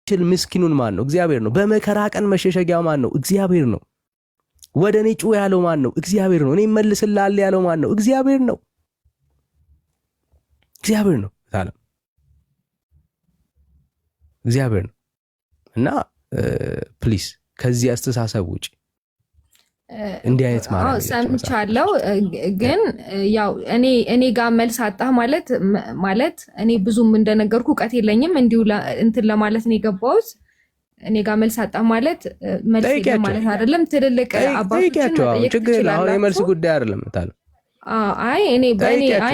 የሚችል ምስኪኑን ማን ነው? እግዚአብሔር ነው። በመከራ ቀን መሸሸጊያው ማን ነው? እግዚአብሔር ነው። ወደ እኔ ጩህ ያለው ማን ነው? እግዚአብሔር ነው። እኔ መልስልሃለሁ ያለው ማን ነው? እግዚአብሔር ነው። እግዚአብሔር ነው። ታለም እግዚአብሔር ነው። እና ፕሊስ ከዚህ አስተሳሰብ ውጪ እንዲህ አይነት ሰምቻለሁ። ግን ያው እኔ ጋር መልስ አጣህ ማለት እኔ ብዙም እንደነገርኩ እውቀት የለኝም እንዲሁ እንትን ለማለት ነው የገባሁት። እኔ ጋር መልስ አጣህ ማለት መልስ የለም ማለት አይደለም። ትልልቅ አባቶችን መጠየቅ ትችላለህ። አሁን የመልስ ጉዳይ አይደለም ታለም። አይ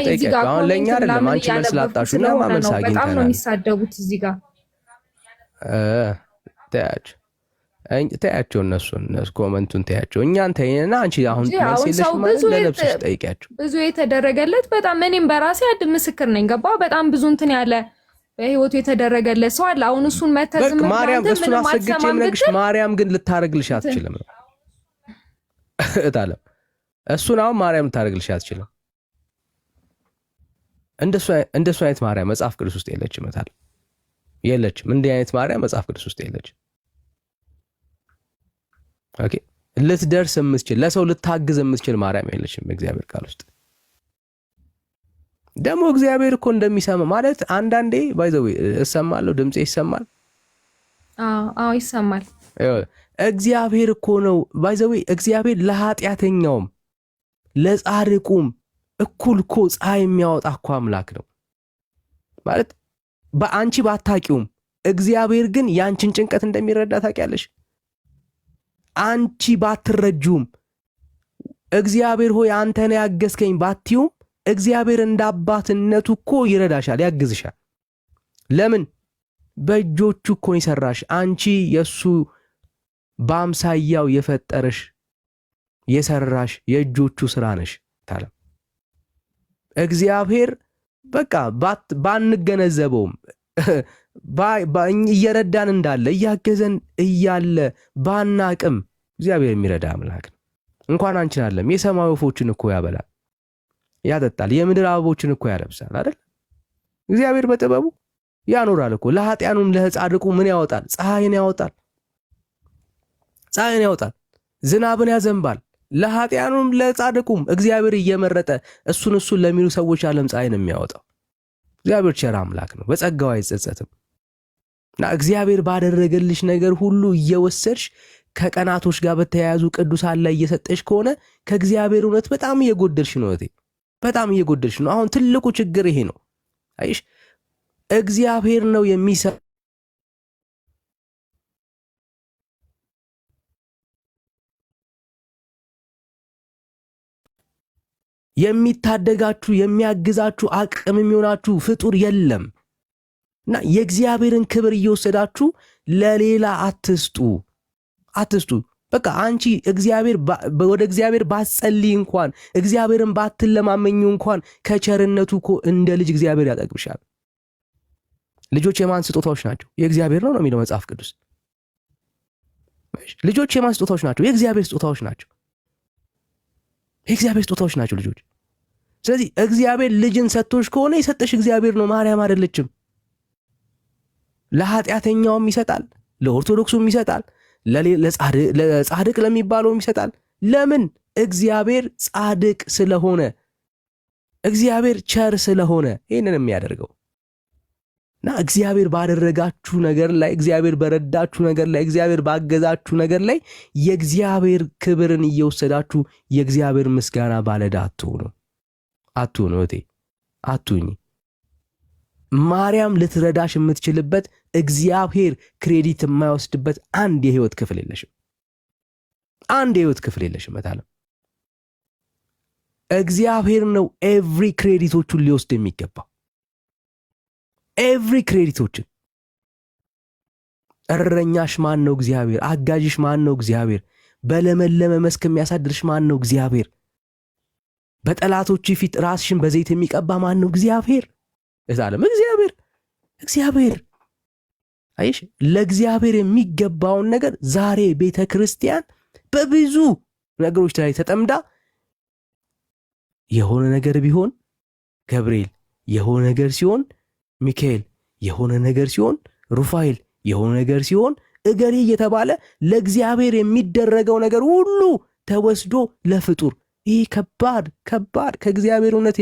እዚህ ጋር አሁን ለኛ አይደለም አንቺ መልስ ላጣሽው ነው ማመልስ አግኝተናል። በጣም ነው የሚሳደቡት እዚህ ጋር ተያቸው እነሱን ኮመንቱን ተያቸው። እኛን ተይና አንቺ አሁን መልስ ማለት ለነፍስሽ ጠይቂያቸው። ብዙ የተደረገለት በጣም እኔም በራሴ አንድ ምስክር ነኝ። ገባ በጣም ብዙ እንትን ያለ በህይወቱ የተደረገለት ሰው አለ። አሁን እሱን መተዝም ማርያም እሱን አስፈግጬ የምነግርሽ ማርያም ግን ልታረግልሽ አትችልም ነው እታለም። እሱን አሁን ማርያም ልታረግልሽ አትችልም። እንደሱ አይነት ማርያም መጽሐፍ ቅዱስ ውስጥ የለችም እታለም፣ የለችም። እንዲህ አይነት ማርያም መጽሐፍ ቅዱስ ውስጥ የለችም። ኦኬ ልትደርስ የምትችል ለሰው ልታግዝ የምትችል ማርያም የለችም እግዚአብሔር ቃል ውስጥ። ደግሞ እግዚአብሔር እኮ እንደሚሰማ ማለት አንዳንዴ ባይዘው እሰማለሁ፣ ድምጼ ይሰማል። አዎ ይሰማል። እግዚአብሔር እኮ ነው ባይዘው እግዚአብሔር ለኃጢአተኛውም ለጻድቁም እኩል እኮ ፀሐይ የሚያወጣ እኮ አምላክ ነው ማለት በአንቺ ባታቂውም እግዚአብሔር ግን ያንቺን ጭንቀት እንደሚረዳ ታውቂያለሽ። አንቺ ባትረጁም እግዚአብሔር ሆይ አንተ ነህ ያገዝከኝ ባትዩም እግዚአብሔር እንደ አባትነቱ እኮ ይረዳሻል፣ ያግዝሻል። ለምን? በእጆቹ እኮ ይሰራሽ። አንቺ የሱ በአምሳያው የፈጠረሽ የሰራሽ የእጆቹ ስራ ነሽ ታለም። እግዚአብሔር በቃ ባንገነዘበውም እየረዳን እንዳለ እያገዘን እያለ ባናቅም እግዚአብሔር የሚረዳ አምላክ ነው። እንኳን አንቺን አለም የሰማይ ወፎችን እኮ ያበላል፣ ያጠጣል፣ የምድር አበቦችን እኮ ያለብሳል አይደል? እግዚአብሔር በጥበቡ ያኖራል እኮ። ለኃጢያኑም ለጻድቁ ምን ያወጣል? ፀሐይን ያወጣል፣ ፀሐይን ያወጣል፣ ዝናብን ያዘንባል። ለኃጢያኑም ለጻድቁም እግዚአብሔር እየመረጠ እሱን ለሚሉ ሰዎች ዓለም ፀሐይን የሚያወጣው እግዚአብሔር ቸር አምላክ ነው። በጸጋው አይጸጸትም። እና እግዚአብሔር ባደረገልሽ ነገር ሁሉ እየወሰድሽ ከቀናቶች ጋር በተያያዙ ቅዱሳን ላይ እየሰጠሽ ከሆነ ከእግዚአብሔር እውነት በጣም እየጎደልሽ ነው እቴ፣ በጣም እየጎደልሽ ነው። አሁን ትልቁ ችግር ይሄ ነው። አይሽ እግዚአብሔር ነው የሚታደጋችሁ የሚያግዛችሁ አቅም የሚሆናችሁ ፍጡር የለም። እና የእግዚአብሔርን ክብር እየወሰዳችሁ ለሌላ አትስጡ። በቃ አንቺ ወደ እግዚአብሔር ባትጸልይ እንኳን እግዚአብሔርን ባትለማመኙ እንኳን ከቸርነቱ እኮ እንደ ልጅ እግዚአብሔር ያጠግብሻል። ልጆች የማን ስጦታዎች ናቸው? የእግዚአብሔር ነው የሚለው መጽሐፍ ቅዱስ። ልጆች የማን ስጦታዎች ናቸው? የእግዚአብሔር ስጦታዎች ናቸው። የእግዚአብሔር ስጦታዎች ናቸው ልጆች። ስለዚህ እግዚአብሔር ልጅን ሰጥቶሽ ከሆነ የሰጠሽ እግዚአብሔር ነው፣ ማርያም አይደለችም። ለኃጢአተኛውም ይሰጣል፣ ለኦርቶዶክሱም ይሰጣል፣ ለጻድቅ ለሚባለውም ይሰጣል። ለምን? እግዚአብሔር ጻድቅ ስለሆነ፣ እግዚአብሔር ቸር ስለሆነ ይህንን የሚያደርገው እና እግዚአብሔር ባደረጋችሁ ነገር ላይ፣ እግዚአብሔር በረዳችሁ ነገር ላይ፣ እግዚአብሔር ባገዛችሁ ነገር ላይ የእግዚአብሔር ክብርን እየወሰዳችሁ የእግዚአብሔር ምስጋና ባለዳ አትሁኑ እቴ፣ አትሁኝ። ማርያም ልትረዳሽ የምትችልበት እግዚአብሔር ክሬዲት የማይወስድበት አንድ የህይወት ክፍል የለሽም። አንድ የህይወት ክፍል የለሽም እታለም። እግዚአብሔር ነው ኤቭሪ ክሬዲቶቹን ሊወስድ የሚገባው። ኤቭሪ ክሬዲቶችን። እረኛሽ ማን ነው? እግዚአብሔር። አጋዥሽ ማን ነው? እግዚአብሔር። በለመለመ መስክ የሚያሳድርሽ ማን ነው? እግዚአብሔር። በጠላቶች ፊት ራስሽን በዘይት የሚቀባ ማን ነው? እግዚአብሔር። እዛለም እግዚአብሔር። አይሽ ለእግዚአብሔር የሚገባውን ነገር ዛሬ ቤተ ክርስቲያን በብዙ ነገሮች ላይ ተጠምዳ የሆነ ነገር ቢሆን ገብርኤል፣ የሆነ ነገር ሲሆን ሚካኤል፣ የሆነ ነገር ሲሆን ሩፋኤል፣ የሆነ ነገር ሲሆን እገሌ እየተባለ ለእግዚአብሔር የሚደረገው ነገር ሁሉ ተወስዶ ለፍጡር። ይህ ከባድ ከባድ ከእግዚአብሔር እውነት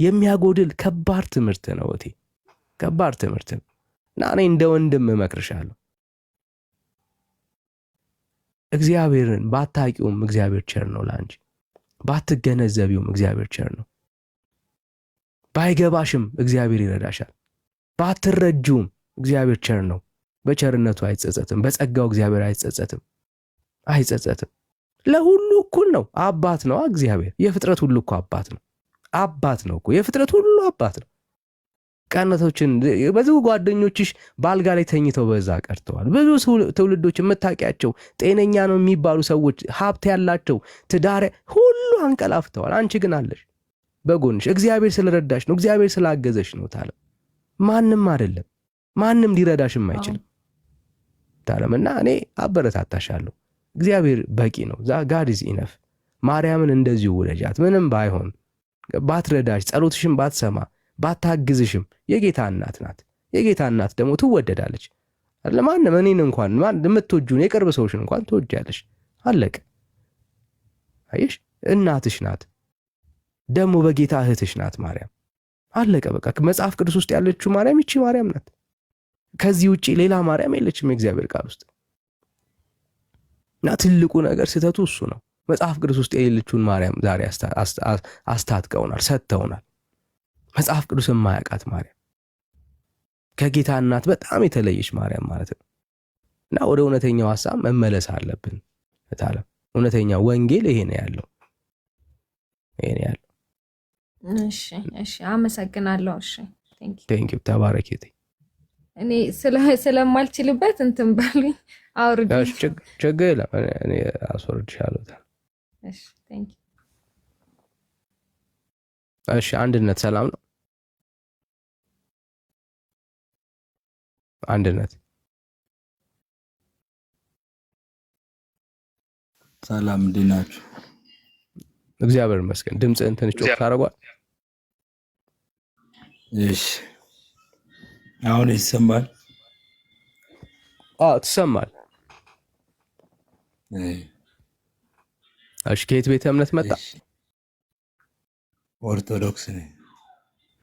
የሚያጎድል ከባድ ትምህርት ነው። ከባድ ትምህርት ነው እና እኔ እንደ ወንድም እመክርሻለሁ፣ እግዚአብሔርን ባታቂውም እግዚአብሔር ቸር ነው ለአንቺ፣ ባትገነዘቢውም እግዚአብሔር ቸር ነው። ባይገባሽም እግዚአብሔር ይረዳሻል። ባትረጁም እግዚአብሔር ቸር ነው። በቸርነቱ አይጸጸትም። በጸጋው እግዚአብሔር አይጸጸትም። ለሁሉ እኩል ነው። አባት ነው እግዚአብሔር። የፍጥረት ሁሉ እኮ አባት ነው እኮ የፍጥረት ሁሉ አባት ነው። ቀነቶችን ብዙ ጓደኞችሽ በአልጋ ላይ ተኝተው በዛ ቀርተዋል። ብዙ ትውልዶች የምታውቂያቸው ጤነኛ ነው የሚባሉ ሰዎች፣ ሀብት ያላቸው ትዳር ሁሉ አንቀላፍተዋል። አንቺ ግን አለሽ በጎንሽ። እግዚአብሔር ስለረዳሽ ነው፣ እግዚአብሔር ስላገዘሽ ነው። ታለም ማንም አይደለም፣ ማንም ሊረዳሽም አይችልም። ታለምና እኔ አበረታታሻለሁ። እግዚአብሔር በቂ ነው። ጋድ ኢዝ ኢነፍ። ማርያምን እንደዚሁ ውለጃት። ምንም ባይሆን ባትረዳሽ፣ ጸሎትሽም ባትሰማ፣ ባታግዝሽም የጌታ እናት ናት። የጌታ እናት ደግሞ ትወደዳለች። ለማንም እኔን እንኳን የምትወጁን የቅርብ ሰዎችን እንኳን ትወጃለሽ። አለቀ። አየሽ፣ እናትሽ ናት፣ ደግሞ በጌታ እህትሽ ናት ማርያም። አለቀ በቃ። መጽሐፍ ቅዱስ ውስጥ ያለችው ማርያም ይቺ ማርያም ናት። ከዚህ ውጪ ሌላ ማርያም የለችም የእግዚአብሔር ቃል ውስጥ። እና ትልቁ ነገር ስህተቱ እሱ ነው። መጽሐፍ ቅዱስ ውስጥ የሌለችውን ማርያም ዛሬ አስታጥቀውናል፣ ሰጥተውናል። መጽሐፍ ቅዱስ የማያውቃት ማርያም፣ ከጌታ እናት በጣም የተለየች ማርያም ማለት ነው። እና ወደ እውነተኛው ሐሳብ መመለስ አለብን። ታለም እውነተኛው ወንጌል ይሄ ነው ያለው። እሺ አመሰግናለሁ። እሺ ቴንክ ዩ ተባረኪ። እኔ ስለማልችልበት እንትን በሉኝ፣ አውርድ። ችግር የለም፣ እኔ አስወርድሻለሁ። እሺ ቴንክ ዩ። እሺ አንድነት ሰላም ነው? አንድነት ሰላም፣ እንዴት ናችሁ? እግዚአብሔር ይመስገን። ድምፅህን ትንሽ ጮክ ታደርጓል? እሺ አሁን ይሰማል? ትሰማል። እሺ ከየት ቤተ እምነት መጣ? ኦርቶዶክስ ነኝ።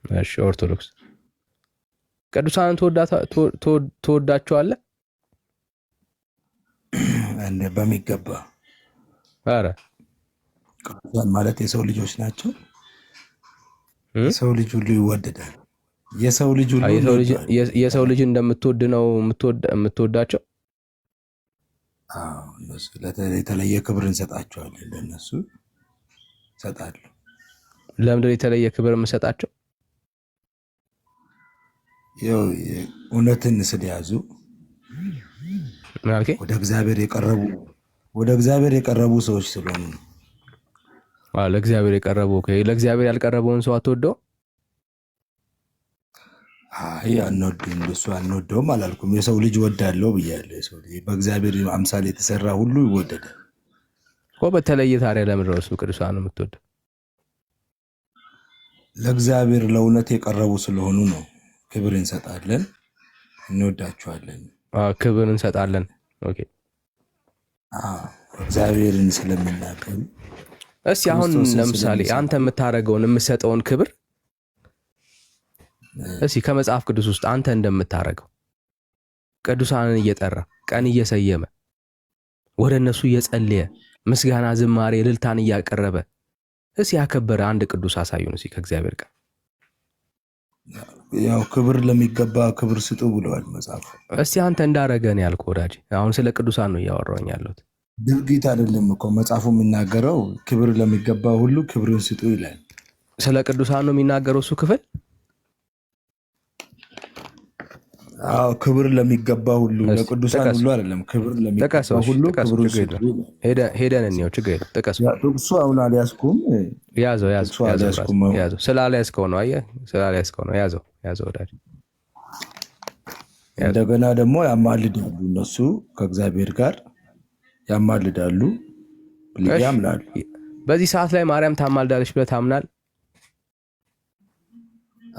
እሺ ኦርቶዶክስ። ቅዱሳንን ትወዳቸዋለህ? እንደ በሚገባ። ኧረ ቅዱሳን ማለት የሰው ልጆች ናቸው። የሰው ልጅ ሁሉ ይወደዳል። የሰው ልጅ እንደምትወድ ነው የምትወዳቸው? እነሱ የተለየ ክብር እንሰጣቸዋለን። ለእነሱ እሰጣለሁ። ለምንድን የተለየ ክብር የምሰጣቸው? ያው እውነትን ስለያዙ ወደ እግዚአብሔር የቀረቡ ሰዎች ስለሆኑ ነው። ለእግዚአብሔር የቀረቡ። ለእግዚአብሔር ያልቀረበውን ሰው አትወደው? አይ አንወድም፣ እሱ አንወደውም አላልኩም። የሰው ልጅ ወዳለው ብያለሁ። የሰው ልጅ በእግዚአብሔር አምሳል የተሰራ ሁሉ ይወደዳል እኮ። በተለየ ታዲያ ለምን ነው እሱ ቅዱሳን የምትወደው? ለእግዚአብሔር ለእውነት የቀረቡ ስለሆኑ ነው። ክብር እንሰጣለን፣ እንወዳቸዋለን። ክብር እንሰጣለን። ኦኬ እግዚአብሔርን ስለምናቀም። እስቲ አሁን ለምሳሌ አንተ የምታረገውን የምሰጠውን ክብር እስቲ ከመጽሐፍ ቅዱስ ውስጥ አንተ እንደምታረገው ቅዱሳንን እየጠራ ቀን እየሰየመ ወደ እነሱ እየጸለየ ምስጋና፣ ዝማሬ፣ እልልታን እያቀረበ እስቲ ያከበረ አንድ ቅዱስ አሳዩን እስቲ ከእግዚአብሔር ጋር። ያው ክብር ለሚገባ ክብር ስጡ ብለዋል መጽሐፍ። እስቲ አንተ እንዳረገን ያልኩህ ወዳጅ፣ አሁን ስለ ቅዱሳን ነው እያወራሁኝ ያለሁት። ድርጊት አይደለም እኮ መጽሐፉ የሚናገረው። ክብር ለሚገባ ሁሉ ክብርን ስጡ ይላል። ስለ ቅዱሳን ነው የሚናገረው እሱ ክፍል። አዎ ክብር ለሚገባ ሁሉ፣ ለቅዱሳን ሁሉ አይደለም። ክብር ለሚገባ ሁሉ ክብርን ስጡ። ሄደን እንየው፣ ችግር የለም። ጥቀስ። ጥቅሱ አሁን አልያዝኩም። ያዘው ስላልያዝከው ነው። አየህ ስላልያዝከው ነው። ያዘው ወዳጅ። እንደገና ደግሞ ያማልዳሉ፣ እነሱ ከእግዚአብሔር ጋር ያማልዳሉ ብለው ያምናሉ። በዚህ ሰዓት ላይ ማርያም ታማልዳለች ብለህ ታምናል?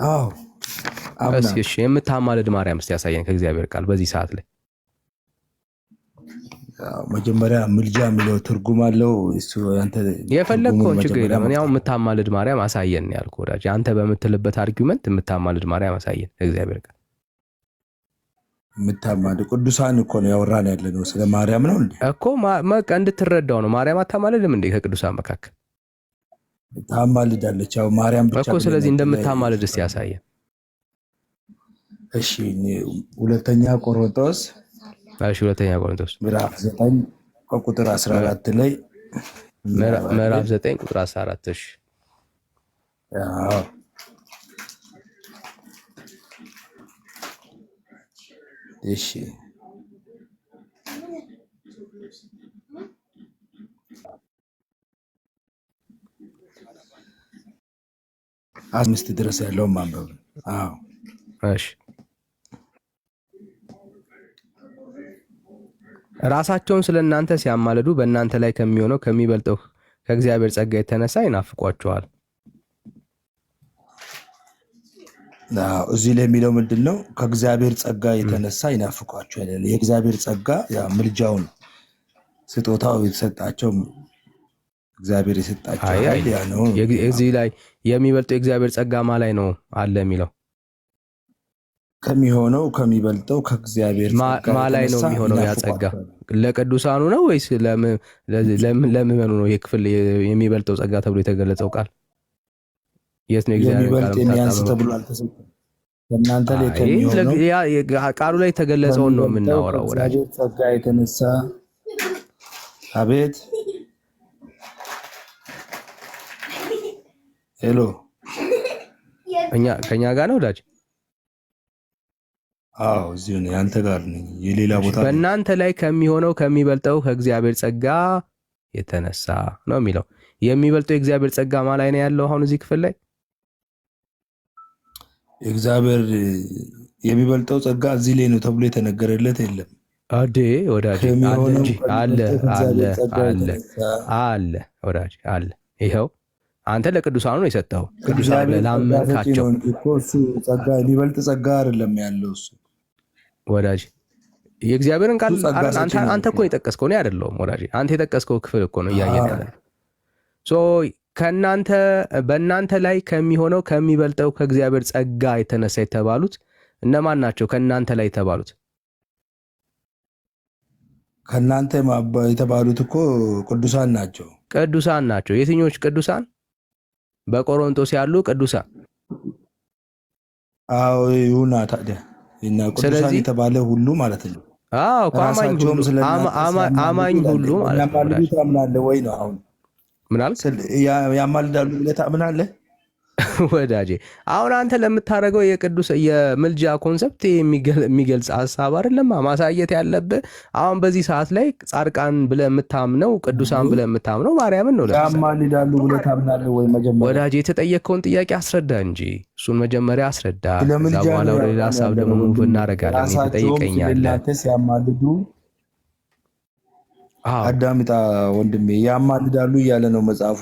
አዎ እስኪ እሺ የምታማልድ ማርያም እስቲ ያሳየን ከእግዚአብሔር ቃል በዚህ ሰዓት ላይ። መጀመሪያ ምልጃ የሚለው ትርጉም አለው። እሱ አንተ የፈለግከውን ችግር የለም። እኔ አሁን የምታማልድ ማርያም አሳየን ያልኩህ ወዳጅ፣ አንተ በምትልበት አርጊውመንት የምታማልድ ማርያም አሳየን ከእግዚአብሔር ቃል። የምታማልድ ቅዱሳን እኮ ነው ያወራን ያለ ነው፣ ስለ ማርያም ነው እንዴ እኮ እንድትረዳው ነው። ማርያም አታማልድም እንዴ ከቅዱሳን መካከል? ታማልዳለች ያው ማርያም ብቻ እኮ። ስለዚህ እንደምታማልድ እስቲ ያሳየን። እሺ ሁለተኛ ቆሮንቶስ ምዕራፍ 9 ቁጥር 14 ላይ ምዕራፍ 9 ቁጥር 14 እሺ እሺ አምስት ድረስ ያለውን ማንበብ። እሺ ራሳቸውን ስለ እናንተ ሲያማልዱ በእናንተ ላይ ከሚሆነው ከሚበልጠው ከእግዚአብሔር ጸጋ የተነሳ ይናፍቋቸዋል። እዚህ ላይ የሚለው ምንድን ነው? ከእግዚአብሔር ጸጋ የተነሳ ይናፍቋቸዋል። የእግዚአብሔር ጸጋ ምልጃውን ስጦታው የተሰጣቸው እግዚአብሔር የሰጣቸው ኃይል ያ ነው። እዚህ ላይ የሚበልጠው የእግዚአብሔር ጸጋ ማ ላይ ነው አለ የሚለው? ከሚሆነው ከሚበልጠው ከእግዚአብሔር ማ ላይ ነው የሚሆነው? ያ ጸጋ ለቅዱሳኑ ነው ወይስ ለምዕመኑ ነው? ይህ ክፍል የሚበልጠው ጸጋ ተብሎ የተገለጸው ቃል የት ነው? የሚበልጥ የሚያንስ ተብሎ አልተሰጠም። እናንተ ላይ ከሚሆነው ቃሉ ላይ የተገለጸውን ነው የምናወራው ወዳጅ። ጸጋ የተነሳ አቤት ሄሎ ከኛ ጋር ነው ወዳጅ? አዎ እዚሁ ነው፣ ያንተ ጋር ነኝ። የሌላ ቦታ በእናንተ ላይ ከሚሆነው ከሚበልጠው ከእግዚአብሔር ጸጋ የተነሳ ነው የሚለው። የሚበልጠው የእግዚአብሔር ጸጋ ማ ላይ ነው ያለው? አሁን እዚህ ክፍል ላይ እግዚአብሔር የሚበልጠው ጸጋ እዚህ ላይ ነው ተብሎ የተነገረለት የለም። አዴ ወዳጅ አለ አለ ወዳጅ አለ። ይኸው አንተ ለቅዱሳኑ ነው የሰጠው። ቅዱሳን ለላመንካቸው እሱ ጸጋ የሚበልጥ ጸጋ አይደለም ያለው እሱ ወዳጅ። የእግዚአብሔርን ቃል አንተ እኮ የጠቀስከው ነው አይደለም ወዳጅ? አንተ የጠቀስከው ክፍል እኮ ነው እያየን ያለ። ከእናንተ በእናንተ ላይ ከሚሆነው ከሚበልጠው ከእግዚአብሔር ጸጋ የተነሳ የተባሉት እነማን ናቸው? ከእናንተ ላይ የተባሉት ከእናንተ የተባሉት እኮ ቅዱሳን ናቸው። ቅዱሳን ናቸው። የትኞች ቅዱሳን? በቆሮንቶስ ያሉ ቅዱሳን። አዎ ይሁና ታዲያ እና ቅዱሳን የተባለ ሁሉ ማለት ነው። አዎ አማኝ ሁሉ ማለት ነው። ታምናለህ ወይ ነው አሁን? ምን አልክ? ያማልዳሉ ብለህ ታምናለህ ወዳጄ? አሁን አንተ ለምታደርገው የቅዱስ የምልጃ ኮንሰፕት የሚገልጽ ሐሳብ አይደለም ማሳየት ያለብህ። አሁን በዚህ ሰዓት ላይ ጻድቃን ብለህ የምታምነው ቅዱሳን ብለህ የምታምነው ማርያምን ነው። ያማልዳሉ ብለህ ታምናለህ ወይ? መጀመሪያ ወዳጄ የተጠየቅከውን ጥያቄ አስረዳ እንጂ እሱን መጀመሪያ አስረዳ። ከዛ በኋላ ወደ ሌላ ሐሳብ ደግሞ ሙቭ እናደርጋለን። ተጠይቀኛለህ ሲያማልዱ አዳምጣ ወንድሜ፣ ያማልዳሉ እያለ ነው መጽሐፉ።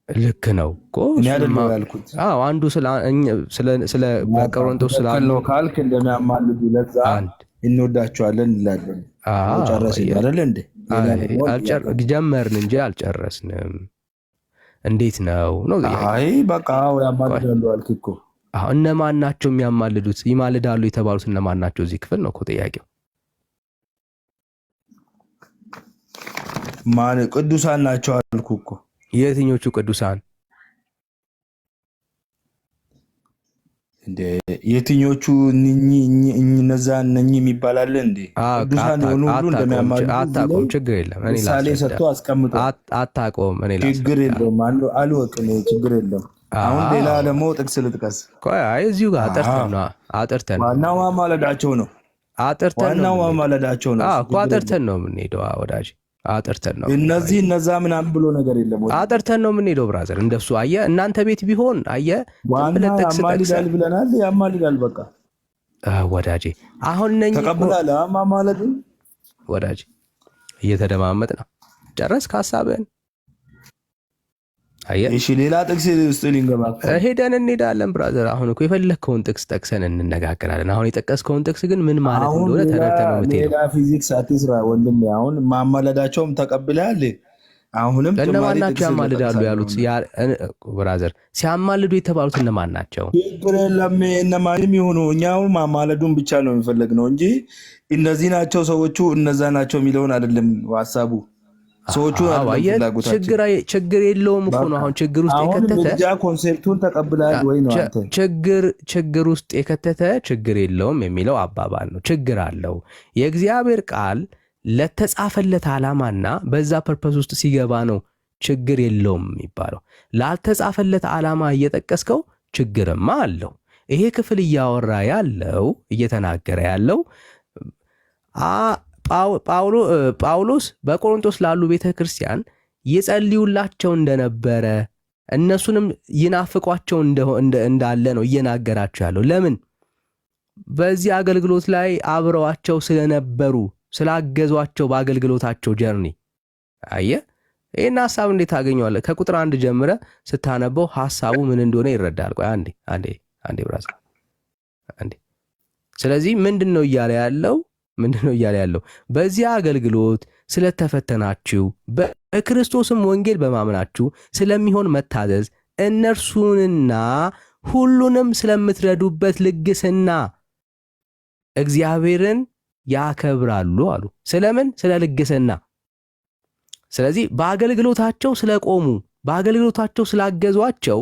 ልክ ነው እኮ ያልኩት። አንዱ ስለ ቆሮንቶስ ስላለው ካልክ እንደሚያማልዱ ለዛ እንወዳቸዋለን እንላለን። ጨረስን አይደል እንዴ? ጀመርን እንጂ አልጨረስንም። እንዴት ነው? አይ በቃ ያማልዳሉ አልክ እኮ። እነማን ናቸው የሚያማልዱት? ይማልዳሉ የተባሉት እነማን ናቸው? እዚህ ክፍል ነው እኮ ጥያቄው። ማን ቅዱሳን ናቸው አልኩ እኮ። የትኞቹ ቅዱሳን? እንዴ የትኞቹ እነዛ እነኚህ የሚባላል እንዴ? ቅዱሳን የሆኑ ሁሉ እንደሚያማልዱ አታቆም። ችግር የለም እኔ ምሳሌ ሰጥቶ አስቀምጦ አታቆም። እኔ ችግር የለም አልወቅ ችግር የለም። አሁን ሌላ ደግሞ ጥቅስ ልጥቀስ። አይ እዚሁ ጋር አጥርተን ዋናው ማማለዳቸው ነው። ዋናው ማማለዳቸው ነው እኮ አጥርተን ነው የምንሄደው ወዳጅ። አጥርተን ነው እነዛ ምናምን ብሎ ነገር የለም። አጥርተን ነው የምንሄደው ብራዘር። እንደሱ አየህ፣ እናንተ ቤት ቢሆን አየህ ያማልዳል ብለናል። ያማልዳል በቃ ወዳጄ። አሁን ነኝ ተቀብላል ማማለዱ ወዳጄ። እየተደማመጥ ነው። ጨረስክ ሐሳብህን? እሺ ሌላ ጥቅስ ውስጥ ሊንገባ ሄደን እንሄዳለን ብራዘር። አሁን እኮ የፈለግከውን ጥቅስ ጠቅሰን እንነጋገራለን። አሁን የጠቀስከውን ጥቅስ ግን ምን ማለት እንደሆነ ተረድተህ ነው የምትሄደው። ሌላ ፊዚክስ አትስራ ወንድሜ። አሁን ማማለዳቸውም ተቀብለሃል። አሁንም እነማን ናቸው ያማልዳሉ ያሉት ብራዘር? ሲያማልዱ የተባሉት እነማን ናቸው? ችግር የለም እነማንም ይሁኑ፣ እኛ አሁን ማማለዱን ብቻ ነው የሚፈለግ ነው እንጂ እነዚህ ናቸው ሰዎቹ እነዛ ናቸው የሚለውን አይደለም ሀሳቡ። ሰዎቹ ችግር የለውም እኮ ነው። አሁን ችግር ውስጥ የከተተ ኮንሴፕቱን ተቀብለሃል ወይ ነው አንተ? ችግር ውስጥ የከተተ ችግር የለውም የሚለው አባባል ነው። ችግር አለው። የእግዚአብሔር ቃል ለተጻፈለት ዓላማና በዛ ፐርፐስ ውስጥ ሲገባ ነው ችግር የለውም የሚባለው። ላልተጻፈለት ዓላማ እየጠቀስከው ችግርማ አለው። ይሄ ክፍል እያወራ ያለው እየተናገረ ያለው ጳውሎስ በቆሮንቶስ ላሉ ቤተ ክርስቲያን ይጸልዩላቸው እንደነበረ እነሱንም ይናፍቋቸው እንዳለ ነው እየናገራቸው ያለው። ለምን? በዚህ አገልግሎት ላይ አብረዋቸው ስለነበሩ ስላገዟቸው በአገልግሎታቸው ጀርኒ። አየህ፣ ይህን ሐሳብ እንዴት ታገኘዋለህ? ከቁጥር 1 ጀምረ ስታነበው ሐሳቡ ምን እንደሆነ ይረዳል። ቆይ አንዴ ብራዘር አንዴ። ስለዚህ ምንድነው እያለ ያለው? በዚያ አገልግሎት ስለተፈተናችሁ በክርስቶስም ወንጌል በማመናችሁ ስለሚሆን መታዘዝ እነርሱንና ሁሉንም ስለምትረዱበት ልግስና እግዚአብሔርን ያከብራሉ አሉ። ስለምን? ስለ ልግስና። ስለዚህ በአገልግሎታቸው ስለቆሙ፣ በአገልግሎታቸው ስላገዟቸው፣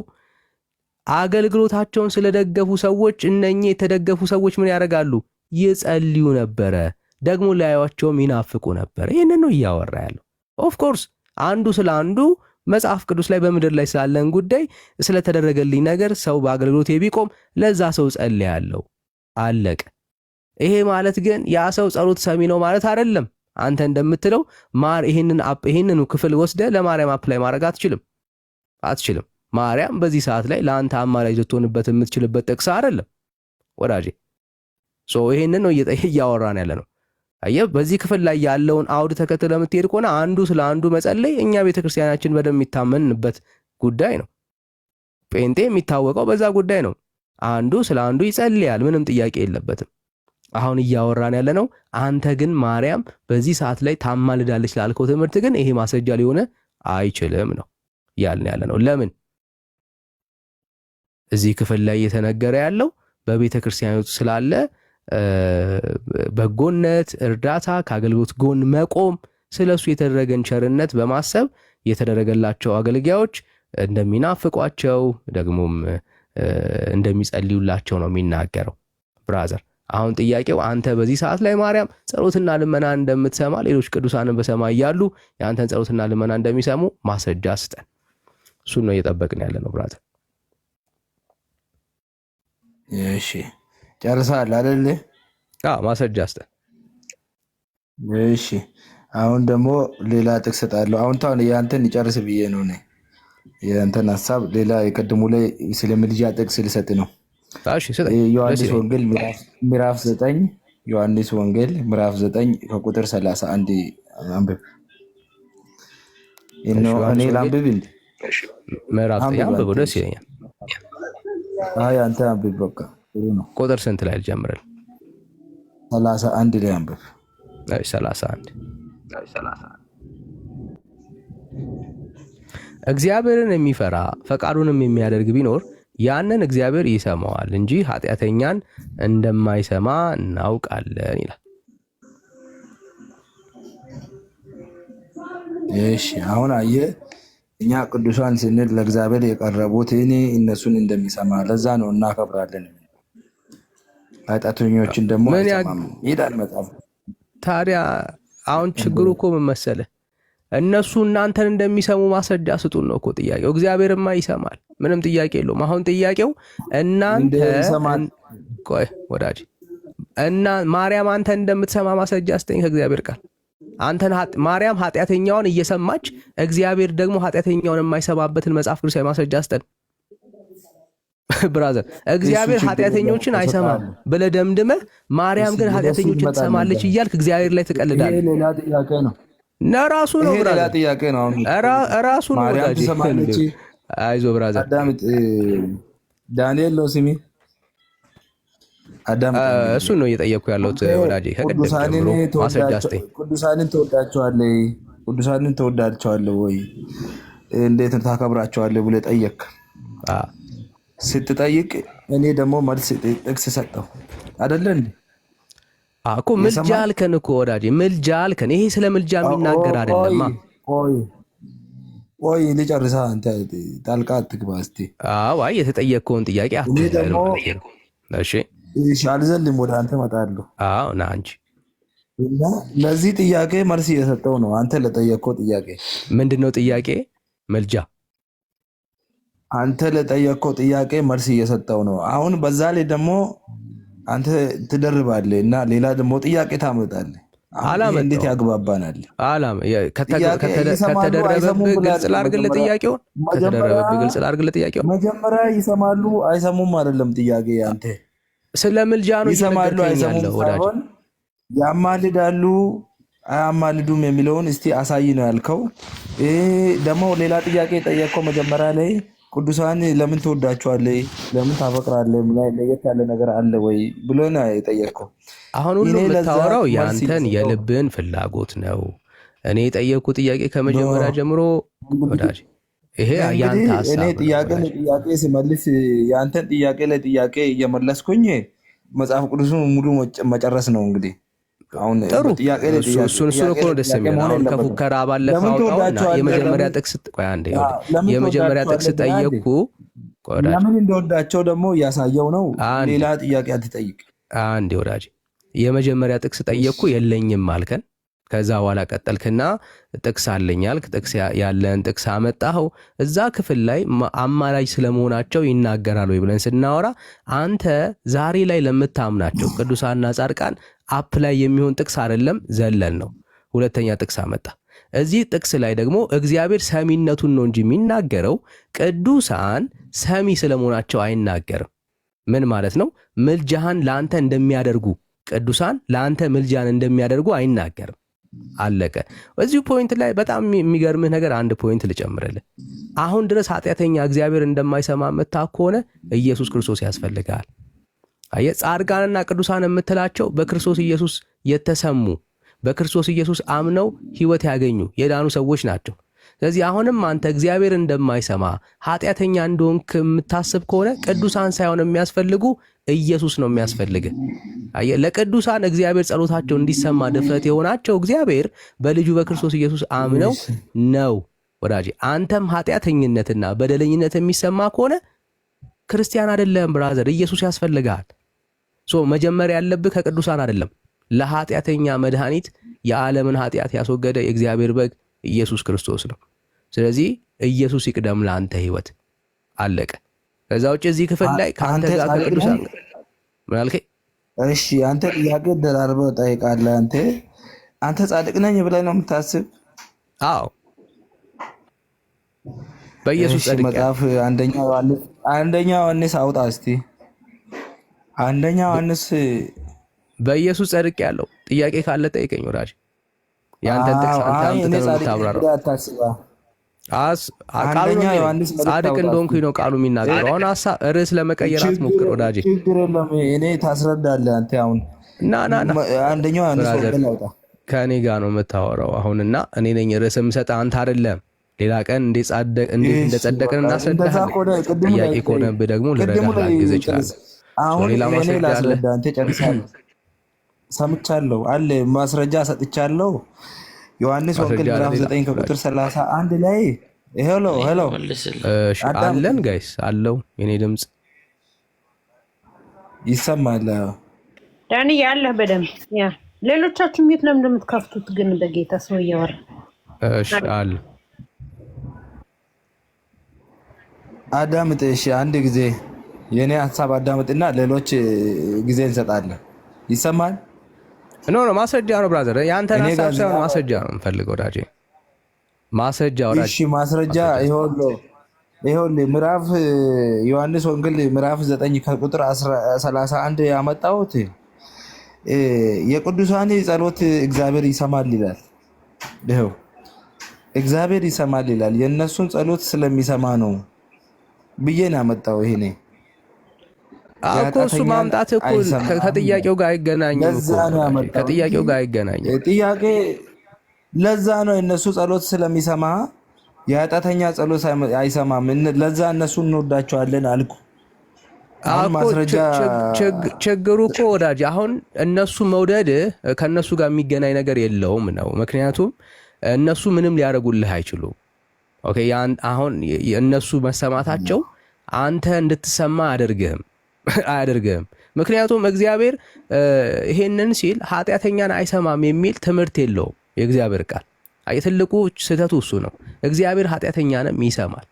አገልግሎታቸውን ስለደገፉ ሰዎች እነኚህ የተደገፉ ሰዎች ምን ያደርጋሉ? ይጸልዩ ነበረ፣ ደግሞ ሊያዩአቸውም ይናፍቁ ነበር። ይህንን ነው እያወራ ያለው። ኦፍኮርስ አንዱ ስለ አንዱ መጽሐፍ ቅዱስ ላይ በምድር ላይ ስላለን ጉዳይ ስለተደረገልኝ ነገር ሰው በአገልግሎት ቢቆም ለዛ ሰው ጸልያለሁ፣ አለቀ። ይሄ ማለት ግን ያ ሰው ጸሎት ሰሚ ነው ማለት አይደለም። አንተ እንደምትለው ይሄንኑ ክፍል ወስደ ለማርያም አፕላይ ማድረግ አትችልም። ማርያም በዚህ ሰዓት ላይ ለአንተ አማላጅ ልትሆንበት የምትችልበት ጥቅስ አይደለም ወዳጄ። ይሄንን ነው እያወራን ያለ ነው። አየህ፣ በዚህ ክፍል ላይ ያለውን አውድ ተከትለ የምትሄድ ከሆነ አንዱ ስለ አንዱ መጸለይ እኛ ቤተክርስቲያናችን በደንብ የሚታመንበት ጉዳይ ነው። ጴንጤ የሚታወቀው በዛ ጉዳይ ነው። አንዱ ስለ አንዱ ይጸልያል፣ ምንም ጥያቄ የለበትም። አሁን እያወራን ያለ ነው አንተ ግን ማርያም በዚህ ሰዓት ላይ ታማልዳለች ላልከው ትምህርት ግን ይሄ ማስረጃ ሊሆን አይችልም ነው ያልን ያለ ነው። ለምን? እዚህ ክፍል ላይ እየተነገረ ያለው በቤተ ክርስቲያኖች ስላለ በጎነት፣ እርዳታ፣ ከአገልግሎት ጎን መቆም፣ ስለሱ የተደረገን ቸርነት በማሰብ የተደረገላቸው አገልጋዮች እንደሚናፍቋቸው ደግሞም እንደሚጸልዩላቸው ነው የሚናገረው። ብራዘር አሁን ጥያቄው አንተ በዚህ ሰዓት ላይ ማርያም ጸሎትና ልመና እንደምትሰማ ሌሎች ቅዱሳንን በሰማይ ያሉ የአንተን ጸሎትና ልመና እንደሚሰሙ ማስረጃ ስጠን። እሱን ነው እየጠበቅን ያለ ነው ብራዘር። እሺ ጨርሰሃል አይደል? ማስረጃ ስጠን። እሺ አሁን ደግሞ ሌላ ጥቅስ እሰጣለሁ። አሁን ታውን ያንተን ይጨርስ ብዬ ነው እኔ ያንተን ሐሳብ ሌላ የቀድሙ ላይ ስለ ምልጃ ጥቅስ ልሰጥ ነው። ዮሐንስ ወንጌል ምዕራፍ 9 ዮሐንስ ወንጌል ምዕራፍ 9 ከቁጥር 31 አንብብ። እኔ ላንብብ እንዴ? ምዕራፍ 9 አንብብ፣ ደስ ይለኛል። አንተ አንብብ በቃ ጥሩ ነው። ቁጥር ስንት ላይ ልጀምርል? 31 ላይ አንብብ። 31 እግዚአብሔርን የሚፈራ ፈቃዱንም የሚያደርግ ቢኖር ያንን እግዚአብሔር ይሰማዋል እንጂ ኃጢአተኛን እንደማይሰማ እናውቃለን ይላል። እሺ አሁን አየህ፣ እኛ ቅዱሳን ስንል ለእግዚአብሔር የቀረቡት እነሱን እንደሚሰማ ለዛ ነው እናከብራለን። ኃጢአተኞችን ደግሞ አይሰማም ይላል መጽሐፍ። ታዲያ አሁን ችግሩ እኮ ምን መሰለህ? እነሱ እናንተን እንደሚሰሙ ማስረጃ ስጡን ነው እኮ ጥያቄው። እግዚአብሔርማ ይሰማል፣ ምንም ጥያቄ የለውም። አሁን ጥያቄው እናንተ ቆይ ወዳጅ እና ማርያም አንተን እንደምትሰማ ማስረጃ ስጠኝ ከእግዚአብሔር ቃል። አንተን ማርያም ኃጢአተኛውን እየሰማች እግዚአብሔር ደግሞ ኃጢአተኛውን የማይሰማበትን መጽሐፍ ቅዱሳዊ ማስረጃ ስጠን ብራዘር። እግዚአብሔር ኃጢአተኞችን አይሰማም ብለህ ደምድመህ ማርያም ግን ኃጢአተኞችን ትሰማለች እያልክ እግዚአብሔር ላይ ትቀልዳለህ። ሌላ ጥያቄ ነው። ራሱ ነው ብራዘር፣ ጥያቄ ነው። ራሱ ነው ማርያም ትሰማለች፣ አይዞ ብራዘር። አዳምጥ። ዳንኤል ነው ስሜ። አዳምጥ። እሱን ነው እየጠየቅኩ ያለሁት ወዳጄ። ከቀደም ጀምሮ ማስረጃ ስጠኝ። ቅዱሳንን ትወዳቸዋለህ? ቅዱሳንን ትወዳቸዋለህ ወይ? እንዴት ታከብራቸዋለህ ብለህ ጠየቅ። ስትጠይቅ እኔ ደግሞ መልስ ጥቅስ ሰጠው አይደለ እንዴ? እኮ ምልጃ አልከን እኮ ወዳጄ፣ ምልጃ አልከን። ይሄ ስለ ምልጃ የሚናገር አይደለማ። ቆይ ልጨርሳ፣ አንተ ጣልቃ አትግባ እስቲ። አይ የተጠየቅከውን ጥያቄ እሺ፣ አልዘልም፣ ወደ አንተ እመጣለሁ። ና እንጂ። እና ለዚህ ጥያቄ መልስ እየሰጠው ነው። አንተ ለጠየቅከው ጥያቄ ምንድን ነው ጥያቄ? ምልጃ። አንተ ለጠየቅከው ጥያቄ መልስ እየሰጠው ነው። አሁን በዛ ላይ ደግሞ አንተ ትደርባለህ እና ሌላ ደግሞ ጥያቄ ታመጣለህ። እንዴት ያግባባናል? ከተደረበብህ ግልጽ ላድርግልህ ጥያቄውን። መጀመሪያ ይሰማሉ አይሰሙም አይደለም ጥያቄ። አንተ ስለ ምልጃ ነው ይሰማሉ አይሰሙም ሳይሆን ያማልዳሉ አያማልዱም የሚለውን እስቲ አሳይ ነው ያልከው። ደግሞ ሌላ ጥያቄ ጠየቅከው መጀመሪያ ላይ ቅዱሳን ለምን ትወዳቸዋለህ? ለምን ታፈቅራለህ? ለየት ያለ ነገር አለ ወይ ብሎ ነው የጠየቅከው። አሁን ሁሉ የምታወራው የአንተን የልብን ፍላጎት ነው። እኔ የጠየቅኩ ጥያቄ ከመጀመሪያ ጀምሮ ወዳጅ፣ ይሄ ያንተ ሀሳብ ነው። ጥያቄ ሲመልስ የአንተን ጥያቄ ላይ ጥያቄ እየመለስኩኝ መጽሐፍ ቅዱሱን ሙሉ መጨረስ ነው እንግዲህ። አሁን ጥሩ እሱን እኮ ነው ደስ የሚል። አሁን ከፉከራ ባለፈ አውጣውና የመጀመሪያ ጥቅስ የመጀመሪያ ጥቅስ ጠየቅኩ። ለምን እንደወዳቸው ደግሞ እያሳየው ነው። ሌላ ጥያቄ አትጠይቅ። አንዴ ወዳጅ፣ የመጀመሪያ ጥቅስ ጠየቅኩ የለኝም አልከን። ከዛ በኋላ ቀጠልክና ጥቅስ አለኝ አልክ። ጥቅስ ያለን ጥቅስ አመጣኸው። እዛ ክፍል ላይ አማላጅ ስለመሆናቸው ይናገራል ወይ ብለን ስናወራ አንተ ዛሬ ላይ ለምታምናቸው ቅዱሳንና ጻድቃን አፕ ላይ የሚሆን ጥቅስ አይደለም ዘለን ነው። ሁለተኛ ጥቅስ አመጣ። እዚህ ጥቅስ ላይ ደግሞ እግዚአብሔር ሰሚነቱን ነው እንጂ የሚናገረው ቅዱሳን ሰሚ ስለመሆናቸው አይናገርም። ምን ማለት ነው? ምልጃህን ለአንተ እንደሚያደርጉ ቅዱሳን ለአንተ ምልጃን እንደሚያደርጉ አይናገርም። አለቀ። በዚሁ ፖይንት ላይ በጣም የሚገርምህ ነገር አንድ ፖይንት ልጨምርልህ። አሁን ድረስ ኃጢአተኛ እግዚአብሔር እንደማይሰማ የምታውቅ ከሆነ ኢየሱስ ክርስቶስ ያስፈልጋል። አየህ፣ ጻድቃንና ቅዱሳን የምትላቸው በክርስቶስ ኢየሱስ የተሰሙ በክርስቶስ ኢየሱስ አምነው ሕይወት ያገኙ የዳኑ ሰዎች ናቸው። ስለዚህ አሁንም አንተ እግዚአብሔር እንደማይሰማ ኃጢአተኛ እንደሆንክ የምታስብ ከሆነ ቅዱሳን ሳይሆን የሚያስፈልጉ ኢየሱስ ነው የሚያስፈልግ። አየህ፣ ለቅዱሳን እግዚአብሔር ጸሎታቸው እንዲሰማ ድፍረት የሆናቸው እግዚአብሔር በልጁ በክርስቶስ ኢየሱስ አምነው ነው። ወዳጄ፣ አንተም ኃጢአተኝነትና በደለኝነት የሚሰማ ከሆነ ክርስቲያን አይደለም ብራዘር። ኢየሱስ ያስፈልጋል። መጀመሪያ ያለብህ ከቅዱሳን አይደለም። ለኃጢአተኛ መድኃኒት የዓለምን ኃጢአት ያስወገደ የእግዚአብሔር በግ ኢየሱስ ክርስቶስ ነው። ስለዚህ ኢየሱስ ይቅደም ለአንተ ህይወት። አለቀ። ከዛ ውጭ እዚህ ክፍል ላይ ከአንተ ጋር ከቅዱሳን ምን አልከኝ? እሺ፣ አንተ ጥያቄ ደራርበህ ጠይቃለህ። አንተ ጻድቅ ነኝ ብለህ ነው የምታስብ? አዎ፣ በኢየሱስ ጻድቅ። መጽሐፍ አንደኛ ዮሐንስ አውጣ እስቲ። አንደኛ ዮሐንስ በኢየሱስ ጸድቅ ያለው ጥያቄ ካለ ጠይቀኝ ወዳጅ። ያንተ ጥቅስ አንተ አምጥተህ ታብራራው። አንደኛ ዮሐንስ ጻድቅ እንደሆንኩኝ ነው ቃሉ የሚናገረው። አሁን ርዕስ ለመቀየር አትሞክር ወዳጅ። ችግር የለም፣ እኔ ታስረዳለህ አንተ። አሁን አንደኛ ዮሐንስ አውጣ። ከእኔ ጋር ነው የምታወራው አሁንና እኔ ነኝ ርዕስ የምሰጠህ አንተ አይደለም። ሌላ ቀን እንዴት እንደጸደቅን እናስረዳለን። ጥያቄ ከሆነብህ ደግሞ ልረዳህ ላግዝህ እችላለሁ። አሁን ሌላ ማስረጃ አለ። አንተ ጨርሳለህ። ሰምቻለሁ አለ ማስረጃ ሰጥቻለሁ። ዮሐንስ ወንጌል ምዕራፍ 9 ከቁጥር 31 ላይ ሄሎ አለን ጋይስ አለው። የኔ ድምጽ ይሰማል? ዳኒ ያለህ በደንብ ያ። ሌሎቻችሁ ምት ለምን እንደምትከፍቱት ግን በጌታ ሰው እያወራ አለ። አዳምጥ። እሺ፣ አንድ ጊዜ የኔ ሀሳብ አዳምጥና ሌሎች ጊዜ እንሰጣለን። ይሰማል? ኖ ማስረጃ ነው ብራዘር። ያንተን ሀሳብ ሳይሆን ማስረጃ ነው የምፈልገው ወዳጄ። ማስረጃ ወዳጄ። እሺ፣ ማስረጃ ይኸውልህ ምዕራፍ ዮሐንስ ወንጌል ምዕራፍ 9 ከቁጥር 31 ያመጣሁት የቅዱሳን ጸሎት እግዚአብሔር ይሰማል ይላል። ይኸው እግዚአብሔር ይሰማል ይላል። የእነሱን ጸሎት ስለሚሰማ ነው ብዬ ነው ያመጣው። ይሄኔ እኮ እሱ ማምጣት እኮ ከጥያቄው ጋር አይገናኝም እኮ ከጥያቄው ጋር አይገናኝም። ጥያቄ ለዛ ነው እነሱ ጸሎት ስለሚሰማ የኃጢአተኛ ጸሎት አይሰማም። ለዛ እነሱ እንወዳቸዋለን አልኩ። ችግሩ እኮ ወዳጅ አሁን እነሱ መውደድ ከእነሱ ጋር የሚገናኝ ነገር የለውም ነው። ምክንያቱም እነሱ ምንም ሊያደርጉልህ አይችሉም። ኦኬ አሁን እነሱ መሰማታቸው አንተ እንድትሰማ አያደርግህም። ምክንያቱም እግዚአብሔር ይሄንን ሲል ኃጢአተኛን አይሰማም የሚል ትምህርት የለውም የእግዚአብሔር ቃል። ትልቁ ስህተቱ እሱ ነው። እግዚአብሔር ኃጢአተኛንም ይሰማል።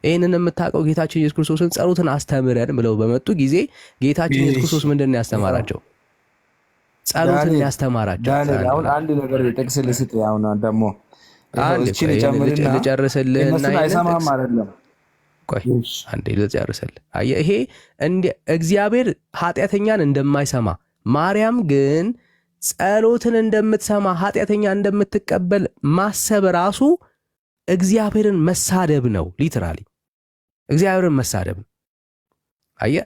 ይህንን የምታውቀው ጌታችን ኢየሱስ ክርስቶስን ጸሎትን አስተምረን ብለው በመጡ ጊዜ ጌታችን ኢየሱስ ክርስቶስ ምንድን ነው ያስተማራቸው? ጸሎትን ያስተማራቸው። አሁን አንድ ነገር ጥቅስ ልስጥ። አሁን ደግሞ ልጨርስልህና አንዴ ልጨርስልህ። ይሄ እግዚአብሔር ኃጢአተኛን እንደማይሰማ ማርያም ግን ጸሎትን እንደምትሰማ ኃጢአተኛ እንደምትቀበል ማሰብ ራሱ እግዚአብሔርን መሳደብ ነው። ሊትራሊ እግዚአብሔርን መሳደብ ነው። አየህ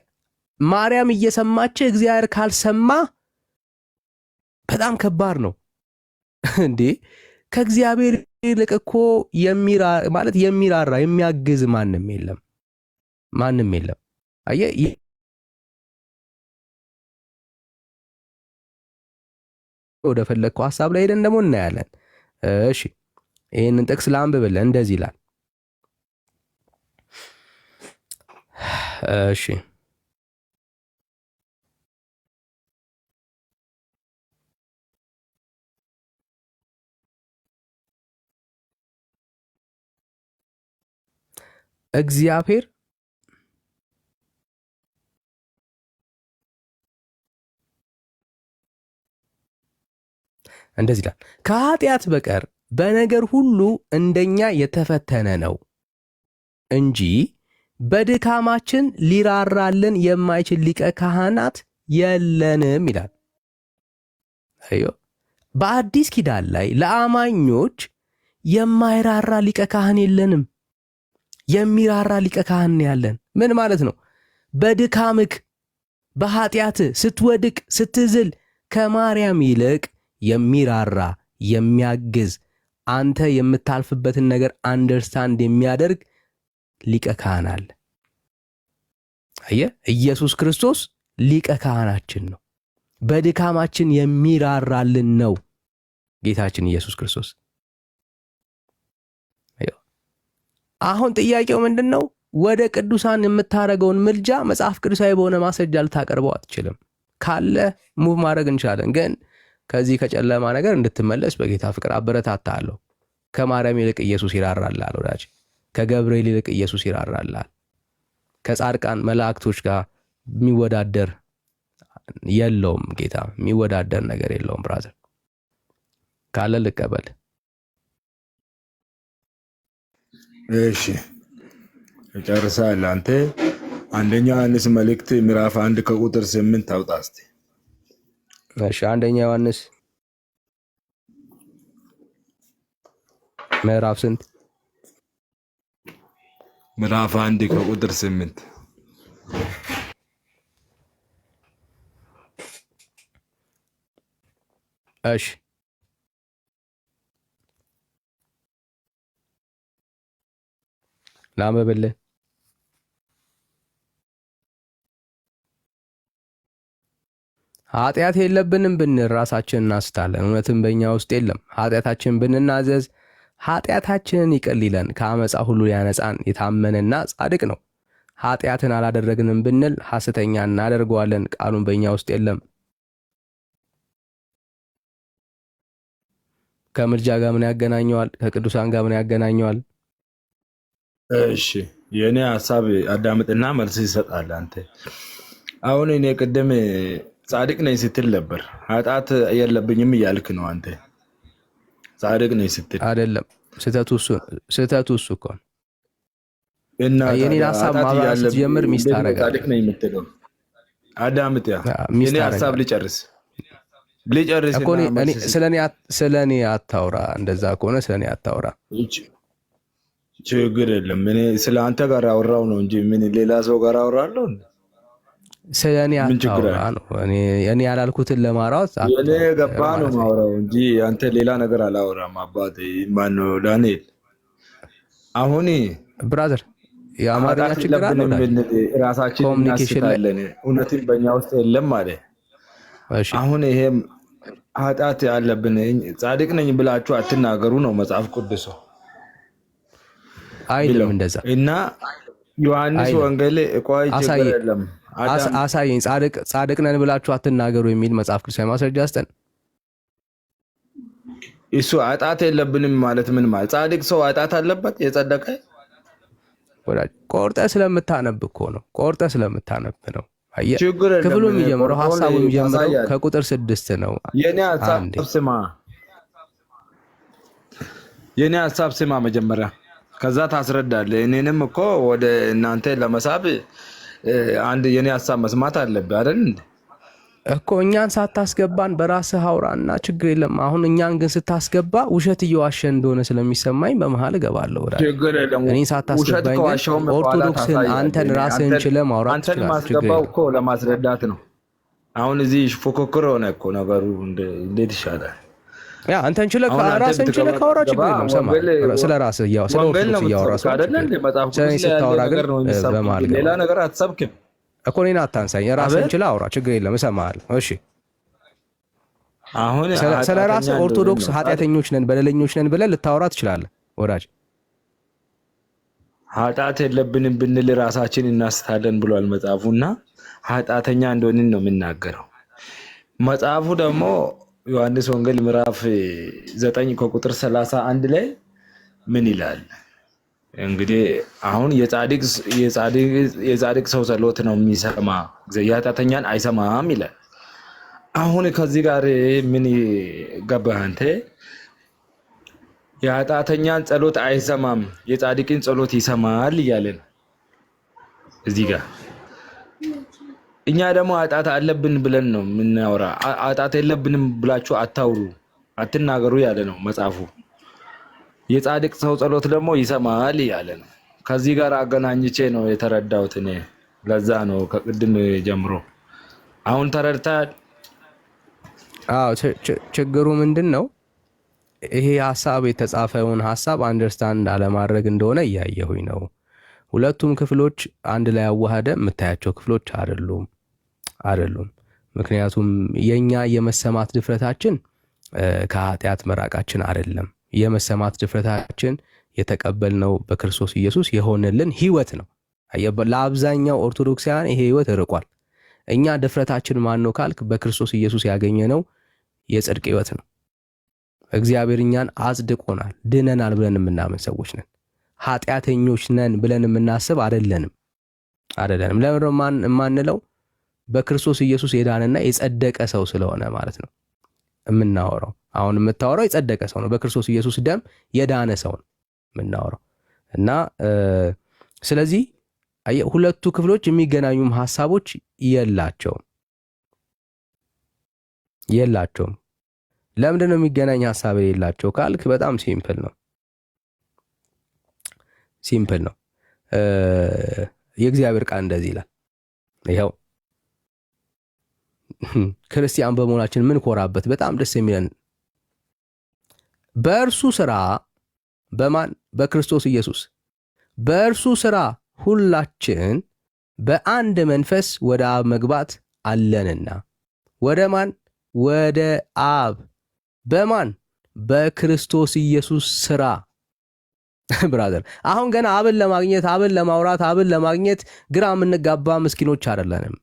ማርያም እየሰማች እግዚአብሔር ካልሰማ በጣም ከባድ ነው እንዴ። ከእግዚአብሔር ይልቅ እኮ የሚራራ የሚያግዝ ማንም የለም። አየህ ወደ ፈለግከው ሐሳብ ላይ ሄደን ደግሞ እናያለን። እሺ ይህንን ጥቅስ ላንብብልህ። እንደዚህ ይላል። እሺ እግዚአብሔር እንደዚህ ይላል፣ ከኃጢአት በቀር በነገር ሁሉ እንደኛ የተፈተነ ነው እንጂ በድካማችን ሊራራልን የማይችል ሊቀ ካህናት የለንም ይላል። አዮ በአዲስ ኪዳን ላይ ለአማኞች የማይራራ ሊቀ ካህን የለንም። የሚራራ ሊቀ ካህን ያለን። ምን ማለት ነው? በድካምክ በኃጢአት ስትወድቅ ስትዝል ከማርያም ይልቅ የሚራራ የሚያግዝ አንተ የምታልፍበትን ነገር አንደርስታንድ የሚያደርግ ሊቀ ካህን አለ። አየህ ኢየሱስ ክርስቶስ ሊቀ ካህናችን ነው። በድካማችን የሚራራልን ነው ጌታችን ኢየሱስ ክርስቶስ። አሁን ጥያቄው ምንድን ነው? ወደ ቅዱሳን የምታደርገውን ምልጃ መጽሐፍ ቅዱሳዊ በሆነ ማስረጃ ልታቀርበው አትችልም። ካለ ሙቭ ማድረግ እንችላለን፣ ግን ከዚህ ከጨለማ ነገር እንድትመለስ በጌታ ፍቅር አበረታታለሁ። ከማርያም ይልቅ ኢየሱስ ይራራልሃል ወዳጅ። ከገብርኤል ይልቅ ኢየሱስ ይራራልሃል። ከጻድቃን መላእክቶች ጋር የሚወዳደር የለውም ጌታ፣ የሚወዳደር ነገር የለውም ብራዘር። ካለ ልቀበል። እሺ ጨርሰሃል አንተ። አንደኛ ዮሐንስ መልእክት ምዕራፍ 1 ከቁጥር 8 አውጣ እስቲ። እሺ አንደኛ ዮሐንስ ምዕራፍ ስንት? ምዕራፍ 1 ከቁጥር 8። እሺ ላንብብልህ። ኃጢአት የለብንም ብንል ራሳችንን እናስታለን፣ እውነትም በእኛ ውስጥ የለም። ኃጢአታችንን ብንናዘዝ ኃጢአታችንን ይቅር ሊለን ከአመፃ ሁሉ ሊያነጻን የታመነና ጻድቅ ነው። ኃጢአትን አላደረግንም ብንል ሐሰተኛ እናደርገዋለን፣ ቃሉን በእኛ ውስጥ የለም። ከምልጃ ጋር ምን ያገናኘዋል? ከቅዱሳን ጋር ምን ያገናኘዋል? እሺ የእኔ ሀሳብ አዳምጥና መልስ ይሰጣል። አንተ አሁን እኔ ቅድም ጻድቅ ነኝ ስትል ነበር። ኃጢአት የለብኝም እያልክ ነው አንተ። ጻድቅ ነኝ ስትል አይደለም። ስህተቱ እሱ እኮ ነው። የኔን ሀሳብ ማብራት ስትጀምር ሚስት አደረጋለሁ። ጻድቅ ነኝ የምትለው አዳምጥ። የኔ ሀሳብ ልጨርስ እኮ ስለ እኔ አታውራ። እንደዛ ከሆነ ስለ እኔ አታውራ። ችግር የለም። እኔ ስለ አንተ ጋር አወራው ነው እንጂ ምን ሌላ ሰው ጋር አወራለሁ? ስለ እኔ ምን ችግር አታውራ አለ? ነው። እኔ ያላልኩትን ለማውራት የኔ ገባ ነው ማለት ነው። ማውራው እንጂ አንተ ሌላ ነገር አላወራም። አባቴ ማነው ዳንኤል? አሁን ብራዘር የአማርኛ ኃጢአት ችግር አለ የለብንም ወዳጅ። ብንል ራሳችን ኮሚኒኬሽን ላይ እናስታለን። እውነትን በእኛ ውስጥ የለም አለ። እሺ አሁን ይሄም ኃጢአት ያለብን ጻድቅ ነኝ ብላችሁ አትናገሩ ነው መጽሐፍ ቅዱስ አይልም ብለው እንደዛ እና ዮሐንስ አይልም። ወንጌል ቆይ ችግር አሳየኝ የለም አዳም አሳየኝ። ጻድቅ ነን ብላችሁ አትናገሩ የሚል መጽሐፍ ቅዱሳዊ ማስረጃ ስጠን። እሱ ኃጢአት የለብንም ማለት ምን ማለት? ጻድቅ ሰው ኃጢአት አለበት የጸደቀ? ወዳጅ ቆርጠ ስለምታነብ እኮ ነው። ቆርጠ ስለምታነብ ነው። አየህ ችግር የለም። ክፍሉ የሚጀምረው ቆርጦ ሀሳቡ የሚጀምረው ያሳያል። ከቁጥር 6 ነው። የኔ ሀሳብ አንዴ ስማ፣ የኔ ሀሳብ ስማ መጀመሪያ፣ ከዛ ታስረዳለህ። እኔንም እኮ ወደ እናንተ ለመሳብ አንድ የኔ ሀሳብ መስማት አለብህ አይደል እንዴ? እኮ እኛን ሳታስገባን በራስህ አውራና ችግር የለም። አሁን እኛን ግን ስታስገባ ውሸት እየዋሸ እንደሆነ ስለሚሰማኝ በመሀል እገባለሁ። ወዳጅ ችግር የለም። እኔ ውሸት ሳታስገባኝ ግን ከዋሻውም በኋላ ኦርቶዶክስን ታሳያለህ። አንተን ራስህን ችለህ ማውራት አንተን ትችላለህ። ችግር ማስገባው የለም። እኮ ለማስረዳት ነው። አሁን እዚህ ፉክክር ሆነ እኮ ነገሩ። እንዴት ይሻላል? ያ አንተን ችለህ አሁን አንተ ራስህን ችለህ ካወራ ችግር የለም። ሰማ ስለ ራስህ ስለ ወንጌል ነው ኦርቶዶክስ እያወራ የምትሰብክ አይደለ እንዴ? መጽሐፍ ስለ እኔ ቅዱስ ላይ ያለ ስታወራ ግን ነገር ነው የሚሰብክ፣ በመሀል ሌላ ገባ ነገር አትሰብክም። እኮ እኔን አታንሳኝ። ራስህን አቤት ችለህ አውራ ችግር የለም። እሰማሃለሁ። እሺ አሁን ስለ ኃጢአተኛ ራስህ እንደሆንን ኦርቶዶክስ ነው ጻድቅ ኃጢአተኞች ነን በደለኞች ነን ብለህ ልታወራ ትችላለህ ወዳጅ። ኃጢአት የለብንም ብንል ራሳችን እናስታለን ብሏል መጽሐፉ እና ኃጢአተኛ እንደሆንን ነው የምናገረው። መጽሐፉ ደግሞ ዮሐንስ ወንጌል ምዕራፍ 9 ከቁጥር 31 ላይ ምን ይላል? እንግዲህ አሁን የጻድቅ ሰው ጸሎት ነው የሚሰማ፣ የኃጢአተኛን አይሰማም ይላል። አሁን ከዚህ ጋር ምን ገባህ አንተ? የኃጢአተኛን ጸሎት አይሰማም የጻድቅን ጸሎት ይሰማል እያለ ነው እዚህ ጋር። እኛ ደግሞ ኃጢአት አለብን ብለን ነው የምናወራ። ኃጢአት የለብንም ብላችሁ አታውሩ፣ አትናገሩ ያለ ነው መጽሐፉ። የጻድቅ ሰው ጸሎት ደግሞ ይሰማል ያለ ነው። ከዚህ ጋር አገናኝቼ ነው የተረዳሁት እኔ። ለዛ ነው ከቅድም ጀምሮ አሁን ተረድተሃል? አዎ ችግሩ ምንድን ነው? ይሄ ሀሳብ የተጻፈውን ሀሳብ አንደርስታንድ አለማድረግ እንደሆነ እያየሁኝ ነው። ሁለቱም ክፍሎች አንድ ላይ አዋሃደ የምታያቸው ክፍሎች አይደሉም። ምክንያቱም የኛ የመሰማት ድፍረታችን ከኃጢአት መራቃችን አይደለም። የመሰማት ድፍረታችን የተቀበልነው በክርስቶስ ኢየሱስ የሆነልን ህይወት ነው። ለአብዛኛው ኦርቶዶክሳውያን ይሄ ህይወት ርቋል። እኛ ድፍረታችን ማን ነው ካልክ በክርስቶስ ኢየሱስ ያገኘነው የጽድቅ ህይወት ነው። እግዚአብሔር እኛን አጽድቆናል፣ ድነናል ብለን የምናምን ሰዎች ነን። ኃጢአተኞች ነን ብለን የምናስብ አይደለንም። ለምን የማንለው? በክርስቶስ ኢየሱስ የዳነና የጸደቀ ሰው ስለሆነ ማለት ነው የምናወራው። አሁን የምታወራው የጸደቀ ሰው ነው፣ በክርስቶስ ኢየሱስ ደም የዳነ ሰው ነው የምናወራው። እና ስለዚህ ሁለቱ ክፍሎች የሚገናኙም ሐሳቦች የላቸውም። ለምንድን ነው የሚገናኝ ሐሳብ የሌላቸው ካልክ በጣም ሲምፕል ነው። የእግዚአብሔር ቃል እንደዚህ ይላል። ይኸው ክርስቲያን በመሆናችን ምን ኮራበት በጣም ደስ የሚለን በእርሱ ሥራ በማን? በክርስቶስ ኢየሱስ በእርሱ ሥራ ሁላችን በአንድ መንፈስ ወደ አብ መግባት አለንና። ወደ ማን? ወደ አብ። በማን? በክርስቶስ ኢየሱስ ሥራ። ብራዘር አሁን ገና አብን ለማግኘት አብን ለማውራት አብን ለማግኘት ግራ የምንጋባ ምስኪኖች አይደለንም።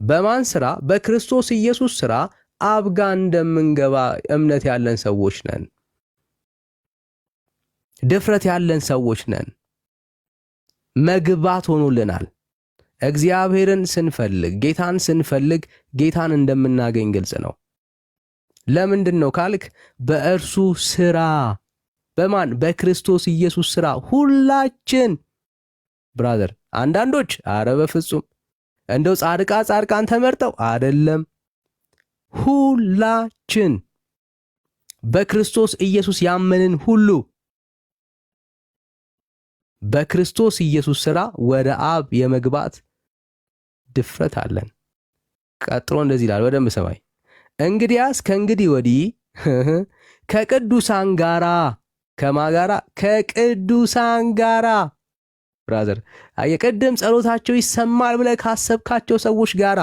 በማን ሥራ? በክርስቶስ ኢየሱስ ሥራ አብ ጋር እንደምንገባ እምነት ያለን ሰዎች ነን። ድፍረት ያለን ሰዎች ነን። መግባት ሆኖልናል። እግዚአብሔርን ስንፈልግ ጌታን ስንፈልግ ጌታን እንደምናገኝ ግልጽ ነው። ለምንድን ነው ካልክ በእርሱ ሥራ። በማን? በክርስቶስ ኢየሱስ ሥራ ሁላችን። ብራዘር አንዳንዶች አረ በፍጹም እንደው ጻድቃን ተመርጠው አይደለም። ሁላችን በክርስቶስ ኢየሱስ ያመንን ሁሉ በክርስቶስ ኢየሱስ ሥራ ወደ አብ የመግባት ድፍረት አለን። ቀጥሎ እንደዚህ ይላል፣ በደንብ ሰማይ። እንግዲያስ ከእንግዲህ ወዲህ ከቅዱሳን ጋራ ከማጋራ ከቅዱሳን ጋራ ብራዘር የቀደም ጸሎታቸው ይሰማል ብለህ ካሰብካቸው ሰዎች ጋራ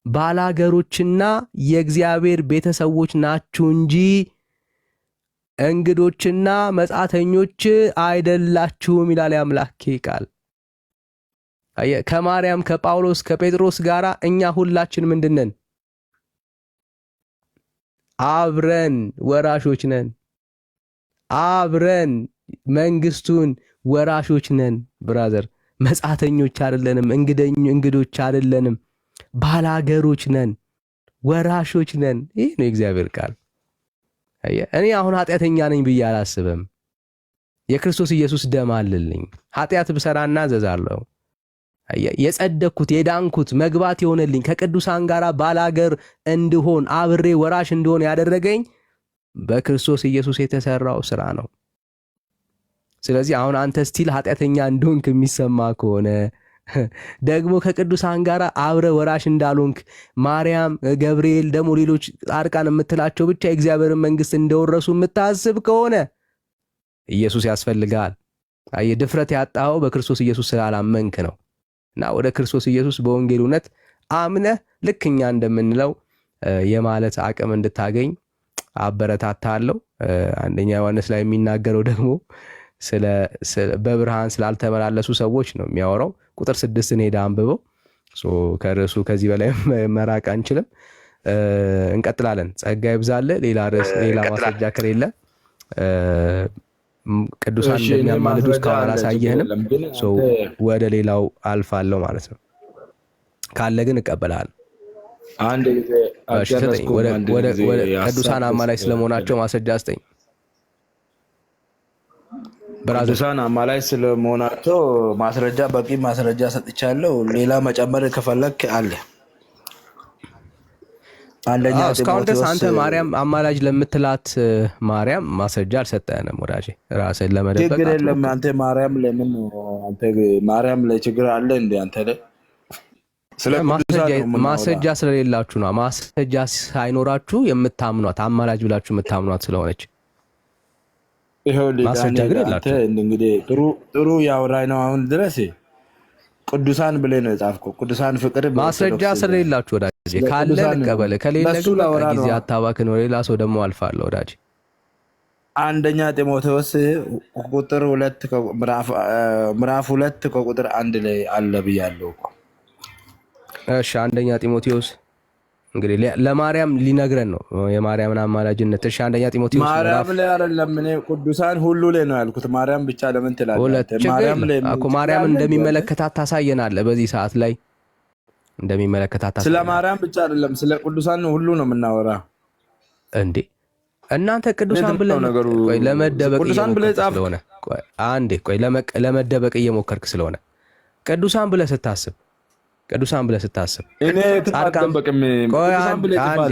ባላገሮችና የእግዚአብሔር ቤተሰቦች ናችሁ እንጂ እንግዶችና መጻተኞች አይደላችሁም ይላል የአምላኬ ቃል። ከማርያም ከጳውሎስ ከጴጥሮስ ጋራ እኛ ሁላችን ምንድነን? አብረን ወራሾች ነን። አብረን መንግስቱን ወራሾች ነን ብራዘር። መጻተኞች አይደለንም፣ እንግዶች አይደለንም፣ ባላገሮች ነን፣ ወራሾች ነን። ይህ ነው የእግዚአብሔር ቃል። እኔ አሁን ኃጢአተኛ ነኝ ብዬ አላስብም። የክርስቶስ ኢየሱስ ደም አለልኝ። ኃጢአት ብሰራና ዘዛለሁ። የጸደቅኩት የዳንኩት መግባት የሆነልኝ ከቅዱሳን ጋር ባላገር እንድሆን አብሬ ወራሽ እንድሆን ያደረገኝ በክርስቶስ ኢየሱስ የተሰራው ስራ ነው። ስለዚህ አሁን አንተ ስቲል ኃጢአተኛ እንደሆንክ የሚሰማ ከሆነ ደግሞ ከቅዱሳን ጋር አብረ ወራሽ እንዳልሆንክ ማርያም፣ ገብርኤል ደግሞ ሌሎች ጻድቃን የምትላቸው ብቻ የእግዚአብሔርን መንግስት እንደወረሱ የምታስብ ከሆነ ኢየሱስ ያስፈልጋል። ድፍረት ያጣኸው በክርስቶስ ኢየሱስ ስላላመንክ ነው። እና ወደ ክርስቶስ ኢየሱስ በወንጌል እውነት አምነህ ልክ እኛ እንደምንለው የማለት አቅም እንድታገኝ አበረታታለሁ። አንደኛ ዮሐንስ ላይ የሚናገረው ደግሞ በብርሃን ስላልተመላለሱ ሰዎች ነው የሚያወራው። ቁጥር 6 ሄዳ አንብበው። ከርዕሱ ከዚህ በላይ መራቅ አንችልም። እንቀጥላለን። ጸጋ ይብዛል። ሌላ ማስረጃ ከሌለ ቅዱሳን እንደሚያማልዱ እስካሁን አላሳየህንም። ወደ ሌላው አልፋለሁ ማለት ነው። ካለ ግን እቀበላለሁ። አንድ ጊዜ ወደ ቅዱሳን አማላጅ ስለመሆናቸው ማስረጃ ስጠኝ። ቅዱሳን አማላጅ ስለመሆናቸው ማስረጃ በቂ ማስረጃ ሰጥቻለሁ። ሌላ መጨመር ከፈለክ አለ። አንደኛ እስካሁን ድረስ አንተ ማርያም አማላጅ ለምትላት ማርያም ማስረጃ አልሰጠንም ወዳጄ። ራስህን ለመደበቅ ችግር የለም። አንተ ማርያም ለምን አንተ ማርያም ላይ ችግር አለ እንዴ? አንተ ላይ ማስረጃ ስለሌላችሁ ነው። ማስረጃ ሳይኖራችሁ የምታምኗት አማላጅ ብላችሁ የምታምኗት ስለሆነች ማስረጃ ግን የላችሁ። እንግዲህ ጥሩ ያወራኝ ነው አሁን ድረስ ቅዱሳን ብለህ ነው የጻፍከው። ቅዱሳን ፍቅር ማስረጃ ስለሌላችሁ ወዳጄ ካለ ልቀበል፣ ከሌለ ግን ጊዜ አታባክን። ሌላ ሰው ደግሞ አልፋለሁ ወዳጄ። አንደኛ ጢሞቴዎስ ቁጥር 2 ምዕራፍ 2 ከቁጥር 1 ላይ አለ ብያለሁ እኮ። እሺ አንደኛ ጢሞቴዎስ እንግዲህ ለማርያም ሊነግረን ነው የማርያምን አማላጅነት። እሺ አንደኛ ጢሞቴዎስ ማርያም ላይ አይደለም፣ እኔ ቅዱሳን ሁሉ ላይ ነው ያልኩት። ማርያም ብቻ ለምን ትላለህ? ማርያምን እንደሚመለከታት ታሳየናለህ። በዚህ ሰዓት ላይ እንደሚመለከታት ታሳየናለህ። ስለ ማርያም ብቻ አይደለም፣ ስለ ቅዱሳን ሁሉ ነው የምናወራ እንዴ። እናንተ ቅዱሳን ብለህ ለመደበቅ እየሞከርክ ስለሆነ ቅዱሳን ብለህ ስታስብ እኔ ጻድቃን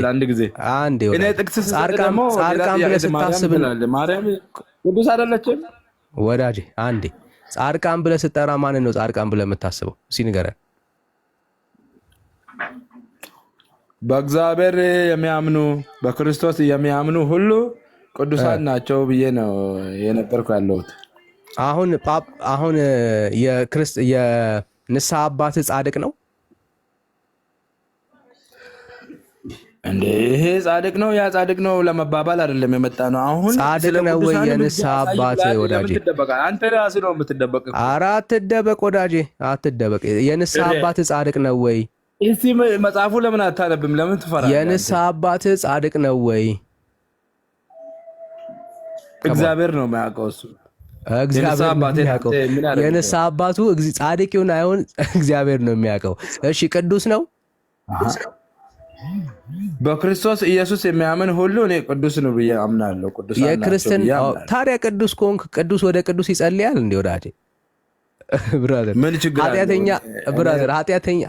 አንድ ጊዜ እኔ ጥቅስ ጻድቃን ብለህ ስታስብ ማርያም ቅዱስ አይደለችም ወዳጄ። አንዴ ጻድቃን ብለህ ስጠራ ማንን ነው ጻድቃን ብለህ የምታስበው? እስኪ ንገረን። በእግዚአብሔር የሚያምኑ በክርስቶስ የሚያምኑ ሁሉ ቅዱሳን ናቸው ብዬ ነው የነበርኩ ያለሁት። አሁን የንስሐ አባት ጻድቅ ነው እንዴ? ይሄ ጻድቅ ነው ያ ጻድቅ ነው ለመባባል አይደለም የመጣ ነው። አሁን ጻድቅ ነው ወይ የንስሐ አባት ወዳጄ? አንተ ራስህ ነው የምትደበቅ። ኧረ አትደበቅ ወዳጄ አትደበቅ። የንስሐ አባት ጻድቅ ነው ወይ? እስቲ መጽሐፉ ለምን አታነብም? ለምን ትፈራለህ? የንስሐ አባት ጻድቅ ነው ወይ? እግዚአብሔር ነው የሚያውቀው እሱ። የንስሐ አባቱ ጻድቅ ይሁን አይሁን እግዚአብሔር ነው የሚያውቀው። እሺ ቅዱስ ነው? በክርስቶስ ኢየሱስ የሚያምን ሁሉ እኔ ቅዱስ ነው ብዬ አምናለሁ። ቅዱስ ታዲያ ቅዱስ ከሆንክ ቅዱስ ወደ ቅዱስ ይጸልያል እንዴ ወዳጄ? ብራዘር ምን ችግር አለው? ኃጢአተኛ ብራዘር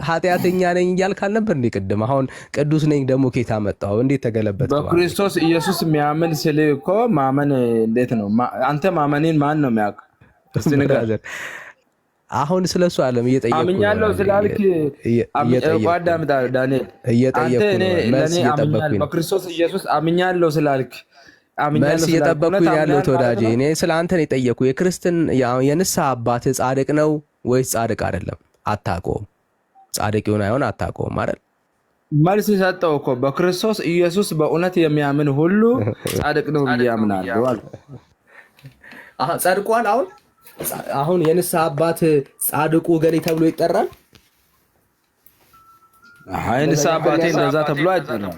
ኃጢአተኛ ነኝ እያልክ አልነበር እንዴ ቅድም? አሁን ቅዱስ ነኝ ደግሞ ኬታ መጣሁ እንዴት ተገለበጥክ? በክርስቶስ ኢየሱስ የሚያምን ስል እኮ ማመን እንዴት ነው? አንተ ማመኔን ማን ነው የሚያውቅ? እስቲ ንገር። አሁን ስለሱ ዓለም እየጠየቅኩ አምኛለሁ ስላልክ ጓዳምጣ ዳንኤል እየጠየቅኩ ነው። መልስ እየጠበቅኩኝ ነው። በክርስቶስ ኢየሱስ አምኛለሁ ስላልክ መልስ እየጠበቅኩኝ ያለሁት ወዳጄ። እኔ ስለ አንተ ነው የጠየቅኩ። የንስሐ አባት ጻድቅ ነው ወይስ ጻድቅ አይደለም? አታውቀውም። ጻድቅ ይሁን አይሆን አታውቀውም አይደል? መልስ የሰጠው እኮ በክርስቶስ ኢየሱስ በእውነት የሚያምን ሁሉ ጻድቅ ነው ብዬ አምናለሁ አልኩ። ጸድቋል። አሁን የንስሐ አባት ጻድቁ ገሌ ተብሎ ይጠራል? የንስሐ አባቴ እንደዛ ተብሎ አይጠራም።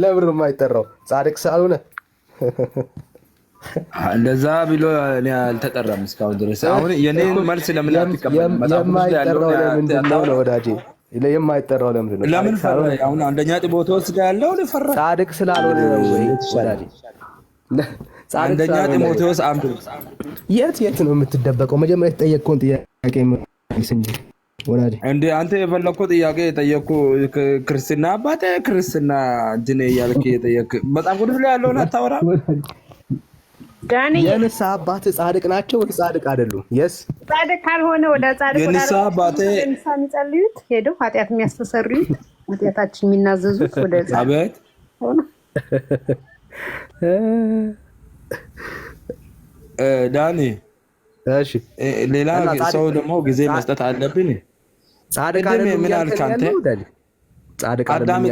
ለምን የማይጠራው? ጻድቅ ስላልሆነ እንደዛ ብሎ እኔ አልተጠራም እስካሁን ድረስ። አሁን የኔን መልስ ለምን አትቀበልም? የማይጠራው ለምንድን ነው ወዳጄ? የማይጠራው ለምንድን ነው? ለምን ፈራ? አሁን አንደኛ ጢሞቴዎስ ጋር ያለው ፈራ። ጻድቅ ስላልሆነ ነው ወይ ወዳጄ? አንደኛ ጢሞቴዎስ አንዱ የት ነው የምትደበቀው? መጀመሪያ የተጠየቅከውን ጥያቄ መልስ እንጂ ወዳጄ። እንደ አንተ የፈለግከው ጥያቄ የጠየቅኩ ክርስትና አባቴ ክርስትና እንትን እያልክ የጠየቅ በጣም ቅዱስ ላይ ያለውን አታወራ። ዳኒ የንስሐ አባት ጻድቅ ናቸው ወይ ጻድቅ አይደሉም? የስ ጻድቅ ካልሆነ ወደ ጻድቅ ወደ የንስሐ አባቴ ንስሐ የሚጸልዩት ሄደው ኃጢአት የሚያስተሰርዩት ኃጢአታችን የሚናዘዙት ወደ ጻድቅ አቤት ሆነ። ዳኒ እሺ፣ ሌላ ሰው ደግሞ ጊዜ መስጠት አለብን። ጻድቅ አይደለም ምን አልክ አንተ? ጻድቅ አይደለም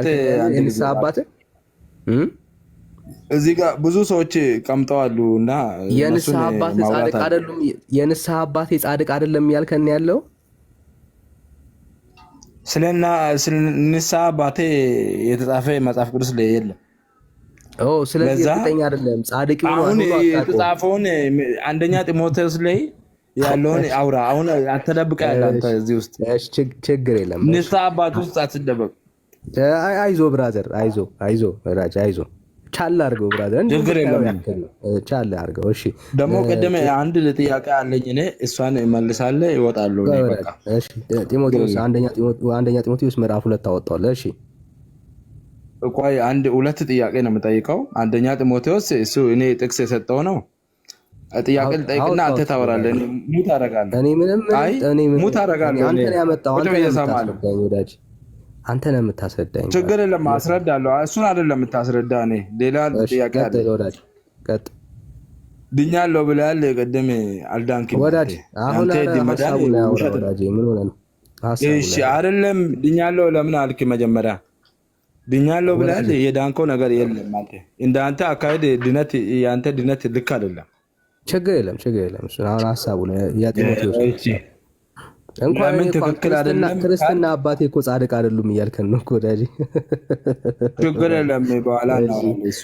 የንስሐ አባት እዚህ ጋር ብዙ ሰዎች ቀምጠዋሉ እና የንስሐ አባት ጻድቅ አይደሉም። የንስሐ አባት ጻድቅ አይደለም ያልከን ያለው ስለና ንስሐ አባቴ የተጻፈ መጽሐፍ ቅዱስ ላይ የለም። ስለዚህ እርግጠኛ አይደለም ጻድቅ ነው። አሁን የተጻፈውን አንደኛ ጢሞቴዎስ ላይ ያለውን አውራ። አሁን አትደብቅ ያለ አንተ እዚህ ውስጥ ችግር የለም። ንስሐ አባት ውስጥ አትደብቅ። አይዞ ብራዘር፣ አይዞ ራጅ፣ አይዞ ቻል አድርገው ብራዘር፣ ችግር የለም። ቻል አድርገው። እሺ፣ ደግሞ ቀደም አንድ ጥያቄ አለኝ እኔ፣ እሷን እመልሳለሁ፣ ይወጣሉ። በቃ እሺ። ጢሞቴዎስ አንደኛ ጢሞቴዎስ ምዕራፍ 2 አወጣው። እሺ ቆይ ሁለት ጥያቄ ነው የምጠይቀው። አንደኛ ጢሞቴዎስ እሱ እኔ ጥቅስ የሰጠው ነው። ጥያቄ ልጠይቅና አንተ ታወራለህ። ሙት አደርጋለሁ። ሙት አደርጋለሁ። አንተ ነው ያመጣው። አንተ ነው የምታስረዳኝ። ችግር የለም አስረዳለሁ። እሱን አይደለም የምታስረዳ። እኔ ሌላ ጥያቄ አለ። ድኛለሁ ብለሃል። ቀደም አልዳንክም ወዳጅ። አሁን ሀሳቡ ነው ያወራው ወዳጅ። ምን ሆነ ነው? እሺ አይደለም ድኛለሁ ለምን አልክ መጀመሪያ? ድኛለሁ ብለሃል። የዳንከው ነገር የለም ማለት እንዳንተ አካሄድ ድነት ያንተ ድነት ልክ አይደለም። ችግር የለም። እሱ አሁን ሀሳቡ ነው ያጢሞቴዎስ እንኳን ምን ትክክል አይደለም። ክርስትና አባቴ እኮ ጻድቅ አይደሉም እያልከን ነው እኮ ወዳጅ። ችግር የለም። በኋላ ነው እሱ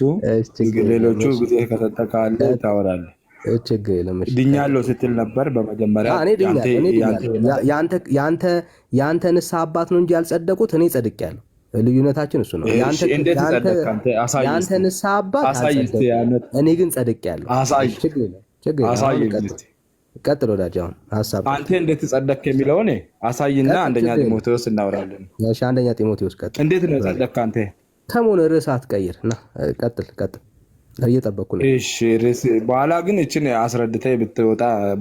ሌሎቹ ጊዜ ከተጠቃለ ታወራለህ። ችግር የለም። ድኛለሁ ስትል ነበር በመጀመሪያ። ያንተ ንስሐ አባት ነው እንጂ ያልጸደቁት እኔ ጸድቄያለሁ። ልዩነታችን እሱ ነው። ያንተ ንስሐ አባት አልጸደቀም፣ እኔ ግን ጸድቄያለሁ። ቀጥል ወዳጅ። አሁን ሀሳብ አንተ እንዴት ጸደቅክ የሚለውን አሳይና አንደኛ ጢሞቴዎስ እናወራለን። እሺ አንደኛ ጢሞቴዎስ ቀጥል። እንዴት ነው ጸደቅክ አንተ? ከሞነ ርዕስ አትቀይር እና ቀጥል። እየጠበቅኩ ነው። እሺ ርዕስ በኋላ ግን እችን አስረድተህ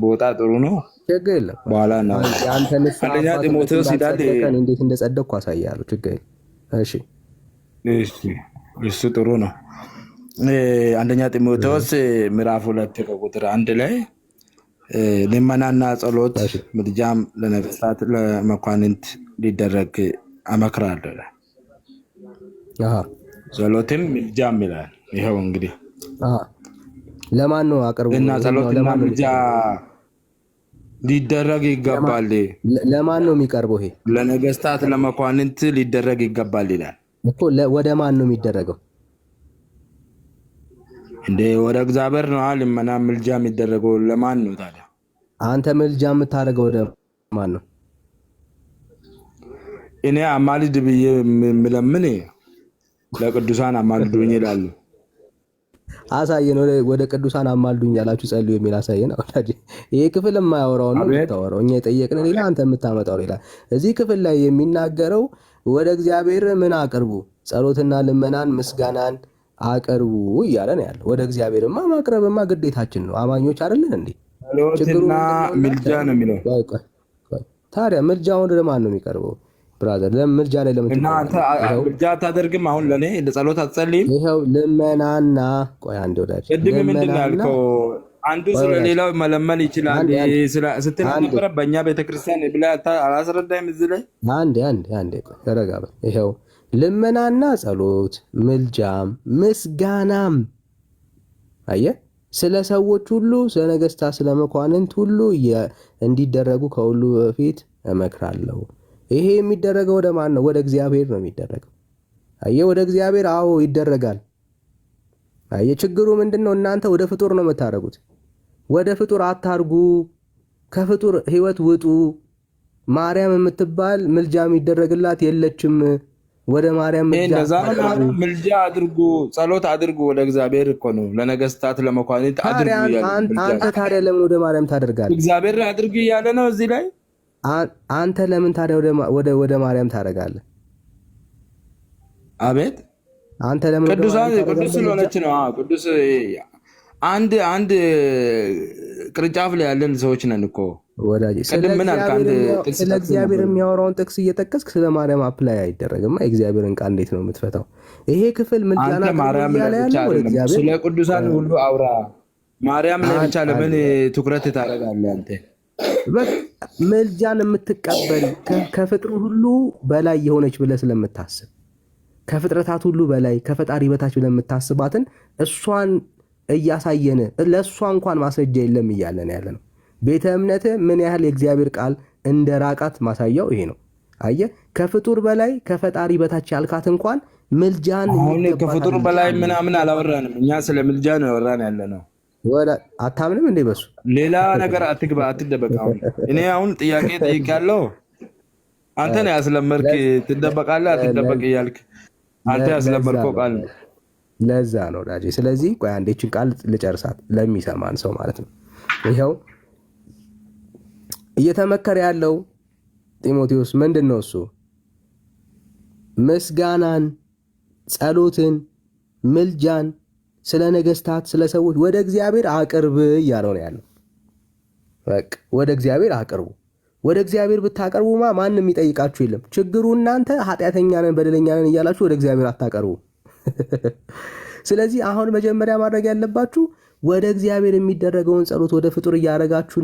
በወጣ ጥሩ ነው። ችግር የለም። በኋላ ነው አንደኛ ጢሞቴዎስ ይላል እንዴት እንደጸደቅኩ አሳያለሁ። ችግር የለም። እሺ እሱ ጥሩ ነው። አንደኛ ጢሞቴዎስ ምዕራፍ 2 ከቁጥር 1 ላይ ልመናና ጸሎት ምልጃም ለነገስታት ለመኳንንት ሊደረግ እመክራለሁ። ጸሎትም ምልጃም ይላል። ይኸው እንግዲህ ለማን ነው አቅርቡ እና ጸሎትና ምልጃ ሊደረግ ይገባል። ለማን ነው የሚቀርበው? ይሄ ለነገስታት ለመኳንንት ሊደረግ ይገባል ይላል እኮ። ወደ ማን ነው የሚደረገው እንዴ? ወደ እግዚአብሔር ነው። ልመና ምልጃ የሚደረገው ለማን ነው ታዲያ? አንተ ምልጃ የምታደርገው ወደ ማን ነው? እኔ አማልድ ብዬ የምለምን ለቅዱሳን አማልዱኝ ይላሉ። አሳየን። ወደ ቅዱሳን አማልዱኝ ያላችሁ ጸልዩ የሚል አሳየን። ወዳጅ ይሄ ክፍል የማያወራው ነው የምታወራው። እኛ የጠየቅን ሌላ፣ አንተ የምታመጣው ሌላ። እዚህ ክፍል ላይ የሚናገረው ወደ እግዚአብሔር ምን አቅርቡ፣ ጸሎትና ልመናን ምስጋናን አቅርቡ እያለ ነው ያለው። ወደ እግዚአብሔርማ ማቅረብማ ግዴታችን ነው። አማኞች አይደለን እንዴ? ጸሎትና ምልጃ ነው የሚለው። ታዲያ ምልጃውን ወደ ማን ነው የሚቀርበው? ብራዘር ምልጃ ላይ ለምን እና አንተ ምልጃ አታደርግም? አሁን ለኔ ለጸሎት አትጸልይም? ይኸው ልመናና ቆይ አንዴ ወዳጅ ቅድም ምንድን ነው ያልከው? አንዱ ስለሌላው መለመን ይችላል ስትል ነበረ። በእኛ ቤተክርስቲያን ብለህ አላስረዳኝም? እዚህ ላይ አንዴ ተረጋ በል። ይኸው ልመናና ጸሎት፣ ምልጃም ምስጋናም፣ አየህ፣ ስለ ሰዎች ሁሉ፣ ስለ ነገስታት፣ ስለ መኳንንት ሁሉ እንዲደረጉ ከሁሉ በፊት እመክራለሁ። ይሄ የሚደረገው ወደ ማን ነው? ወደ እግዚአብሔር ነው የሚደረገው። አየህ፣ ወደ እግዚአብሔር አዎ ይደረጋል። አየህ፣ ችግሩ ምንድነው? እናንተ ወደ ፍጡር ነው የምታደርጉት። ወደ ፍጡር አታርጉ። ከፍጡር ህይወት ውጡ። ማርያም የምትባል ምልጃ የሚደረግላት የለችም። ወደ ማርያም ምልጃ አድርጉ፣ ጸሎት አድርጉ ወደ እግዚአብሔር እኮ ነው። ለነገስታት ለመኳንንት አድርጉ እያለ አንተ ታዲያ ለምን ወደ ማርያም ታደርጋለህ? እግዚአብሔር አድርጉ እያለ ነው እዚህ ላይ። አንተ ለምን ታዲያ ወደ ማርያም ታደርጋለህ? አቤት አንተ ለምን ቅዱስ ስለሆነች ነው። ቅዱስ አንድ ቅርንጫፍ ላይ ያለን ሰዎች ነን እኮ ወዳጅ። ስለ እግዚአብሔር የሚያወራውን ጥቅስ እየጠቀስክ ስለ ማርያም አፕላይ አይደረግም። የእግዚአብሔርን ቃል እንዴት ነው የምትፈታው? ይሄ ክፍል ምልጃና ስለ ቅዱሳን ሁሉ አውራ። ማርያም ላይ ብቻ ለምን ትኩረት ታደርጋለህ አንተ? ምልጃን የምትቀበል ከፍጥሩ ሁሉ በላይ የሆነች ብለህ ስለምታስብ፣ ከፍጥረታት ሁሉ በላይ ከፈጣሪ በታች ብለህ የምታስባትን እሷን እያሳየን ለእሷ እንኳን ማስረጃ የለም እያለን ያለ ነው። ቤተ እምነት ምን ያህል የእግዚአብሔር ቃል እንደ ራቃት ማሳያው ይሄ ነው። አየህ፣ ከፍጡር በላይ ከፈጣሪ በታች ያልካት እንኳን ምልጃን ከፍጡር በላይ ምናምን አላወራንም። እኛ ስለ ምልጃ ነው ያወራን ያለ ነው። አታምንም እንዴ? በሱ ሌላ ነገር አትግባ፣ አትደበቅ። እኔ አሁን ጥያቄ ጠይቄያለሁ። አንተ ነው ያስለመድክ። ትደበቃለህ አትደበቅ እያልክ አንተ ያስለመድከው ቃል ነው። ለዛ ነው ዳጄ። ስለዚህ ቆይ አንዴችን ቃል ልጨርሳት ለሚሰማን ሰው ማለት ነው። ይኸው እየተመከረ ያለው ጢሞቴዎስ ምንድን ነው? እሱ ምስጋናን፣ ጸሎትን፣ ምልጃን ስለ ነገስታት፣ ስለ ሰዎች ወደ እግዚአብሔር አቅርብ እያለው ነው ያለው። በቃ ወደ እግዚአብሔር አቅርቡ። ወደ እግዚአብሔር ብታቀርቡማ ማንም የሚጠይቃችሁ የለም። ችግሩ እናንተ ኃጢአተኛ ነን በደለኛ ነን እያላችሁ ወደ እግዚአብሔር አታቀርቡ። ስለዚህ አሁን መጀመሪያ ማድረግ ያለባችሁ ወደ እግዚአብሔር የሚደረገውን ጸሎት ወደ ፍጡር እያረጋችሁ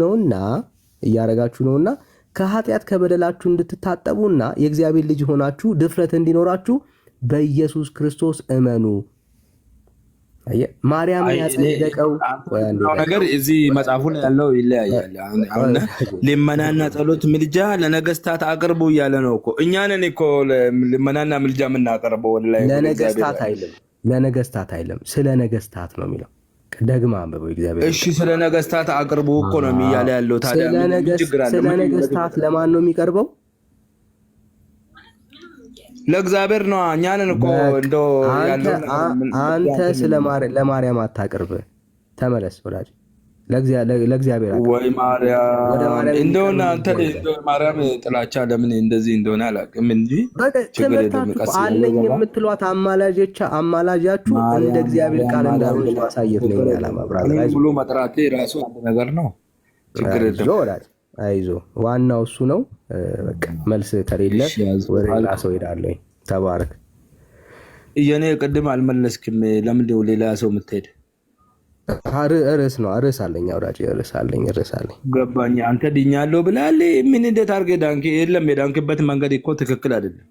ነውና ከኃጢአት ከበደላችሁ እንድትታጠቡና የእግዚአብሔር ልጅ ሆናችሁ ድፍረት እንዲኖራችሁ በኢየሱስ ክርስቶስ እመኑ። ማርያም ያጸደቀው ነገር እዚህ መጽሐፉ ላይ ያለው ይለያያል። አሁን ልመናና ጸሎት ምልጃ ለነገስታት አቅርቡ እያለ ነው እኮ። እኛ ነን እኮ ልመናና ምልጃ የምናቀርበው ላይ ለነገስታት አይልም፣ ስለ ነገስታት ነው የሚለው። ደግማ አንብበው እግዚአብሔር። እሺ ስለ ነገስታት አቅርቡ እኮ ነው እያለ ያለው። ታዲያ ስለ ነገስታት ለማን ነው የሚቀርበው? ለእግዚአብሔር ነው። እኛንን እኮ እንደው ያለው አንተ ለማርያም አታቅርብ። ተመለስ ወዳጅ፣ ለእግዚአብሔር አቅርብ። ወይ ማርያም እንደሆነ አንተ ማርያም ጥላቻ ለምን እንደዚህ እንደሆነ አላውቅም እንጂ ትምህርታችሁ አለኝ የምትሏት አማላጃችሁ እንደ እግዚአብሔር ቃል እንዳልሆነች ማሳየት ነው ዓላማ። ብራዘር ብሎ መጥራቴ ራሱ አንድ ነገር ነው። ችግር የለም ወዳጅ፣ አይዞ። ዋናው እሱ ነው። በቃ መልስ ከሌለ ወደ ሌላ ሰው ሄዳለሁ። ተባረክ። የኔ ቅድም አልመለስክም። ለምንድን ነው ሌላ ሰው የምትሄድ? ርዕስ አለኝ አውራጭ፣ ርዕስ አለኝ። ገባኝ። አንተ ድኛለሁ ብላል። ምን እንዴት አድርገህ ዳንክ? የለም የዳንክበት መንገድ እኮ ትክክል አይደለም።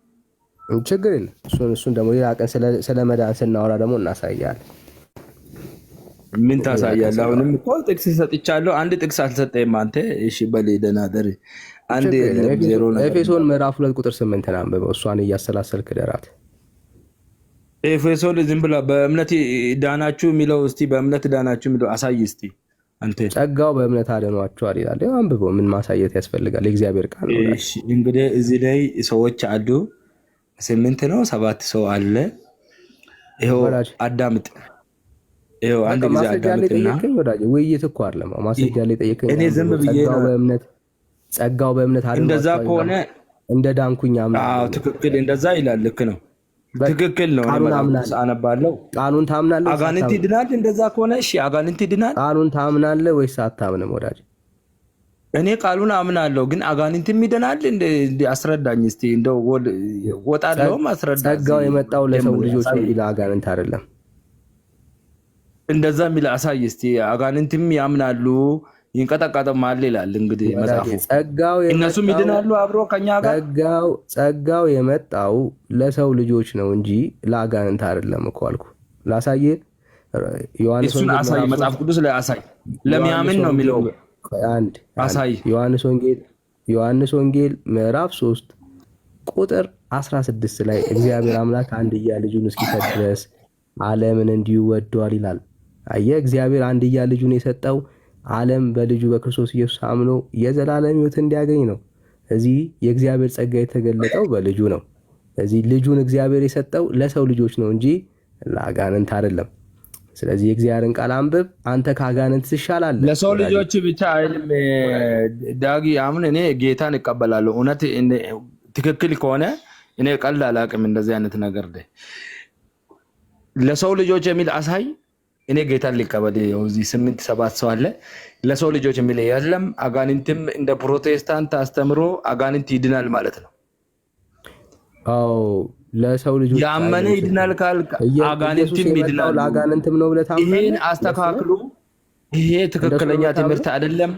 ችግር የለም። እሱን ደግሞ ሌላ ቀን ስለ መዳን ስናወራ ደግሞ እናሳያለን። ምን ታሳያለህ? አሁንም እኮ ጥቅስ ሰጥቻለሁ። አንድ ጥቅስ አልሰጠኝም አንተ። እሺ በል ደህና ደር። አንድ ኤፌሶን ምዕራፍ 2 ቁጥር 8 አንብበው። እሷን እያሰላሰልክ ደራት። ኤፌሶን ዝም ብላ በእምነት ዳናችሁ የሚለው እስቲ በእምነት ዳናችሁ የሚለው አሳይ እስቲ አንተ። ጸጋው በእምነት አድኗችኋል ይላል። አንብበው። ምን ማሳየት ያስፈልጋል? የእግዚአብሔር ቃል ነው። እሺ እንግዲህ እዚህ ላይ ሰዎች አሉ። 8 ነው 7 ሰው አለ። ይሄው አዳምጥ። ይኸው አንድ ጊዜ ማስረጃ ላይ አዳምጥና ጠየቀኝ ወዳጅ። ውይይት እኮ አይደለም ማስረጃ ላይ ጠየቀኝ። እኔ ዝም ብዬ ጸጋው በእምነት አይደል? እንደዛ ከሆነ እንደ ዳንኩኝ አዎ ትክክል፣ እንደዛ ይላል። ልክ ነው፣ ትክክል ነው። አነባለሁ። ቃሉን ታምናለህ? አጋንንት ይድናል? እንደዛ ከሆነ እሺ፣ አጋንንት ይድናል? ቃሉን ታምናለህ ወይስ አታምንም ወዳጅ? እኔ ቃሉን አምናለሁ፣ ግን አጋንንትም ይድናል? አስረዳኝ እስቲ። እንደው ወጣለሁም አስረዳ። ጸጋው የመጣው ለሰው ልጆች እንጂ ለአጋንንት አይደለም። እንደዛ የሚል አሳይ እስቲ። አጋንንትም ያምናሉ ይንቀጠቀጥማል ይላል። እንግዲህ መጽሐፉ እነሱም ይድናሉ አብሮ ከኛ ጋር። ጸጋው የመጣው ለሰው ልጆች ነው እንጂ ለአጋንንት አይደለም እኮ አልኩ። ላሳየህ። እሱን አሳይ፣ መጽሐፍ ቅዱስ ላይ አሳይ። ለሚያምን ነው የሚለው። አንድ አሳይ። ዮሐንስ ወንጌል ምዕራፍ 3 ቁጥር 16 ላይ እግዚአብሔር አምላክ አንድያ ልጁን እስኪሰጥ ድረስ ዓለምን እንዲሁ ወዷል ይላል። አየህ፣ እግዚአብሔር አንድያ ልጁን የሰጠው ዓለም በልጁ በክርስቶስ ኢየሱስ አምኖ የዘላለም ሕይወት እንዲያገኝ ነው። እዚህ የእግዚአብሔር ጸጋ የተገለጠው በልጁ ነው። እዚህ ልጁን እግዚአብሔር የሰጠው ለሰው ልጆች ነው እንጂ ለአጋንንት አይደለም። ስለዚህ የእግዚአብሔርን ቃል አንብብ። አንተ ከአጋንንት ትሻላለህ። ለሰው ልጆች ብቻ አይልም ዳጊ። አሁን እኔ ጌታን እቀበላለሁ። እውነት ትክክል ከሆነ እኔ ቀልድ አላውቅም። እንደዚህ አይነት ነገር ለሰው ልጆች የሚል አሳይ። እኔ ጌታን ሊቀበል እዚህ 8-7 ሰው አለ። ለሰው ልጆች የሚል የለም። አጋንንትም እንደ ፕሮቴስታንት አስተምሮ አጋንንት ይድናል ማለት ነው። አዎ ለሰው ልጆች ያመነ ይድናል ካልክ አጋንንትም ይድናል። ለአጋንንትም ነው ብለህ ታምናለህ? ይሄን አስተካክሉ። ይሄ ትክክለኛ ትምህርት አይደለም።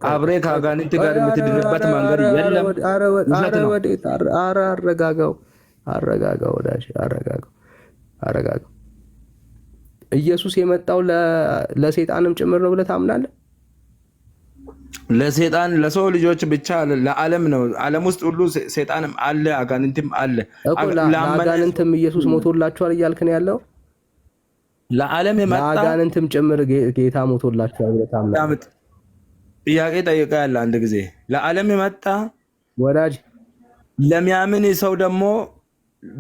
አብሬ ከአጋንንት ጋር የምትድንበት መንገድ የለም። አረጋጋው ወዳጅ፣ አረጋጋው። ኢየሱስ የመጣው ለሰይጣንም ጭምር ነው ብለህ ታምናለህ? ለሰይጣን ለሰው ልጆች ብቻ ለዓለም ነው። ዓለም ውስጥ ሁሉ ሰይጣንም አለ አጋንንትም አለ። ለአጋንንትም ኢየሱስ ሞቶላቸዋል እያልክ ነው ያለው? ለዓለም የመጣ ለአጋንንትም ጭምር ጌታ ሞቶላቸዋል ብለህ ታምናለህ? ጥያቄ ጠይቀህ ያለ አንድ ጊዜ ለዓለም የመጣ ወዳጅ፣ ለሚያምን ሰው ደግሞ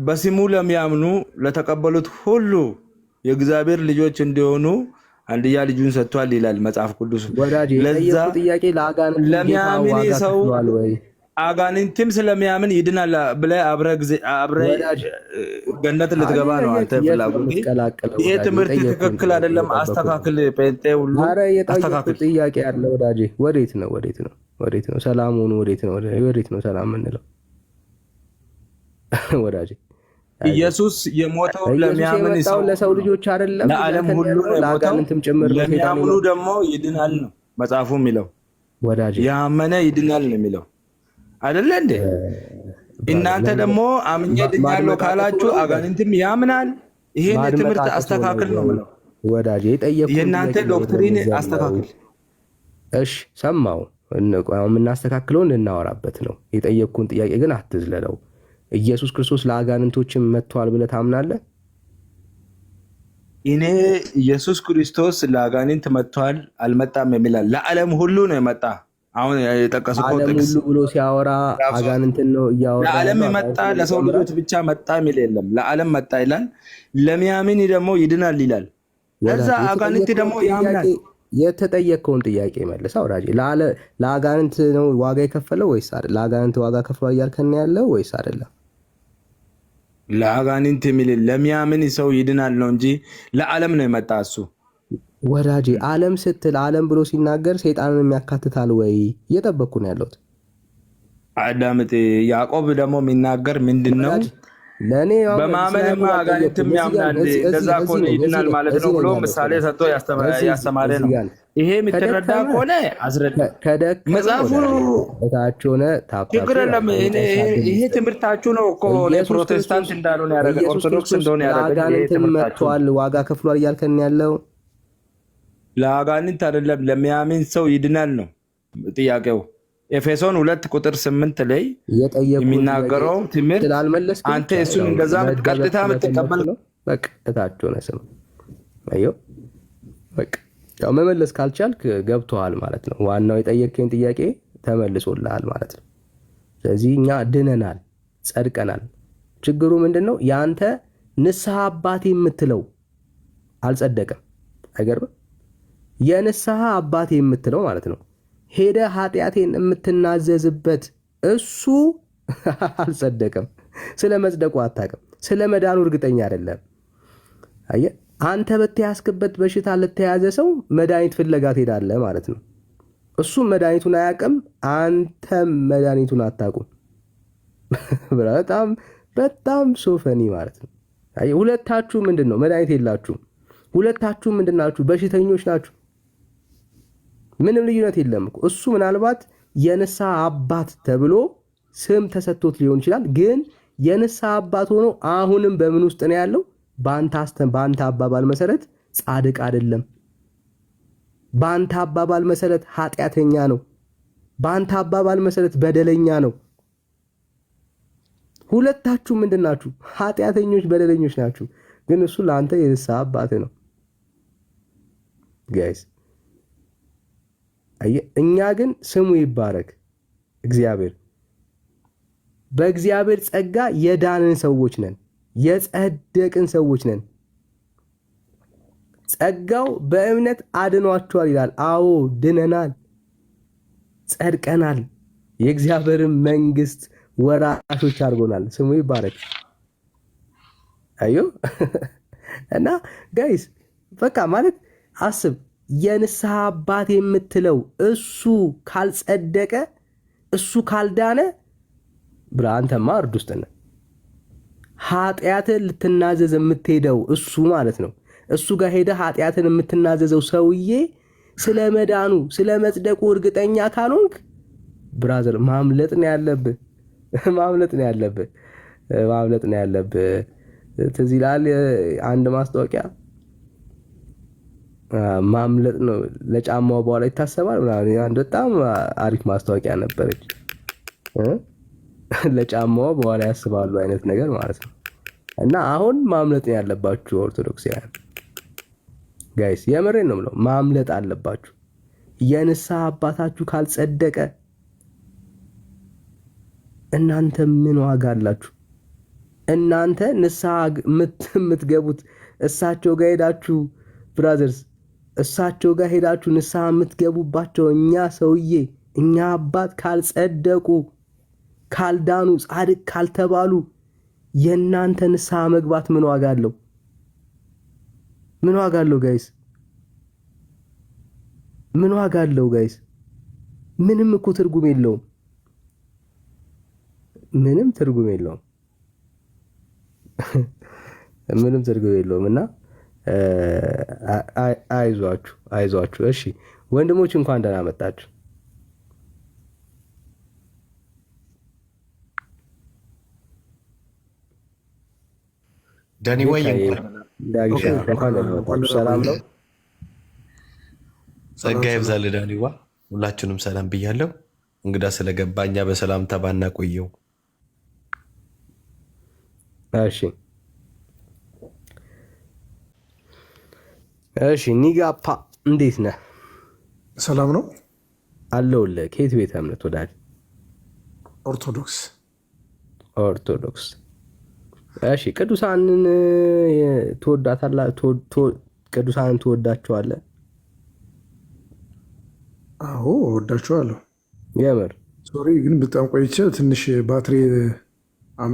በስሙ ለሚያምኑ ለተቀበሉት ሁሉ የእግዚአብሔር ልጆች እንዲሆኑ አንድያ ልጁን ሰጥቷል ይላል መጽሐፍ ቅዱስ። ለዛ ጥያቄ ለሚያምን ሰው አጋንንትም ስለሚያምን ይድናል ብለህ አብረህ ገነት ልትገባ ነው አንተ ፍላጎት። ይሄ ትምህርት ትክክል አይደለም። አስተካክል። ጴንጤ ሁሉ አስተካክል። ጥያቄ አለ ወዳጄ። ወዴት ነው ሰላሙን? ወዴት ነው ሰላም የምንለው ወዳጄ? ኢየሱስ የሞተው ለሚያምን ሰው ለሰው ልጆች አይደለም፣ ለዓለም ሁሉ ነው የሞተው። ለሚያምኑ ደግሞ ይድናል ነው መጽሐፉ የሚለው። ወዳጄ ያመነ ይድናል ነው የሚለው አይደለ እንዴ? እናንተ ደግሞ አምኜ ድኛለሁ ካላችሁ አጋንንትም ያምናል። ይሄን ትምህርት አስተካክል ነው የምለው ወዳጄ። የእናንተ ዶክትሪን አስተካክል። እሺ ሰማው። የምናስተካክለውን እናወራበት ነው። የጠየቅኩን ጥያቄ ግን አትዝለለው። ኢየሱስ ክርስቶስ ለአጋንንቶችም መጥቷል ብለህ ታምናለህ? እኔ ኢየሱስ ክርስቶስ ለአጋንንት መጥቷል አልመጣም የሚላል ለዓለም ሁሉ ነው የመጣ። አሁን የጠቀስኩት ዓለም ሁሉ ብሎ ሲያወራ አጋንንትን ነው እያወራ። ለዓለም የመጣ ለሰው ልጆች ብቻ መጣ የሚል የለም። ለዓለም መጣ ይላል። ለሚያምን ደግሞ ይድናል ይላል። ከዛ አጋንንት ደግሞ ያምናል። የተጠየቀውን ጥያቄ መልስ አውራጄ። ለአጋንንት ነው ዋጋ የከፈለው ወይስ አይደል? ለአጋንንት ዋጋ ከፍሏል እያልከን ያለው ወይስ አይደለም? ለአጋንንት የሚል ለሚያምን ሰው ይድናል ነው እንጂ ለዓለም ነው የመጣ እሱ። ወዳጄ ዓለም ስትል ዓለም ብሎ ሲናገር ሰይጣንን የሚያካትታል ወይ? እየጠበቅኩ ነው ያለሁት። አዳምጥ። ያዕቆብ ደግሞ የሚናገር ምንድን ነው? በማመንማ አጋንንትም ያምናል፣ እንደዛ ከሆነ ይድናል ማለት ነው ብሎ ምሳሌ ሰጥቶ ያስተማረ ነው። ይሄ የምትረዳ ከሆነ አስረዳ። መጽሐፉ ችግር የለም። ይሄ ትምህርታችሁ ነው እኮ ፕሮቴስታንት እንዳልሆነ ያደረገ ኦርቶዶክስ እንደሆነ ያደረገ። ለአጋንንት መጥቷል ዋጋ ከፍሏል እያልከን ያለው ለአጋንንት አይደለም፣ ለሚያምን ሰው ይድናል ነው ጥያቄው። ኤፌሶን 2:8 ላይ የሚናገረው ትምህርት አንተ እሱን እንደዛ ቀጥታ የምትቀበል በቃ እታች ሆነ ስም አየው። በቃ ያው መመለስ ካልቻልክ ገብቶሃል ማለት ነው። ዋናው የጠየቅከኝ ጥያቄ ተመልሶልሃል ማለት ነው። ስለዚህ እኛ ድነናል፣ ጸድቀናል። ችግሩ ምንድነው? ያንተ ንስሐ አባቴ የምትለው አልጸደቀም። አይገርምም? የንስሐ አባቴ የምትለው ማለት ነው። ሄደ ኃጢአቴን የምትናዘዝበት እሱ አልጸደቀም። ስለ መጽደቁ አታውቅም። ስለ መዳኑ እርግጠኛ አይደለም። አየህ፣ አንተ በተያዝክበት በሽታ ለተያዘ ሰው መድኃኒት ፍለጋ ትሄዳለህ ማለት ነው። እሱም መድኃኒቱን አያውቅም፣ አንተም መድኃኒቱን አታውቁም። በጣም በጣም ሶፈኒ ማለት ነው። አየህ፣ ሁለታችሁ ምንድን ነው መድኃኒት የላችሁም። ሁለታችሁ ምንድን ናችሁ? በሽተኞች ናችሁ። ምንም ልዩነት የለም እኮ። እሱ ምናልባት የንስሐ አባት ተብሎ ስም ተሰጥቶት ሊሆን ይችላል። ግን የንስሐ አባት ሆኖ አሁንም በምን ውስጥ ነው ያለው? በአንተ አባባል መሰረት ጻድቅ አይደለም። በአንተ አባባል መሰረት ኃጢአተኛ ነው። በአንተ አባባል መሰረት በደለኛ ነው። ሁለታችሁ ምንድን ናችሁ? ኃጢአተኞች፣ በደለኞች ናችሁ። ግን እሱ ለአንተ የንስሐ አባት ነው። ጋይስ እኛ ግን ስሙ ይባረክ እግዚአብሔር፣ በእግዚአብሔር ጸጋ የዳንን ሰዎች ነን፣ የጸደቅን ሰዎች ነን። ጸጋው በእምነት አድኗቸዋል ይላል። አዎ ድነናል፣ ጸድቀናል፣ የእግዚአብሔርን መንግስት ወራሾች አድርጎናል። ስሙ ይባረክ። አዮ እና ጋይስ በቃ ማለት አስብ፣ የንስሐ አባት የምትለው እሱ ካልጸደቀ፣ እሱ ካልዳነ ብላ አንተማ እርድ ውስጥ ነህ። ኃጢአትን ልትናዘዝ የምትሄደው እሱ ማለት ነው። እሱ ጋር ሄደህ ኃጢአትን የምትናዘዘው ሰውዬ ስለ መዳኑ ስለ መጽደቁ እርግጠኛ ካልሆንክ ብራዘር ማምለጥ ነው ያለብህ። ማምለጥ ነው ያለብህ። ማምለጥ ነው ያለብህ። ትዝ ይልሃል አንድ ማስታወቂያ ማምለጥ ነው ለጫማው በኋላ ይታሰባል ምናምን። አንድ በጣም አሪፍ ማስታወቂያ ነበረች። ለጫማው በኋላ ያስባሉ አይነት ነገር ማለት ነው። እና አሁን ማምለጥ ነው ያለባችሁ ኦርቶዶክሳውያን ጋይስ፣ የምሬን ነው የምለው፣ ማምለጥ አለባችሁ። የንስሐ አባታችሁ ካልጸደቀ እናንተ ምን ዋጋ አላችሁ? እናንተ ንስሐ የምትገቡት እሳቸው ጋር ሄዳችሁ ብራዘርስ፣ እሳቸው ጋር ሄዳችሁ ንስሐ የምትገቡባቸው እኛ አባት ካልጸደቁ፣ ካልዳኑ፣ ጻድቅ ካልተባሉ የእናንተ ንስሐ መግባት ምን ዋጋ አለው? ምን ዋጋ አለው ጋይስ? ምን ዋጋ አለው ጋይስ? ምንም እኮ ትርጉም የለውም። ምንም ትርጉም የለውም። ምንም ትርጉም የለውም። እና አይዟችሁ። እሺ ወንድሞች እንኳን ደህና መጣችሁ። ዳኒ ወይ ሰላም ነው። ጸጋ ይብዛልህ ዳኒዋ። ሁላችሁንም ሰላም ብያለሁ። እንግዳ ስለገባ እኛ በሰላምታ ባናቆየው። እሺ ኒጋፓ እንዴት ነህ? ሰላም ነው አለሁልህ። ከየት ቤተ እምነት ወዳጅ? ኦርቶዶክስ። እሺ ቅዱሳንን ቅዱሳንን ትወዳቸዋለህ? አዎ እወዳቸዋለሁ። የምር ሶሪ ግን በጣም ቆይቼ ትንሽ ባትሪ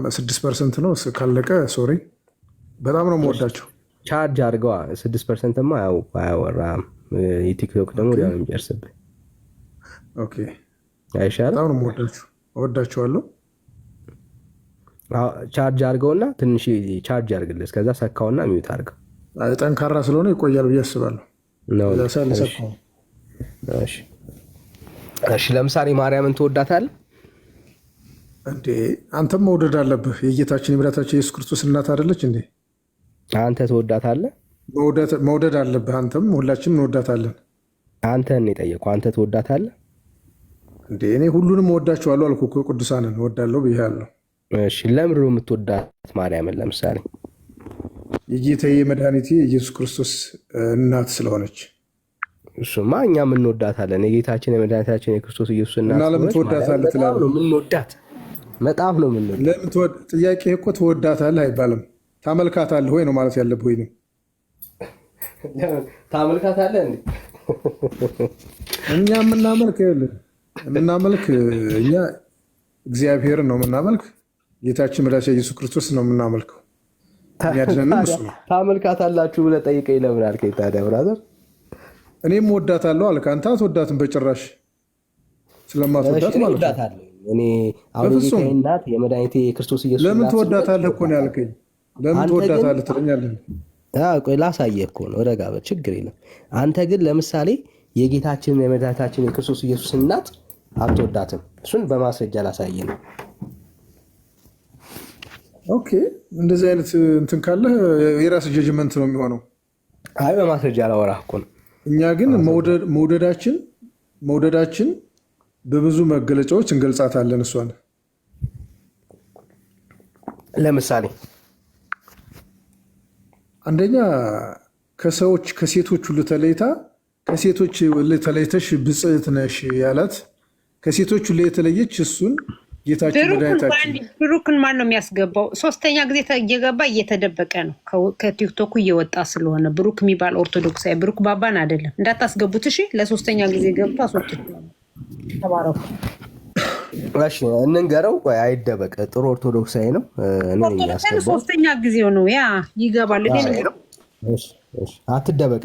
6% ነው ካለቀ ሶሪ። በጣም ነው የምወዳቸው። ቻርጅ አድርገዋ 6%ማ ያው አያወራም። የቲክቶክ ደግሞ ወዲያው ነው የሚጨርስብህ። ኦኬ አይሻልም? በጣም ነው የምወዳቸው፣ እወዳቸዋለሁ። ቻርጅ አድርገውና ትንሽ ቻርጅ አድርግልህ፣ እስከዛ ሰካውና ሚውት አድርገው። ጠንካራ ስለሆነ ይቆያል ብዬ አስባለሁ። እሺ ለምሳሌ ማርያምን ትወዳታለህ እንዴ? አንተም መውደድ አለብህ። የጌታችን የመድኃኒታችን የኢየሱስ ክርስቶስ እናት አይደለች እንዴ? አንተ ትወዳታለህ? መውደድ አለብህ አንተም። ሁላችንም እንወዳታለን። አንተን ነው የጠየኩህ። አንተ ትወዳታለህ እንዴ? እኔ ሁሉንም እወዳቸዋለሁ አልኩህ እኮ። ቅዱሳንን እወዳለሁ ብያለሁ። እሺ ለምንድን ነው የምትወዳት ማርያምን? ለምሳሌ የጌታዬ የመድኃኒቴ የኢየሱስ ክርስቶስ እናት ስለሆነች። እሱማ እኛም እንወዳታለን። የጌታችን የመድኃኒታችን የክርስቶስ ኢየሱስ እናት እና ለምን ትወዳታለህ ትላለህ? ነው የምንወዳት፣ በጣም ነው የምንወዳት። ጥያቄ እኮ ትወዳታለህ አይባልም፣ ታመልካታለህ ወይ ነው ማለት ያለብህ። ወይ ነው ታመልካታለህ እንዴ? እኛ የምናመልክ እኛ እግዚአብሔርን ነው የምናመልክ። ጌታችን መድኃኒታችን ኢየሱስ ክርስቶስ ነው የምናመልከው። የሚያድነንም እሱ ነው። ታመልካታላችሁ ብለህ ጠይቀኝ ለምን አልከኝ ታዲያ ብራዘር? እኔም ወዳታለሁ አልክ አንተ። አትወዳትም በጭራሽ። ስለማትወዳት ማለት ነው። እኔ አሁን የጌታዬ እናት የመድኃኒቴ የክርስቶስ ኢየሱስ ለምን ትወዳታለህ እኮ ነው ያልከኝ። ለምን ትወዳታለህ ትለኛለህ? ቆይ ላሳየህ እኮ ነው። ረጋ በል ችግር የለም። አንተ ግን ለምሳሌ የጌታችን የመድኃኒታችን የክርስቶስ ኢየሱስ እናት አትወዳትም። እሱን በማስረጃ ላሳየህ ነው። ኦኬ፣ እንደዚህ አይነት እንትን ካለህ የራስ ጀጅመንት ነው የሚሆነው። አይ በማስረጃ ላወራህ እኮ ነው። እኛ ግን መውደዳችን በብዙ መገለጫዎች እንገልጻታለን። እሷን ለምሳሌ አንደኛ ከሴቶች ሁሉ ተለይተሽ ብጽዕት ነሽ ያላት፣ ከሴቶች ሁሉ የተለየች እሱን ጌታችን መድኃኒታችን። ብሩክን ማን ነው የሚያስገባው? ሶስተኛ ጊዜ እየገባ እየተደበቀ ነው ከቲክቶኩ እየወጣ ስለሆነ። ብሩክ የሚባል ኦርቶዶክሳዊ ብሩክ ባባን አይደለም፣ እንዳታስገቡት እሺ። ለሶስተኛ ጊዜ ገብቶ አስወጥቶ ተባረኩ። እሺ እንንገረው። ቆይ አይደበቅ፣ ጥሩ ኦርቶዶክሳዊ ነው። ሶስተኛ ጊዜው ነው ያ ይገባል። አትደበቅ፣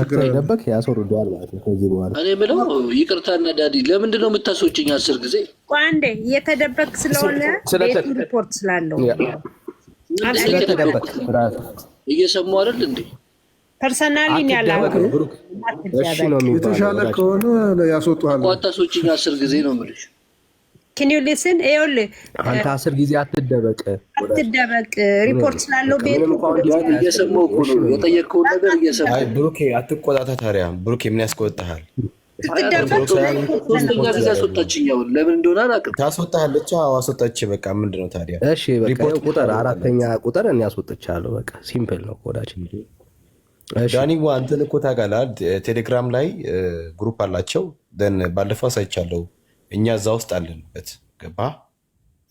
ከተደበቅ ያስወርደዋል ማለት ነው ከዚህ በኋላ። እኔ የምለው ይቅርታና ዳዲ ለምንድን ነው የምታስወጭኝ 10 ጊዜ? አንዴ እየተደበቅ ስለሆነ ቤቱ ሪፖርት ስላለው ስለተደበቅ እየሰሙ አይደል እንዴ? ፐርሰናሊ ያለው የተሻለ ከሆነ ያስወጡሃል። አታስወጭኝ 10 ጊዜ ነው የምልሽ። Can you listen? አንተ 10 ጊዜ አትደበቅ ሪፖርት ስላለው ቤቱ እየሰማሁ እኮ ነው የጠየቅከውን ነገር እየሰማሁ። አይ ብሩኬ አትቆጣታ ታዲያ። ብሩኬ ምን ያስቆጣሃል? ሶስተኛ ጊዜ አስወጣችኝ። አሁን ለምን እንደሆነ አላውቅም። ታስወጣለች። አስወጣች። በቃ ምንድን ነው ታዲያ? እሺ በቃ ቁጥር 4ኛ ቁጥር እኔ አስወጥቻለሁ። በቃ ሲምፕል ነው ወዳችን። ዳኒዋ አንተን እኮ ታውቃለህ፣ ቴሌግራም ላይ ግሩፕ አላቸው። ደን ባለፈው አሳይቻለሁ። እኛ እዛ ውስጥ አለንበት ገባ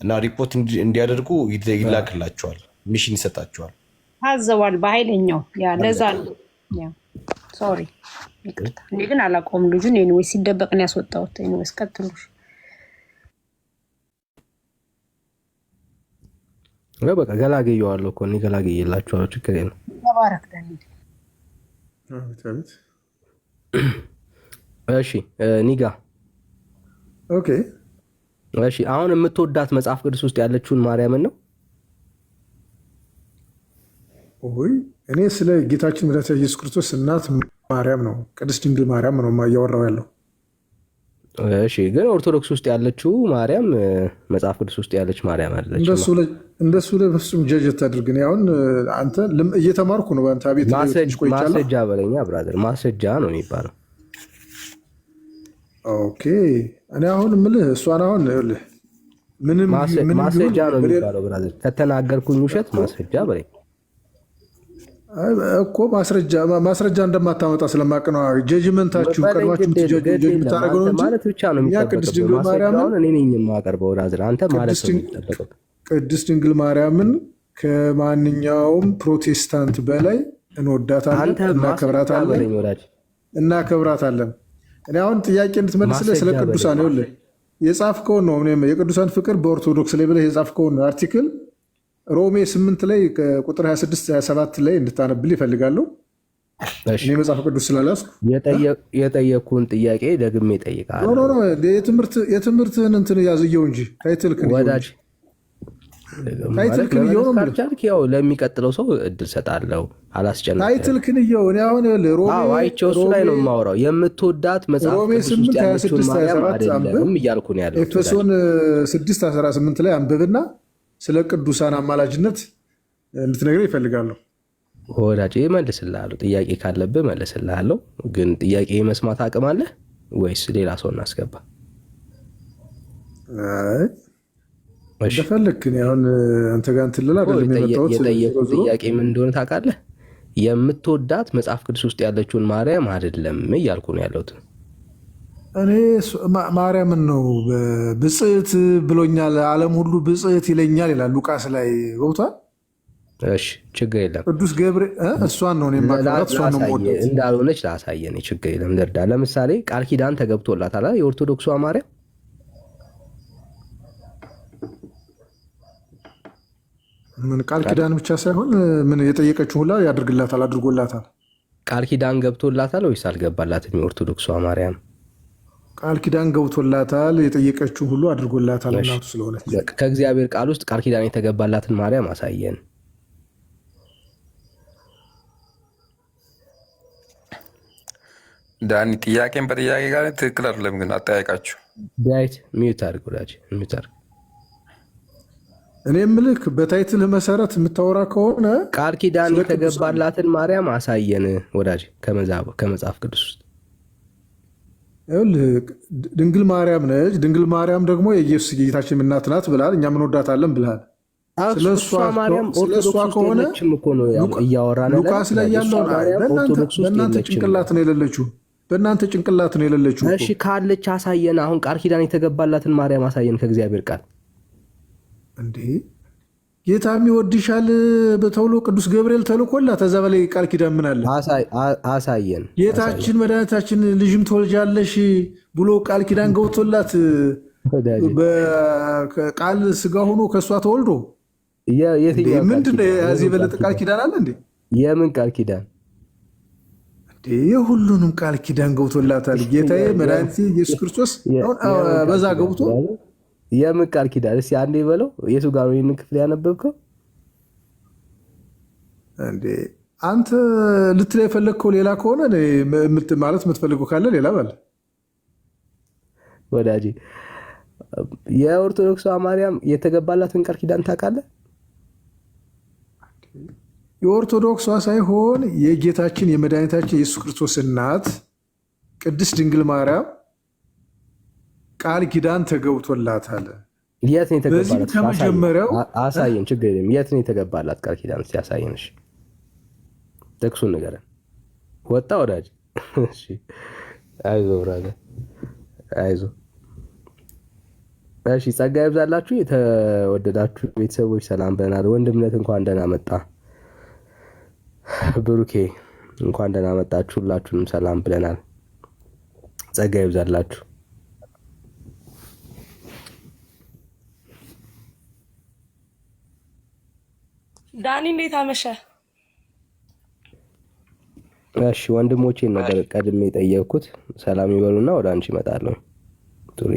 እና ሪፖርት እንዲያደርጉ ይላክላቸዋል፣ ሚሽን ይሰጣቸዋል። ታዘዋል በኃይለኛው ያ ለዛ ነው። ሶሪ ይቅርታ። እኔ ግን አላውቀውም ልጁን። ኤኒዌይ ሲደበቅ ነው ያስወጣሁት። ኤኒዌይስ ቀጥሉሽ። በቃ ገላግየዋለሁ እኮ እኔ ገላግየላችኋለሁ። ችግር የለም። ተባረክ ዳኒ። እሺ ኒጋ ኦኬ እሺ። አሁን የምትወዳት መጽሐፍ ቅዱስ ውስጥ ያለችውን ማርያምን ነው? ኦይ እኔ ስለ ጌታችን መድኃኒታችን ኢየሱስ ክርስቶስ እናት ማርያም ነው፣ ቅድስት ድንግል ማርያም ነው እያወራሁ ያለው። እሺ ግን ኦርቶዶክስ ውስጥ ያለችው ማርያም መጽሐፍ ቅዱስ ውስጥ ያለች ማርያም አይደለች። እንደሱ ለፍጹም ጀጅ ታድርግ። አሁን አንተ እየተማርኩ ነው በአንተ ቤት ማስረጃ በለኛ ብራዘር። ማስረጃ ነው የሚባለው። ኦኬ እኔ አሁን የምልህ እሷን አሁን ምንም ማስረጃ ነው የሚባለው ብራዘር። ከተናገርኩኝ ውሸት ማስረጃ በለኝ እኮ። ማስረጃ እንደማታመጣ ስለማቅ ነው። ጀጅመንታችሁ ቀድማችሁ ጀጅ የምታደርገው ነው ማለት ብቻ ነው የሚጠበቀው። ቅድስት ድንግል ማርያምን እኔ ነኝ የማቀርበው ብራዘር። አንተ ማለት ነው የሚጠበቀው። ቅድስት ድንግል ማርያምን ከማንኛውም ፕሮቴስታንት በላይ እንወዳታለን፣ እናከብራታለን። እኔ አሁን ጥያቄ እንድትመልስልህ ስለ ቅዱሳን ይኸውልህ የጻፍከውን ነው። የቅዱሳን ፍቅር በኦርቶዶክስ ላይ ብለህ የጻፍከውን አርቲክል ሮሜ 8 ላይ ቁጥር 26-27 ላይ እንድታነብል ይፈልጋሉ። እኔ መጽሐፍ ቅዱስ ስላላስኩ የጠየኩህን ጥያቄ ደግሜ እጠይቅሃለሁ። የትምህርትህን እንትን ያዝየው እንጂ ታይትልክን ወዳጅ ካልቻልክ ያው ለሚቀጥለው ሰው እድል ሰጣለሁ። አላስጨነቅም። ታይትልክን እየው እኔ አሁን አይቼው እሱ ላይ ነው የማወራው። የምትወዳት መጽሐፍ ቅዱስ ውስጥ ያለችውን ማርያም አይደለም እያልኩ ነው ያለው። ኤፌሶን 6:18 ላይ አንብብና ስለ ቅዱሳን አማላጅነት እንድትነግረኝ ይፈልጋለሁ። ወዳጅ እመልስልሃለሁ። ጥያቄ ካለብህ እመልስልሃለሁ። ግን ጥያቄ የመስማት አቅም አለ ወይስ ሌላ ሰው እናስገባ? እንደፈለክ አሁን አንተ ጋር እንትን ልል አይደለም የመጣሁት። የጠየቁት ጥያቄ ምን እንደሆነ ታውቃለህ? የምትወዳት መጽሐፍ ቅዱስ ውስጥ ያለችውን ማርያም አይደለም እያልኩ ነው ያለሁት። እኔ ማርያምን ነው ብጽዕት ብሎኛል። ዓለም ሁሉ ብጽዕት ይለኛል ይላል ሉቃስ ላይ ገብቷል። እሺ ችግር የለም። ቅዱስ ገብርኤል እሷን ነው የማከብራት፣ እሷን ነው የምወዳት። እንዳልሆነች ላሳየን፣ ችግር የለም ልርዳ። ለምሳሌ ቃል ኪዳን ተገብቶላታል የኦርቶዶክሷ ማርያም። ምን ቃል ኪዳን ብቻ ሳይሆን ምን የጠየቀችው ሁላ ያደርግላታል፣ አድርጎላታል። ቃል ኪዳን ገብቶላታል ወይስ አልገባላትም? የኦርቶዶክሷ ማርያም ቃል ኪዳን ገብቶላታል፣ የጠየቀችው ሁሉ አድርጎላታል። እናቱ ስለሆነች ከእግዚአብሔር ቃል ውስጥ ቃል ኪዳን የተገባላትን ማርያም አሳየን። ዳኒ ጥያቄን በጥያቄ ጋር ትክክል አይደለም ግን አጠያየቃችሁ። ዳዊት ሚዩት አድርግ ወዳጅ፣ ሚዩት አድርግ። እኔ የምልክ በታይትል መሰረት የምታወራ ከሆነ ቃል ኪዳን የተገባላትን ማርያም አሳየን ወዳጅ ከመጽሐፍ ቅዱስ ውስጥ። ድንግል ማርያም ነች። ድንግል ማርያም ደግሞ የኢየሱስ ጌታችን እናት ናት ብልሃል። እኛም እንወዳታለን ብልሃል። ስለሷ ከሆነ ሉቃስ ላይ ያለው በእናንተ ጭንቅላት ነው የሌለችው፣ በእናንተ ጭንቅላት ነው የሌለችው። እሺ ካለች አሳየን። አሁን ቃል ኪዳን የተገባላትን ማርያም አሳየን ከእግዚአብሔር ቃል። እንዴ ጌታም ይወድሻል ተብሎ ቅዱስ ገብርኤል ተልኮላት፣ ከዛ በላይ ቃል ኪዳን ምን አለ? አሳየን። ጌታችን መድኃኒታችን ልጅም ትወልጃለሽ ብሎ ቃል ኪዳን ገብቶላት በቃል ስጋ ሆኖ ከእሷ ተወልዶ ምንድነው? ያዚህ የበለጠ ቃል ኪዳን አለ እንዴ? የምን ቃል ኪዳን? የሁሉንም ቃል ኪዳን ገብቶላታል። ጌታዬ መድኃኒቴ ኢየሱስ ክርስቶስ በዛ ገብቶ የምን ቃል ኪዳን? እስኪ አንዴ በለው። የቱ ጋር ነው ይህን ክፍል ያነበብከው? እንዴ አንተ ልትል የፈለግከው ሌላ ከሆነ ማለት የምትፈልገው ካለ ሌላ በል ወዳጄ። የኦርቶዶክሷ ማርያም የተገባላትን ቃል ኪዳን ታውቃለህ? የኦርቶዶክሷ ሳይሆን የጌታችን የመድኃኒታችን የኢየሱስ ክርስቶስ እናት ቅድስት ድንግል ማርያም ቃል ኪዳን ተገብቶላታል። የት ነው የተገባላት? ከመጀመሪያው አሳየን። ችግር የለም። የት ነው የተገባላት ቃል ኪዳን? እስኪ አሳየን። እሺ ጥቅሱን ንገረን። ወጣ ወዳጅ። እሺ አይዞህ ብራዘር አይዞህ። እሺ ጸጋ ይብዛላችሁ የተወደዳችሁ ቤተሰቦች፣ ሰላም ብለናል። ወንድምነት እንኳን ደህና መጣ። ብሩኬ እንኳን ደህና መጣችሁ። ሁላችሁንም ሰላም ብለናል። ጸጋ ይብዛላችሁ። ዳኒ እንዴት አመሸ? እሺ ወንድሞቼን ነው ቀድሜ የጠየቅኩት። ሰላም ይበሉና ወደ አንቺ እመጣለሁ። ቱሪ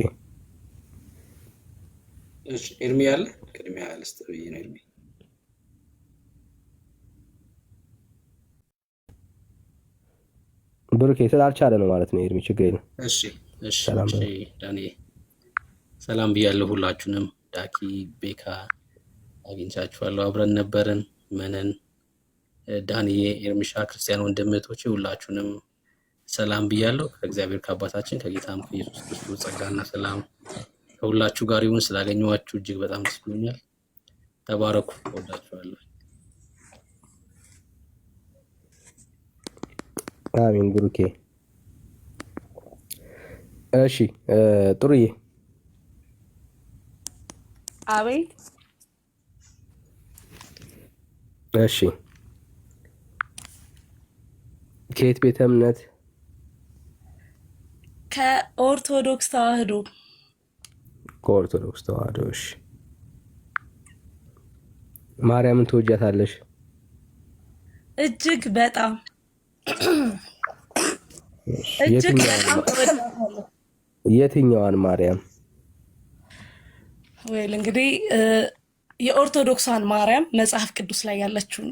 እሺ ኤርሚ ያለ ቅድሚያ ልስጥብኝ ነው። ኤርሚ ብሩኬ ስላልቻለ ነው ማለት ነው። ኤርሚ ችግር የለም። እሺ እሺ ዳኒ ሰላም ብያለሁ ሁላችሁንም። ዳኪ ቤካ አግኝቻችኋለሁ። አብረን ነበርን። መነን ዳንዬ፣ ኤርሚሻ፣ ክርስቲያን ወንድምቶቼ ሁላችሁንም ሰላም ብያለሁ። ከእግዚአብሔር ከአባታችን ከጌታም ከኢየሱስ ክርስቶስ ጸጋና ሰላም ከሁላችሁ ጋር ይሁን። ስላገኘኋችሁ እጅግ በጣም ደስ ብሎኛል። ተባረኩ። ወዳችኋለሁ። አሜን። ብሩኬ እሺ ጥሩዬ። አቤት። እሺ ከየት ቤተ እምነት? ከኦርቶዶክስ ተዋህዶ። ከኦርቶዶክስ ተዋህዶ። እሺ ማርያምን ትወጃታለሽ? እጅግ በጣም እጅግ በጣም እወዳታለሁ። የትኛዋን ማርያም? ወይል እንግዲህ የኦርቶዶክሷን ማርያም መጽሐፍ ቅዱስ ላይ ያለችውን።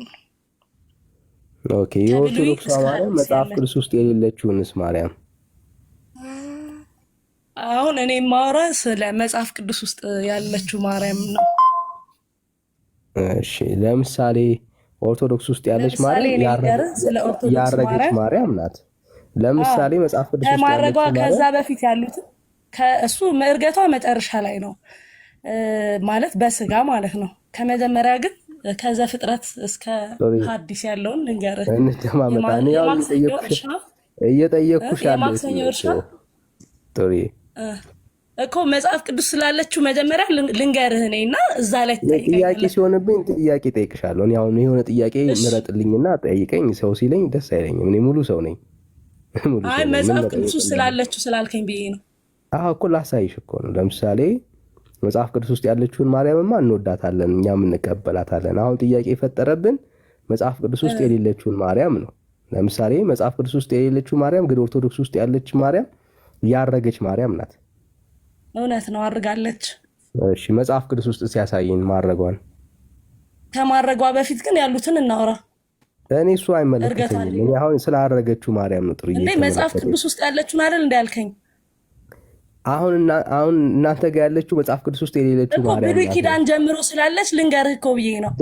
ኦኬ የኦርቶዶክሷ ማርያም መጽሐፍ ቅዱስ ውስጥ የሌለችውንስ ማርያም? አሁን እኔ ማውራ ስለ መጽሐፍ ቅዱስ ውስጥ ያለችው ማርያም ነው። እሺ ለምሳሌ ኦርቶዶክስ ውስጥ ያለች ማርያም ያረገች ማርያም ናት። ለምሳሌ መጽሐፍ ቅዱስ ውስጥ ማረጓ ከዛ በፊት ያሉት ከእሱ እርገቷ መጨረሻ ላይ ነው ማለት በስጋ ማለት ነው። ከመጀመሪያ ግን ከዛ ፍጥረት እስከ ሐዲስ ያለውን ልንገርህ። እንደማመጣኔ ያው እየጠየኩሽ ያለው ጥሪ እኮ መጽሐፍ ቅዱስ ስላለችው መጀመሪያ ልንገርህ እኔ እና እዛ ላይ ጥያቄ ሲሆንብኝ ጥያቄ ጠይቅሻለሁ። እኔ አሁን የሆነ ጥያቄ ምረጥልኝና ጠይቀኝ ሰው ሲለኝ ደስ አይለኝም። እኔ ሙሉ ሰው ነኝ። አይ መጽሐፍ ቅዱስ ስላለችው ስላልከኝ ብዬ ነው። አዎ እኮ ላሳይሽ እኮ ነው። ለምሳሌ መጽሐፍ ቅዱስ ውስጥ ያለችውን ማርያምማ እንወዳታለን፣ እኛም እንቀበላታለን። አሁን ጥያቄ የፈጠረብን መጽሐፍ ቅዱስ ውስጥ የሌለችውን ማርያም ነው። ለምሳሌ መጽሐፍ ቅዱስ ውስጥ የሌለችው ማርያም ግን ኦርቶዶክስ ውስጥ ያለች ማርያም ያረገች ማርያም ናት። እውነት ነው፣ አድርጋለች። እሺ መጽሐፍ ቅዱስ ውስጥ ሲያሳይን ማረጓን። ከማረጓ በፊት ግን ያሉትን እናውራ። እኔ እሱ አይመለከተኝም። እኔ አሁን ስላረገችው ማርያም ነው ጥሩ እንዴ መጽሐፍ ቅዱስ ውስጥ ያለችውን አይደል እንዳልከኝ። አሁን እናንተ ጋር ያለችው መጽሐፍ ቅዱስ ውስጥ የሌለችው ማርያም ብሉይ ኪዳን ጀምሮ ስላለች ልንገርህ እኮ ብዬ ነው።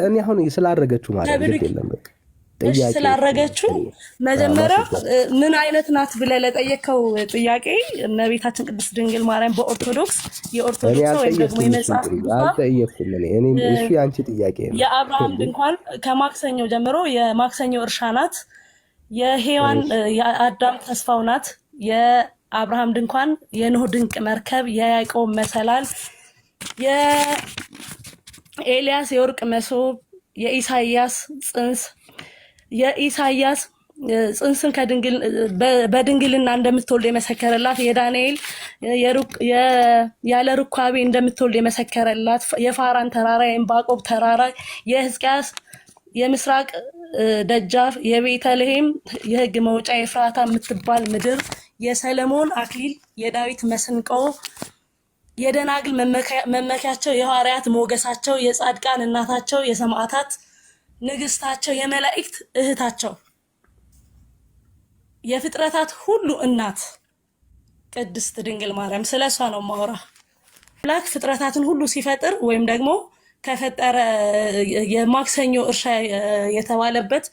እኔ አሁን ስላረገችው ማርያም የለም በቃ ስላረገችው መጀመሪያ ምን አይነት ናት ብለህ ለጠየቀው ጥያቄ እመቤታችን ቅድስት ድንግል ማርያም በኦርቶዶክስ የኦርቶዶክስ ወይ ደግሞ የመጽሐፍ አልጠየቅኩም። እኔ እሱ ያንቺ ጥያቄ ነው። የአብርሃም ድንኳን ከማክሰኞ ጀምሮ የማክሰኞ እርሻ ናት። የሔዋን የአዳም ተስፋው ናት። የአብርሃም ድንኳን የኖህ ድንቅ መርከብ፣ የያዕቆብ መሰላል፣ የኤልያስ የወርቅ መሶብ፣ የኢሳይያስ ጽንስ፣ የኢሳይያስ ጽንስን በድንግልና እንደምትወልድ የመሰከረላት፣ የዳንኤል ያለ ርኳቤ እንደምትወልድ የመሰከረላት፣ የፋራን ተራራ፣ የዕንባቆም ተራራ፣ የሕዝቅያስ የምስራቅ ደጃፍ፣ የቤተልሔም የሕግ መውጫ፣ የኤፍራታ የምትባል ምድር፣ የሰለሞን አክሊል፣ የዳዊት መስንቆ፣ የደናግል መመኪያቸው፣ የሐዋርያት ሞገሳቸው፣ የጻድቃን እናታቸው፣ የሰማዕታት ንግስታቸው፣ የመላእክት እህታቸው፣ የፍጥረታት ሁሉ እናት ቅድስት ድንግል ማርያም። ስለሷ ነው ማውራ። አምላክ ፍጥረታትን ሁሉ ሲፈጥር ወይም ደግሞ ከፈጠረ የማክሰኞ እርሻ የተባለበት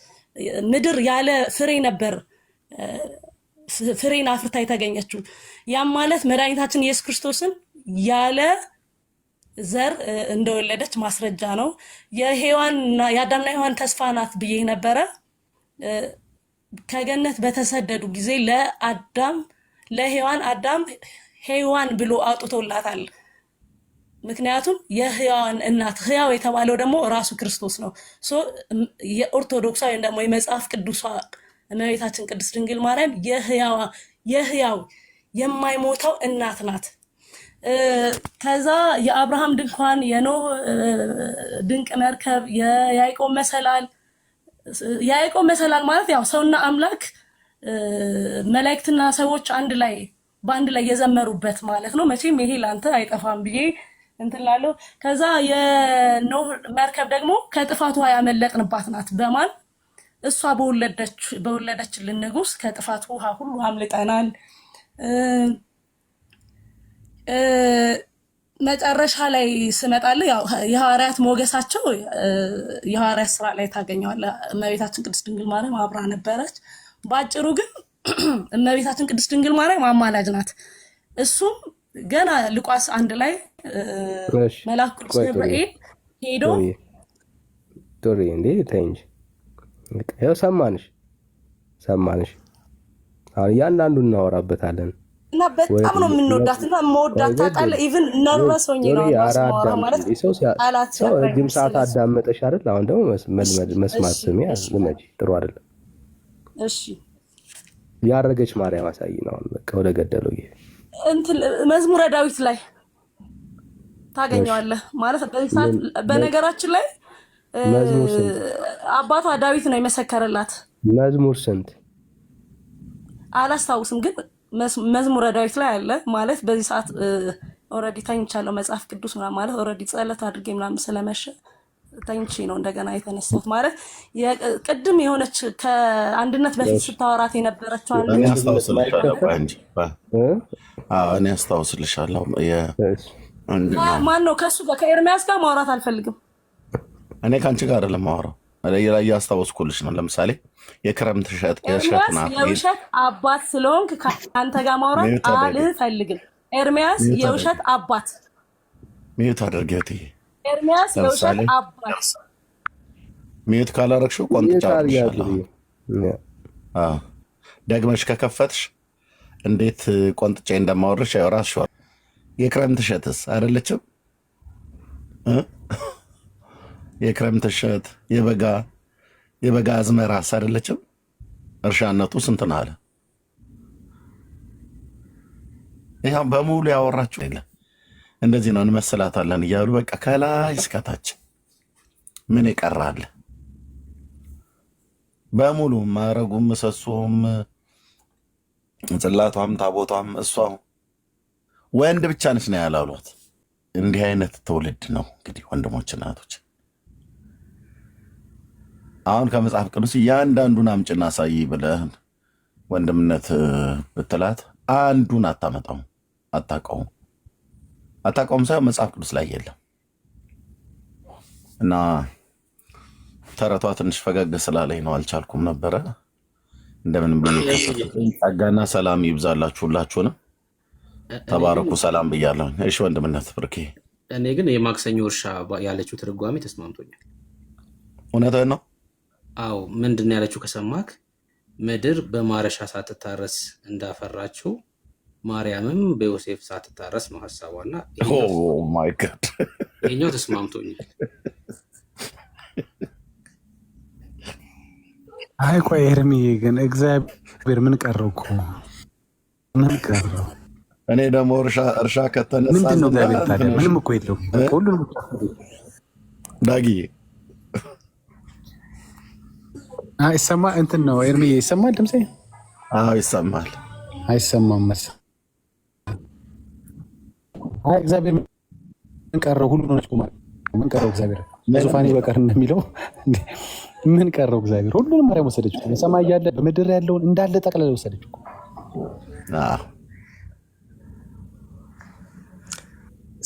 ምድር ያለ ፍሬ ነበር ፍሬን አፍርታ የተገኘችው። ያም ማለት መድኃኒታችን ኢየሱስ ክርስቶስን ያለ ዘር እንደወለደች ማስረጃ ነው። የአዳምና ሔዋን ተስፋ ናት ብዬ ነበረ። ከገነት በተሰደዱ ጊዜ ለሔዋን አዳም ሔዋን ብሎ አውጥቶላታል። ምክንያቱም የሕያዋን እናት ሕያው የተባለው ደግሞ ራሱ ክርስቶስ ነው። የኦርቶዶክሳዊ ደግሞ የመጽሐፍ ቅዱሷ እመቤታችን ቅድስት ድንግል ማርያም የሕያው የማይሞተው እናት ናት። ከዛ የአብርሃም ድንኳን፣ የኖህ ድንቅ መርከብ፣ የያዕቆብ መሰላል። የያዕቆብ መሰላል ማለት ያው ሰውና አምላክ መላእክትና ሰዎች በአንድ ላይ የዘመሩበት ማለት ነው። መቼም ይሄ ላንተ አይጠፋም ብዬ እንትን እላለሁ። ከዛ የኖህ መርከብ ደግሞ ከጥፋት ውሃ ያመለጥንባት ናት። በማን እሷ በወለደችልን ንጉሥ ከጥፋት ውሃ ሁሉ አምልጠናል። መጨረሻ ላይ ስመጣልህ ያው የሐዋርያት ሞገሳቸው የሐዋርያት ስራ ላይ ታገኘዋለህ። እመቤታችን ቅድስት ድንግል ማርያም አብራ ነበረች። በአጭሩ ግን እመቤታችን ቅድስት ድንግል ማርያም አማላጅ ናት። እሱም ገና ሉቃስ 1 ላይ መልአኩ ቅዱስ ገብርኤል ሄዶ ቶሪ እንዴ ታንጂ ያው ሰማንሽ። አሁን እያንዳንዱ እናወራበታለን እና በጣም ነው የምንወዳትና መወዳት ታውቃለህ። ኢቭን ነርቨስ ሆኜ ነው ማለት ሰው ረጅም ሰዓት አዳመጠሽ አይደል? አሁን ደግሞ መስማት ስሜ ልመጂ ጥሩ አይደለም። እሺ ያረገች ማርያም አሳይ ነው። በቃ ወደ ገደለው ይሄ እንትን መዝሙረ ዳዊት ላይ ታገኘዋለህ ማለት በዚህ ሰዓት። በነገራችን ላይ መዝሙር ስንት አባቷ ዳዊት ነው የመሰከረላት። መዝሙር ስንት አላስታውስም፣ ግን መዝሙረ ዳዊት ላይ አለ ማለት በዚህ ሰዓት ኦልሬዲ ተኝቻለሁ። መጽሐፍ ቅዱስ ምናምን ማለት ኦልሬዲ ጸሎት አድርጌ ምናምን ስለመሸ ተኝቼ ነው እንደገና የተነሳሁት። ማለት ቅድም የሆነች ከአንድነት በፊት ስታወራት የነበረችው እኔ አስታውስልሻለሁ። ማን ነው ከእሱ ጋር ከኤርሚያስ ጋር ማውራት አልፈልግም። እኔ ከአንቺ ጋር አይደለም ማውራው እያስታወስኩልሽ ነው። ለምሳሌ የክረምት እሸት የውሸት አባት ስለሆንክ ከአንተ ጋር ማውራት አልፈልግም። ኤርሚያስ የውሸት አባት ሚዩት አድርጌት። ኤርሚያስ የውሸት አባት ሚዩት ካላረግሽው ቆንጥጫለሁ። ደግመሽ ከከፈትሽ እንዴት ቆንጥጬ እንደማወርሽ ራስሽ የክረምት እሸትስ አይደለችም? የክረምት እሸት የበጋ አዝመራስ አይደለችም? እርሻነቱ ስንት ነው አለ። ይህ በሙሉ ያወራችሁ የለም እንደዚህ ነው እንመስላታለን እያሉ በቃ ከላይ እስከታች ምን ይቀራል? በሙሉ ማረጉም ምሰሶም ጽላቷም ታቦቷም እሷ ወንድ ብቻ ነች ነው ያላሏት። እንዲህ አይነት ትውልድ ነው እንግዲህ ወንድሞች እናቶች። አሁን ከመጽሐፍ ቅዱስ እያንዳንዱን አምጭና ሳይ ብለህን ወንድምነት ብትላት አንዱን አታመጣውም፣ አታውቀውም ሳይሆን መጽሐፍ ቅዱስ ላይ የለም። እና ተረቷ ትንሽ ፈገግ ስላለኝ ነው አልቻልኩም ነበረ። እንደምን ብዬ ከፈትኩኝ። ጸጋና ሰላም ይብዛላችሁ ሁላችሁንም። ተባረኩ። ሰላም ብያለሁ። እሺ ወንድምነት ብርኬ። እኔ ግን የማክሰኞ እርሻ ያለችው ትርጓሜ ተስማምቶኛል። እውነትህን ነው። አዎ ምንድን ነው ያለችው ከሰማክ፣ ምድር በማረሻ ሳትታረስ እንዳፈራችው ማርያምም በዮሴፍ ሳትታረስ ነው ሀሳቧና ማይ ጋድ ይሄኛው ተስማምቶኛል። አይ ቆይ ኤርሚዬ ግን እግዚአብሔር ምን ቀረው እኮ ምን ቀረው? እኔ ደግሞ እርሻ ከተነሳ ምንድን ነው እግዚአብሔር ታዲያ? ምንም እኮ የለውም። ሁሉንም ዳጊዬ ይሰማ እንትን ነው ኤርሚዬ ይሰማል ድምጼ? አዎ ይሰማል። አይሰማም መሰለኝ። አይ እግዚአብሔር ምን ቀረው? ሁሉ ነው እኮ ማለት ምን ቀረው? እግዚአብሔር በዙፋኔ በቀር እንደሚለው ምን ቀረው? እግዚአብሔር ሁሉንም ማርያም ወሰደች እኮ። በሰማይ ያለ በምድር ያለውን እንዳለ ጠቅላላ ወሰደች እኮ።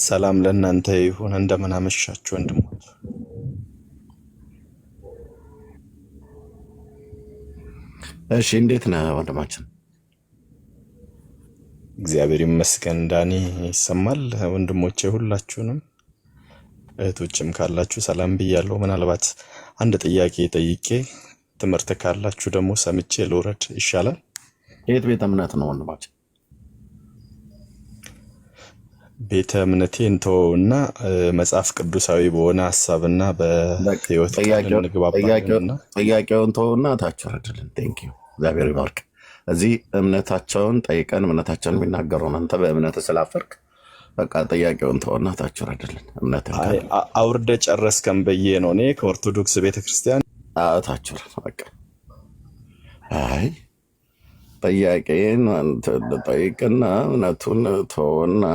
ሰላም ለእናንተ ይሁን። እንደምን አመሻችሁ ወንድሞች። እሺ እንዴት ነህ ወንድማችን? እግዚአብሔር ይመስገን። ዳኒ ይሰማል? ወንድሞቼ ሁላችሁንም እህቶችም ካላችሁ ሰላም ብያለሁ። ምናልባት አንድ ጥያቄ ጠይቄ ትምህርት ካላችሁ ደግሞ ሰምቼ ልውረድ ይሻላል። የት ቤተ እምነት ነው ወንድማችን? ቤተ እምነቴን ተወውና መጽሐፍ ቅዱሳዊ በሆነ ሀሳብና በህይወት እንግባባና ጥያቄውን ተወውና ታች ወረድልን። ቴንክ ዩ እግዚአብሔር ይባርክ። እዚህ እምነታቸውን ጠይቀን እምነታቸውን የሚናገረውን አንተ በእምነት ስላፈርክ በቃ ጥያቄውን ተወውና ታች ወረድልን። እምነት አውርደ ጨረስከን ብዬ ነው እኔ ከኦርቶዶክስ ቤተክርስቲያን ታች ወረድ በቃ። አይ ጥያቄን ጠይቅና እምነቱን ተወውና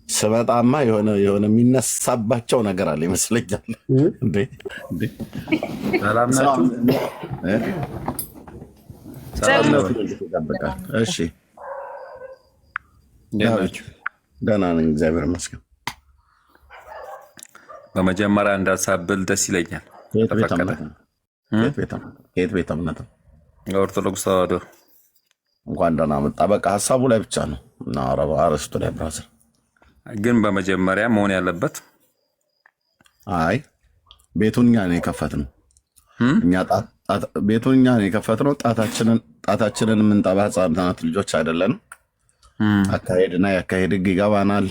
ስመጣማ የሆነ የሚነሳባቸው ነገር አለ ይመስለኛል። ሰላም ናችሁ? እሺ ደህና ነኝ እግዚአብሔር ይመስገን። በመጀመሪያ እንዳሳብል ደስ ይለኛል። ከየት ቤተ እምነት? ኦርቶዶክስ ተዋህዶ። እንኳን ደህና መጣ። በቃ ሀሳቡ ላይ ብቻ ነው እና አረስቱ ላይ ብራዘር ግን በመጀመሪያ መሆን ያለበት አይ ቤቱን እኛ ነው የከፈትነው። ቤቱን እኛ ነው የከፈትነው። ጣታችንን የምንጠባ ህጻናት ልጆች አይደለንም። አካሄድና የአካሄድ ህግ ይገባናል።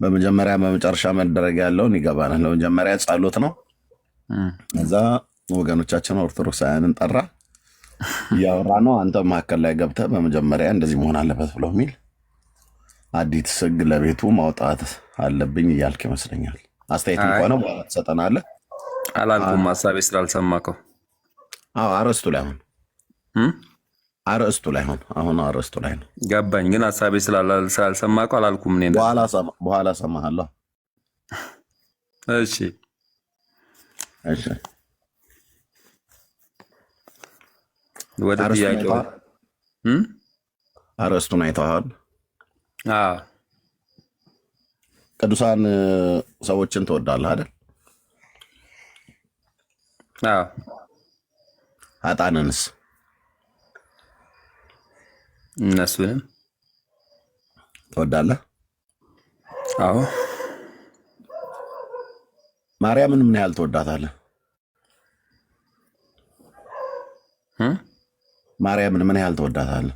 በመጀመሪያ በመጨረሻ መደረግ ያለውን ይገባናል። ለመጀመሪያ ጸሎት ነው። እዛ ወገኖቻችን ኦርቶዶክሳውያንን ጠራ እያወራ ነው። አንተ መካከል ላይ ገብተህ በመጀመሪያ እንደዚህ መሆን አለበት ብሎ የሚል አዲስ ህግ ለቤቱ ማውጣት አለብኝ እያልክ ይመስለኛል። አስተያየት ከሆነ በኋላ ትሰጠናለህ። አላልኩም ሀሳቤ ስላልሰማከው። አርእስቱ ላይ ሆን አሁን አርእስቱ ላይ ነው ገባኝ። ግን ሀሳቤ ስላልሰማከው አላልኩም። እኔ በኋላ ሰማሃለሁ። እሺ ወደ ጥያቄው አርእስቱን አይተዋል። ቅዱሳን ሰዎችን ትወዳለህ አይደል? ኃጥአንንስ? እነሱንም ትወዳለህ? አዎ። ማርያምን ምን ያህል ትወዳታለህ? ማርያምን ምን ያህል ትወዳታለህ?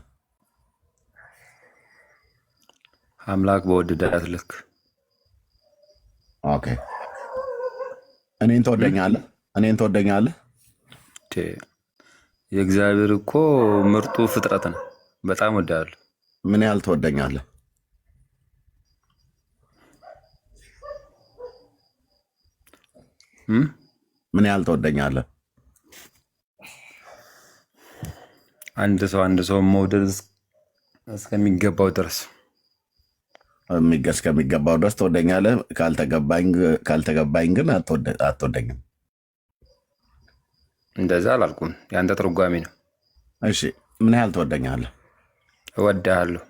አምላክ በወደዳት ልክ። ኦኬ እኔን ትወደኛለህ? እኔን ትወደኛለህ? የእግዚአብሔር እኮ ምርጡ ፍጥረት ነው። በጣም ወዳለሁ። ምን ያህል ትወደኛለህ? ምን ያህል ትወደኛለህ? አንድ ሰው መውደድ እስከሚገባው ድረስ እስከሚገባው ድረስ ትወደኛለህ። ካልተገባኝ ግን አትወደኝም። እንደዛ አላልኩም። የአንተ ትርጓሜ ነው። እሺ ምን ያህል ትወደኛለህ? እወድሃለሁ።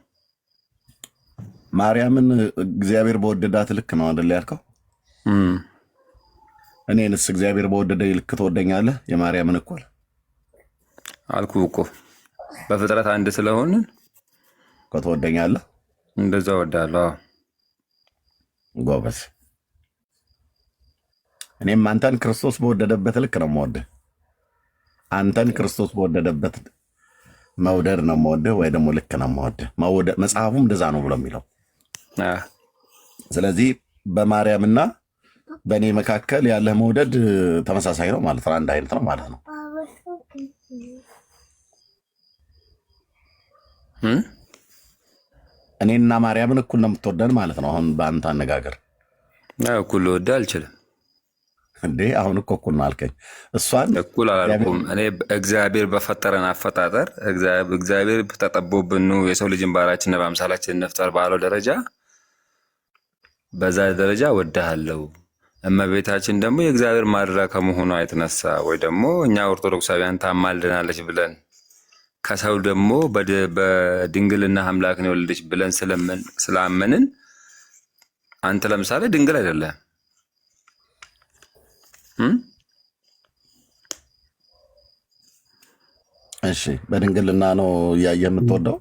ማርያምን እግዚአብሔር በወደዳት ልክ ነው አይደል ያልከው? እኔንስ እግዚአብሔር በወደደ ልክ ትወደኛለህ? የማርያምን እኩል አልኩ እኮ። በፍጥረት አንድ ስለሆን እኮ ትወደኛለህ። እንደዛ እወድሃለሁ። ጎበዝ። እኔም አንተን ክርስቶስ በወደደበት ልክ ነው የምወድህ። አንተን ክርስቶስ በወደደበት መውደድ ነው የምወድህ፣ ወይ ደግሞ ልክ ነው የምወድህ። መጽሐፉም እንደዛ ነው ብሎ የሚለው። ስለዚህ በማርያምና በእኔ መካከል ያለህ መውደድ ተመሳሳይ ነው ማለት ነው። አንድ አይነት ነው ማለት ነው። እኔና ማርያምን እኩል ነው የምትወደን ማለት ነው። አሁን በአንተ አነጋገር እኩል ልወድህ አልችልም እንዴ? አሁን እኮ እኩል ነው አልከኝ። እሷን እኩል አላልኩም እኔ። እግዚአብሔር በፈጠረን አፈጣጠር እግዚአብሔር ተጠቦብን የሰው ልጅን ባሪያችን በአምሳላችን እንፍጠር ባለው ደረጃ በዛ ደረጃ እወድሃለሁ። እመቤታችን ደግሞ የእግዚአብሔር ማደሪያ ከመሆኗ የተነሳ ወይ ደግሞ እኛ ኦርቶዶክሳውያን ታማልደናለች ብለን ከሰው ደግሞ በድንግልና አምላክን የወለደች ብለን ስላመንን፣ አንተ ለምሳሌ ድንግል አይደለም። እሺ በድንግልና ነው እያየህ የምትወደው?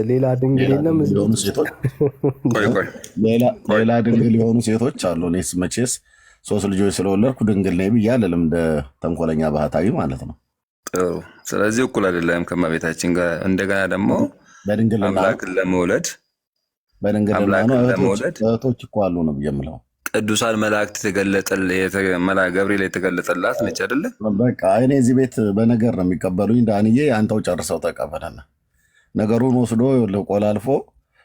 ሌላ ድንግል የለም። ሌላ ድንግል የሆኑ ሴቶች አሉ። እኔስ መቼስ 3 ልጆች ስለወለድኩ ድንግል ነኝ ብዬ አልልም፣ እንደ ተንኮለኛ ባህታዊ ማለት ነው። ጥሩ። ስለዚህ እኩል አይደለም ከእመቤታችን ጋር። እንደገና ደግሞ አምላክን ለመውለድ እህቶች እኮ አሉ ነው ብዬ የምለው። ቅዱሳን መላእክት ገብርኤል የተገለጠላት ነች አይደለ? በቃ እኔ እዚህ ቤት በነገር ነው የሚቀበሉኝ። ዳንዬ አንተው ጨርሰው ተቀበለና ነገሩን ወስዶ ቆላልፎ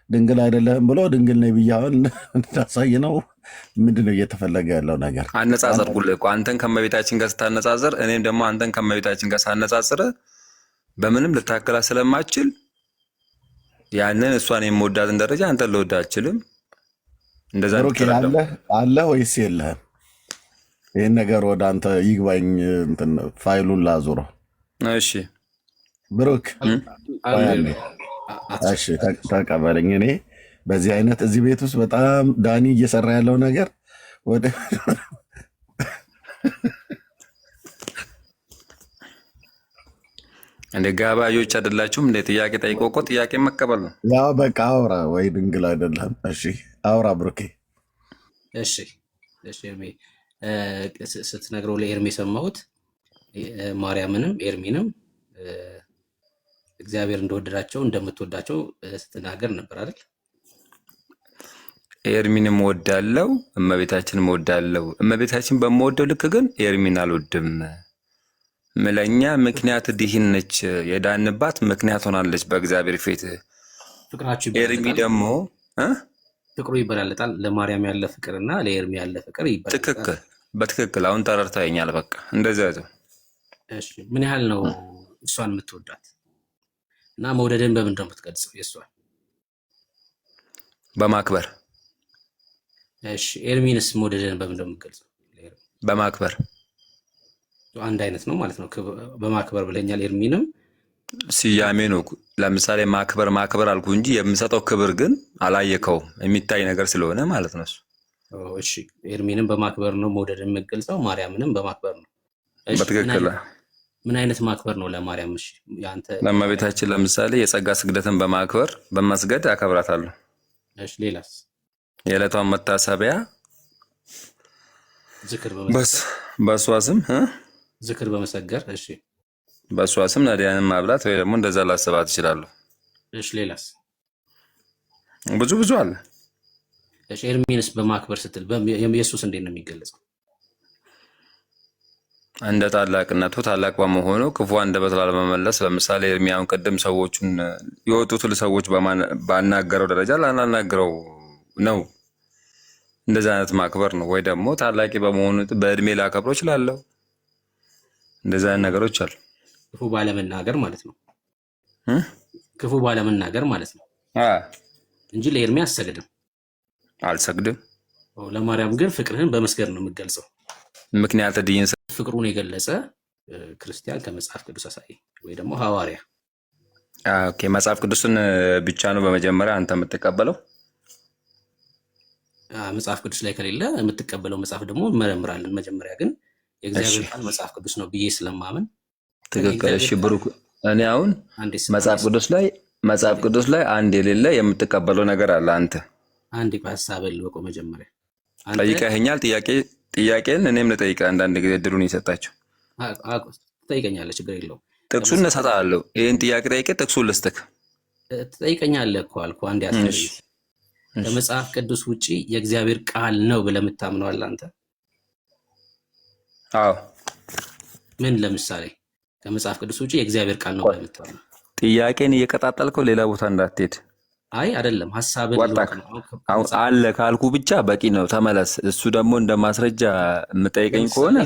ድንግል አይደለህም ብሎ ድንግል ነኝ ብዬ አሁን እንዳሳይ ነው። ምንድነው እየተፈለገ ያለው ነገር? አነጻጸርኩልህ እኮ አንተን ከእመቤታችን ጋር ስታነጻጽር፣ እኔም ደግሞ አንተን ከእመቤታችን ጋር ሳነጻጽር በምንም ልታከላ ስለማችል ያንን እሷን የምወዳትን ደረጃ አንተን ልወዳ አችልም። እንደዛ አለ ወይስ የለህም? ይህን ነገር ወደ አንተ ይግባኝ፣ ፋይሉን ላዙረው። እሺ ብሩክ እሺ ተቀበለኝ። እኔ በዚህ አይነት እዚህ ቤት ውስጥ በጣም ዳኒ እየሰራ ያለው ነገር ወደ እንደ ጋባዦች አይደላችሁም። እንደ ጥያቄ ጠይቆ እኮ ጥያቄ መቀበል ነው። ያው በቃ አውራ፣ ወይ ድንግል አይደለም። እሺ አውራ ብሩኬ። እሺ ኤርሜ ስትነግረው ለኤርሜ የሰማሁት ማርያምንም ኤርሚንም እግዚአብሔር እንደወደዳቸው እንደምትወዳቸው ስትናገር ነበር አይደል? ኤርሚንም ወዳለው እመቤታችንም ወዳለው። እመቤታችን በምወደው ልክ ግን ኤርሚን አልወድም። ለእኛ ምክንያት ድህን ነች፣ የዳንባት ምክንያት ሆናለች በእግዚአብሔር ፊት። ፍቅራችሁ ኤርሚ ደግሞ ፍቅሩ ይበላለጣል። ለማርያም ያለ ፍቅርና ለኤርሚ ያለ ፍቅር ይበላለጣል። ትክክል፣ በትክክል አሁን ተረድተኸኛል። በቃ እንደዚያ ነው። እሺ ምን ያህል ነው እሷን የምትወዳት እና መውደድን በምን ነው የምትገልጸው? የእሷን በማክበር። እሺ ኤርሚንስ መውደድን በምን ነው የምትገልጸው? በማክበር። አንድ አይነት ነው ማለት ነው። በማክበር ብለኛል። ኤርሚንም ስያሜ ነው። ለምሳሌ ማክበር አልኩ እንጂ የምሰጠው ክብር ግን አላየከውም፣ የሚታይ ነገር ስለሆነ ማለት ነው። እሺ ኤርሚንም በማክበር ነው መውደድን የምትገልጸው፣ ማርያምንም በማክበር ነው። በትክክል። ምን አይነት ማክበር ነው ለማርያም? እሺ ያንተ ለእመቤታችን ለምሳሌ የጸጋ ስግደትን በመስገድ አከብራታለሁ። እሺ ሌላስ? የዕለቷን መታሰቢያ ዝክር በእሷ ስም ዝክር በመሰገር። እሺ በእሷ ስም ነዳያንን ማብላት ወይ ደግሞ እንደዛ ላስባት እችላለሁ። እሺ ሌላስ? ብዙ አለ። ኤርሚንስ በማክበር ስትል ኢየሱስ እንዴት ነው የሚገለጸው? እንደ ታላቅነቱ ታላቅ በመሆኑ ክፉ አንደበት ላለመመለስ። ለምሳሌ ኤርሚያውን ቅድም ሰዎቹን የወጡትን ሰዎች ባናገረው ደረጃ ላናናግረው ነው። እንደዚህ አይነት ማክበር ነው። ወይ ደግሞ ታላቂ በመሆኑ በእድሜ ላከብረው እችላለሁ። እንደዚህ አይነት ነገሮች አሉ። ክፉ ባለመናገር ማለት ነው። ክፉ ባለመናገር ማለት ነው እንጂ ለኤርሚያ አልሰግድም። ለማርያም ግን ፍቅርህን በመስገድ ነው የምገልጸው። ምክንያት ድይን ፍቅሩን የገለጸ ክርስቲያን ከመጽሐፍ ቅዱስ አሳይ ወይ ደግሞ ሐዋርያ። ኦኬ፣ መጽሐፍ ቅዱስን ብቻ ነው በመጀመሪያ አንተ የምትቀበለው? መጽሐፍ ቅዱስ ላይ ከሌለ የምትቀበለው መጽሐፍ ደግሞ እንመረምራለን። መጀመሪያ ግን የእግዚአብሔር ቃል መጽሐፍ ቅዱስ ነው ብዬ ስለማምን ትክክል። እሺ ብሩክ፣ እኔ አሁን መጽሐፍ ቅዱስ ላይ አንድ የሌለ የምትቀበለው ነገር አለ አንተ? አንድ ሀሳብህን ልወቀው መጀመሪያ። ጠይቀኸኛል። ጥያቄን እኔም ልጠይቅህ። አንዳንድ ጊዜ እድሉን የሰጣቸው ትጠይቀኛለህ፣ ችግር የለውም። ጥቅሱን እሰጥሃለሁ። ይህን ጥያቄ ጠይቄ ጥቅሱን ልስጥህ። ትጠይቀኛለህ እኮ አልኩህ። አንድ ያስፈልግ ከመጽሐፍ ቅዱስ ውጪ የእግዚአብሔር ቃል ነው ብለህ የምታምነው አለ አንተ? አዎ። ምን ለምሳሌ ከመጽሐፍ ቅዱስ ውጪ የእግዚአብሔር ቃል ነው ብለህ የምታምነው? ጥያቄን እየቀጣጠልከው ሌላ ቦታ እንዳትሄድ። አይ አይደለም፣ ሐሳብን አሁን አለ ካልኩ ብቻ በቂ ነው። ተመለስ። እሱ ደግሞ እንደ ማስረጃ የምጠይቀኝ ከሆነ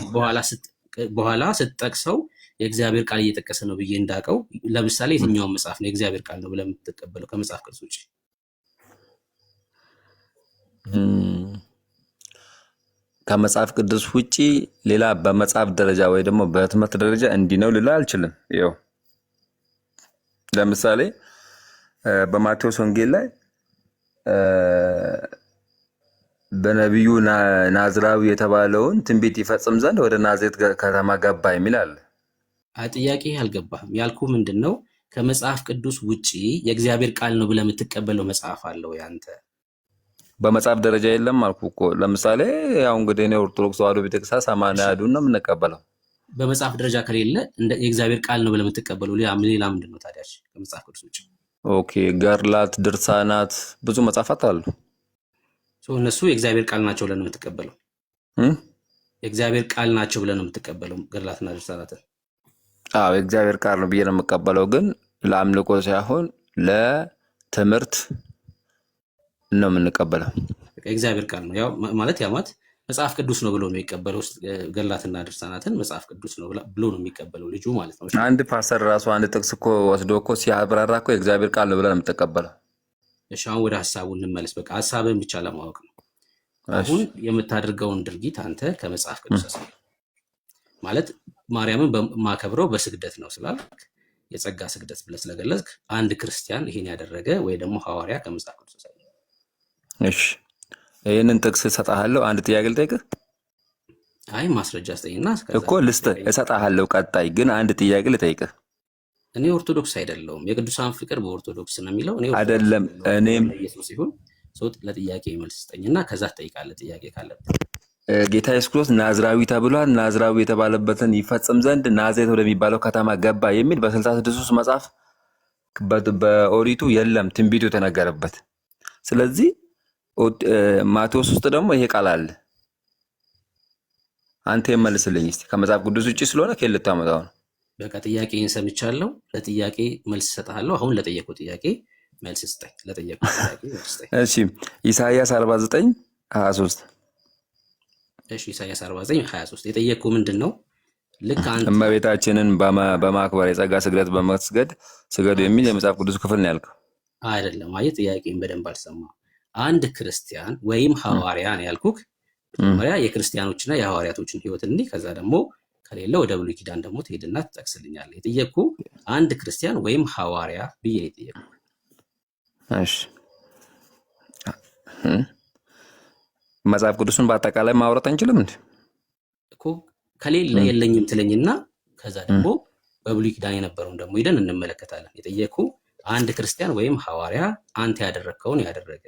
በኋላ ስትጠቅሰው የእግዚአብሔር ቃል እየጠቀሰ ነው ብዬ እንዳውቀው። ለምሳሌ የትኛውን መጽሐፍ ነው የእግዚአብሔር ቃል ነው ብለህ የምትቀበለው ከመጽሐፍ ቅዱስ ውጪ? ከመጽሐፍ ቅዱስ ውጪ ሌላ በመጽሐፍ ደረጃ ወይ ደግሞ በትምህርት ደረጃ እንዲህ ነው ልላ አልችልም። ይኸው ለምሳሌ በማቴዎስ ወንጌል ላይ በነቢዩ ናዝራዊ የተባለውን ትንቢት ይፈጽም ዘንድ ወደ ናዝሬት ከተማ ገባ የሚል አለ። ጥያቄ አልገባህም። ያልኩ ምንድን ነው ከመጽሐፍ ቅዱስ ውጪ የእግዚአብሔር ቃል ነው ብለህ የምትቀበለው መጽሐፍ አለው ያንተ? በመጽሐፍ ደረጃ የለም አልኩ እኮ። ለምሳሌ ያው እንግዲህ እኔ ኦርቶዶክስ ተዋሕዶ ቤተክርስቲያን 80 ያዱን ነው የምንቀበለው። በመጽሐፍ ደረጃ ከሌለ የእግዚአብሔር ቃል ነው ብለህ የምትቀበለው ሌላ ምንድን ነው ታዲያ ከመጽሐፍ ቅዱስ ውጪ? ኦኬ፣ ገርላት፣ ድርሳናት፣ ብዙ መጽሐፋት አሉ። እነሱ የእግዚአብሔር ቃል ናቸው ብለህ ነው የምትቀበለው? የእግዚአብሔር ቃል ናቸው ብለህ ነው የምትቀበለው ገርላትና ድርሳናት? አዎ የእግዚአብሔር ቃል ነው ብዬ ነው የምቀበለው፣ ግን ለአምልኮ ሳይሆን ለትምህርት ነው የምንቀበለው። የእግዚአብሔር ቃል ነው ያው ማለት መጽሐፍ ቅዱስ ነው ብሎ ነው የሚቀበለው። ገድላትና ድርሳናትን መጽሐፍ ቅዱስ ነው ብሎ ነው የሚቀበለው ልጁ ማለት ነው። አንድ ፓስተር ራሱ አንድ ጥቅስ እኮ ወስዶ እኮ ሲያብራራ እኮ የእግዚአብሔር ቃል ነው ብለን የምትቀበለው። እሺ አሁን ወደ ሀሳቡ እንመለስ። በቃ ሀሳብን ብቻ ለማወቅ ነው። አሁን የምታደርገውን ድርጊት አንተ ከመጽሐፍ ቅዱስ ማለት ማርያምን በማከብረው በስግደት ነው ስላልክ የጸጋ ስግደት ብለህ ስለገለጽክ አንድ ክርስቲያን ይሄን ያደረገ ወይ ደግሞ ሐዋርያ ከመጽሐፍ ቅዱስ እሺ ይህንን ጥቅስ እሰጥሃለሁ። አንድ ጥያቄ ልጠይቅህ። አይ ማስረጃ ስጠኝና እኮ ልስጥህ እሰጥሃለሁ። ቀጣይ ግን አንድ ጥያቄ ልጠይቅህ። እኔ ኦርቶዶክስ አይደለሁም። የቅዱሳን ፍቅር በኦርቶዶክስ ነው የሚለው እኔ አይደለም። እኔም ኢየሱስ ሲሆን ሶት ለጥያቄ መልስ ስጠኝና ከዛ ትጠይቃለህ ጥያቄ ካለብህ። ጌታ ኢየሱስ ክርስቶስ ናዝራዊ ተብሏል። ናዝራዊ የተባለበትን ይፈጽም ዘንድ ናዝሬት ወደሚባለው ከተማ ገባ የሚል በ66 መጽሐፍ በኦሪቱ የለም ትንቢቱ የተነገረበት። ስለዚህ ማቴዎስ ውስጥ ደግሞ ይሄ ቃል አለ። አንተ የመልስልኝ እስቲ ከመጽሐፍ ቅዱስ ውጪ ስለሆነ ከየት ልታመጣው ነው? በቃ ጥያቄን ሰምቻለሁ። ለጥያቄ መልስ እሰጥሃለሁ። አሁን ለጠየቁት ጥያቄ መልስ ስጠኝ። ለጠየቁት ጥያቄ መልስ ስጠኝ። እሺ ኢሳይያስ 49:23 እሺ ኢሳይያስ 49:23 የጠየቁ ምንድን ነው? ልክ አንተ እመቤታችንን በማክበር የጸጋ ስግደት በመስገድ ስገዱ የሚል የመጽሐፍ ቅዱስ ክፍል ነው ያልከው አይደለም? አየህ ጥያቄን በደንብ አልሰማህም። አንድ ክርስቲያን ወይም ሐዋርያ ነው ያልኩህ። መጀመሪያ የክርስቲያኖችና የሐዋርያቶችን ህይወት እንዲህ ከዛ ደግሞ ከሌለ ወደ ብሉይ ኪዳን ደግሞ ትሄድና ትጠቅስልኛለህ። የጠየቅኩህ አንድ ክርስቲያን ወይም ሐዋርያ ብዬ ነው የጠየቅኩህ። እሺ መጽሐፍ ቅዱስን በአጠቃላይ ማውራት አንችልም እንዴ? እኮ ከሌለ የለኝም ትለኝና ከዛ ደግሞ በብሉይ ኪዳን የነበረውን ደግሞ ሄደን እንመለከታለን። የጠየቅኩህ አንድ ክርስቲያን ወይም ሐዋርያ አንተ ያደረግከውን ያደረገ።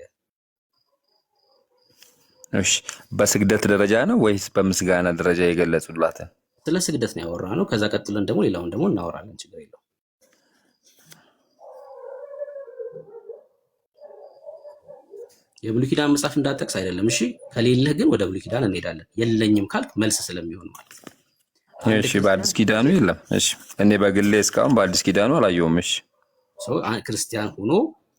እሺ በስግደት ደረጃ ነው ወይስ በምስጋና ደረጃ የገለጹላትን? ስለ ስግደት ነው ያወራነው። ከዛ ቀጥለን ደግሞ ሌላውን ደግሞ እናወራለን። ችግር የለውም። የብሉይ ኪዳን መጽሐፍ እንዳጠቅስ አይደለም። እሺ ከሌለህ ግን ወደ ብሉይ ኪዳን እንሄዳለን። የለኝም ካልክ መልስ ስለሚሆን ማለት ነው። እሺ በአዲስ ኪዳኑ የለም። እሺ እኔ በግሌ እስካሁን በአዲስ ኪዳኑ አላየሁም። እሺ ሰው ክርስቲያን ሆኖ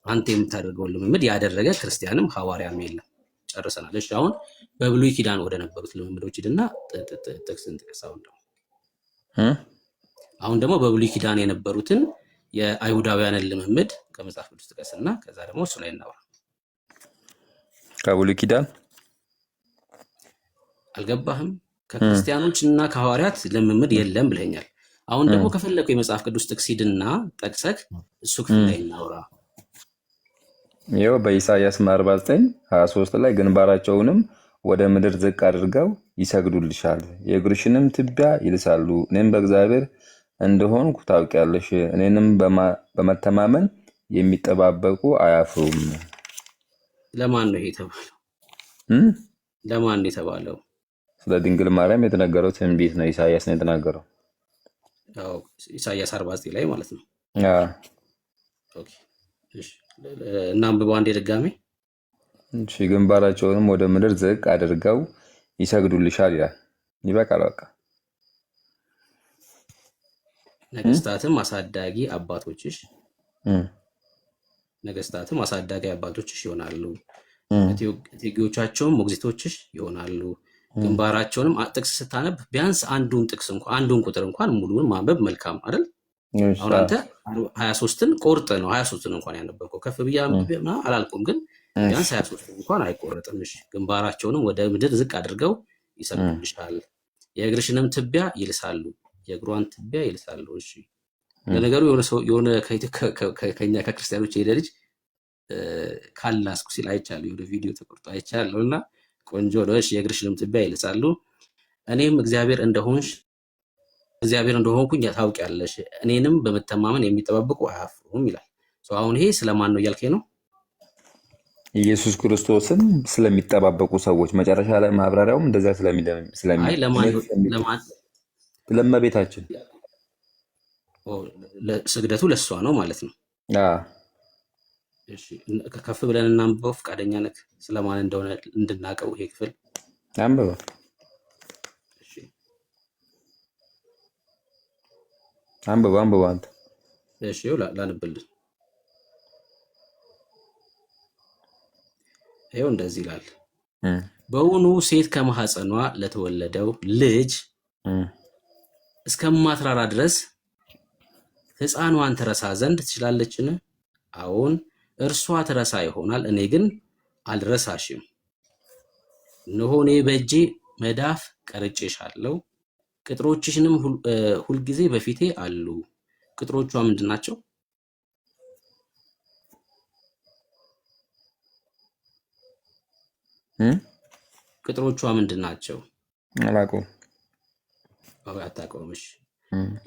አንተ የምታደርገውን ልምምድ ያደረገ ክርስቲያንም ሐዋርያም የለም። ጨርሰናል። እሺ አሁን በብሉይ ኪዳን ወደ ነበሩት ልምምዶች ሂድና ጥቅስን ጥቀስ። አሁን ደግሞ በብሉይ ኪዳን የነበሩትን የአይሁዳውያንን ልምምድ ከመጽሐፍ ቅዱስ ጥቀስና ከዛ ደግሞ እሱ ላይ እናወራ። ከብሉይ ኪዳን አልገባህም? ከክርስቲያኖች እና ከሐዋርያት ልምምድ የለም ብለኛል። አሁን ደግሞ ከፈለኩ የመጽሐፍ ቅዱስ ጥቅስ ሂድና ጠቅሰክ እሱ ክፍል ላይ እናውራ። ይኸው በኢሳይያስ 49:23 ላይ ግንባራቸውንም ወደ ምድር ዝቅ አድርገው ይሰግዱልሻል፣ የእግርሽንም ትቢያ ይልሳሉ። እኔም በእግዚአብሔር እንደሆንኩ ታውቂያለሽ። እኔንም በመተማመን የሚጠባበቁ አያፍሩም። ለማን ነው ይሄ የተባለው? ለማን ነው የተባለው? ስለ ድንግል ማርያም የተነገረው ትንቢት ነው። ኢሳይያስ ነው የተናገረው። ያው ኢሳይያስ 49 ላይ ማለት ነው። ኦኬ እሺ፣ እና አንብበው አንዴ ድጋሜ። እሺ ግንባራቸውንም ወደ ምድር ዝቅ አድርገው ይሰግዱልሻል ይላል። ይበቃል በቃ። ነገስታትም አሳዳጊ አባቶችሽ ነገስታትም አሳዳጊ አባቶችሽ ይሆናሉ፣ እቴጌዎቻቸውም ሞግዚቶችሽ ይሆናሉ። ግንባራቸውንም ጥቅስ ስታነብ ቢያንስ አንዱን ቁጥር እንኳን ሙሉውን ማንበብ መልካም አይደል? አሁን አንተ 23ን ቆርጥ ነው 23ን እንኳን ያነበብከው። ከፍ ብዬ አላልኩም፣ ግን ቢያንስ 23 እንኳን አይቆረጥም። እሺ ግንባራቸውንም ወደ ምድር ዝቅ አድርገው ይሰግዱልሻል፣ የእግርሽንም ትቢያ ይልሳሉ፣ የእግሯን ትቢያ ይልሳሉ። እሺ ለነገሩ የሆነ ከኛ ከክርስቲያኖች የሄደ ልጅ ካላስኩ ሲል አይቻለሁ፣ የሆነ ቪዲዮ ተቆርጦ አይቻለሁ እና ቆንጆ ነው። እሺ የእግርሽንም ትቢያ ይልሳሉ፣ እኔም እግዚአብሔር እንደሆንኩኝ ታውቂያለሽ፣ እኔንም በመተማመን የሚጠባበቁ አያፍሩም ይላል። አሁን ይሄ ስለማን ነው እያልከኝ ነው? ኢየሱስ ክርስቶስን ስለሚጠባበቁ ሰዎች መጨረሻ ላይ ማብራሪያውም እንደዛ ለእመቤታችን ስግደቱ ለእሷ ነው ማለት ነው። እሺ ከፍ ብለን እናንብበው። ፈቃደኛ ነህ? ስለማን እንደሆነ እንድናቀው ይሄ ክፍል አንብበው። እሺ አንብበው አንተ። እሺ ላንብልህ። ይኸው እንደዚህ ይላል። በውኑ ሴት ከማህፀኗ ለተወለደው ልጅ እስከማትራራ ድረስ ሕፃኗን ትረሳ ዘንድ ትችላለችን? አዎን እርሷ ትረሳ ይሆናል፣ እኔ ግን አልረሳሽም። እነሆ እኔ በእጄ መዳፍ ቀርጬሻለሁ፣ ቅጥሮችሽንም ሁልጊዜ በፊቴ አሉ። ቅጥሮቿ ምንድን ናቸው? ቅጥሮቿ ምንድን ናቸው? አላውቀውም። አታውቀውም? እሺ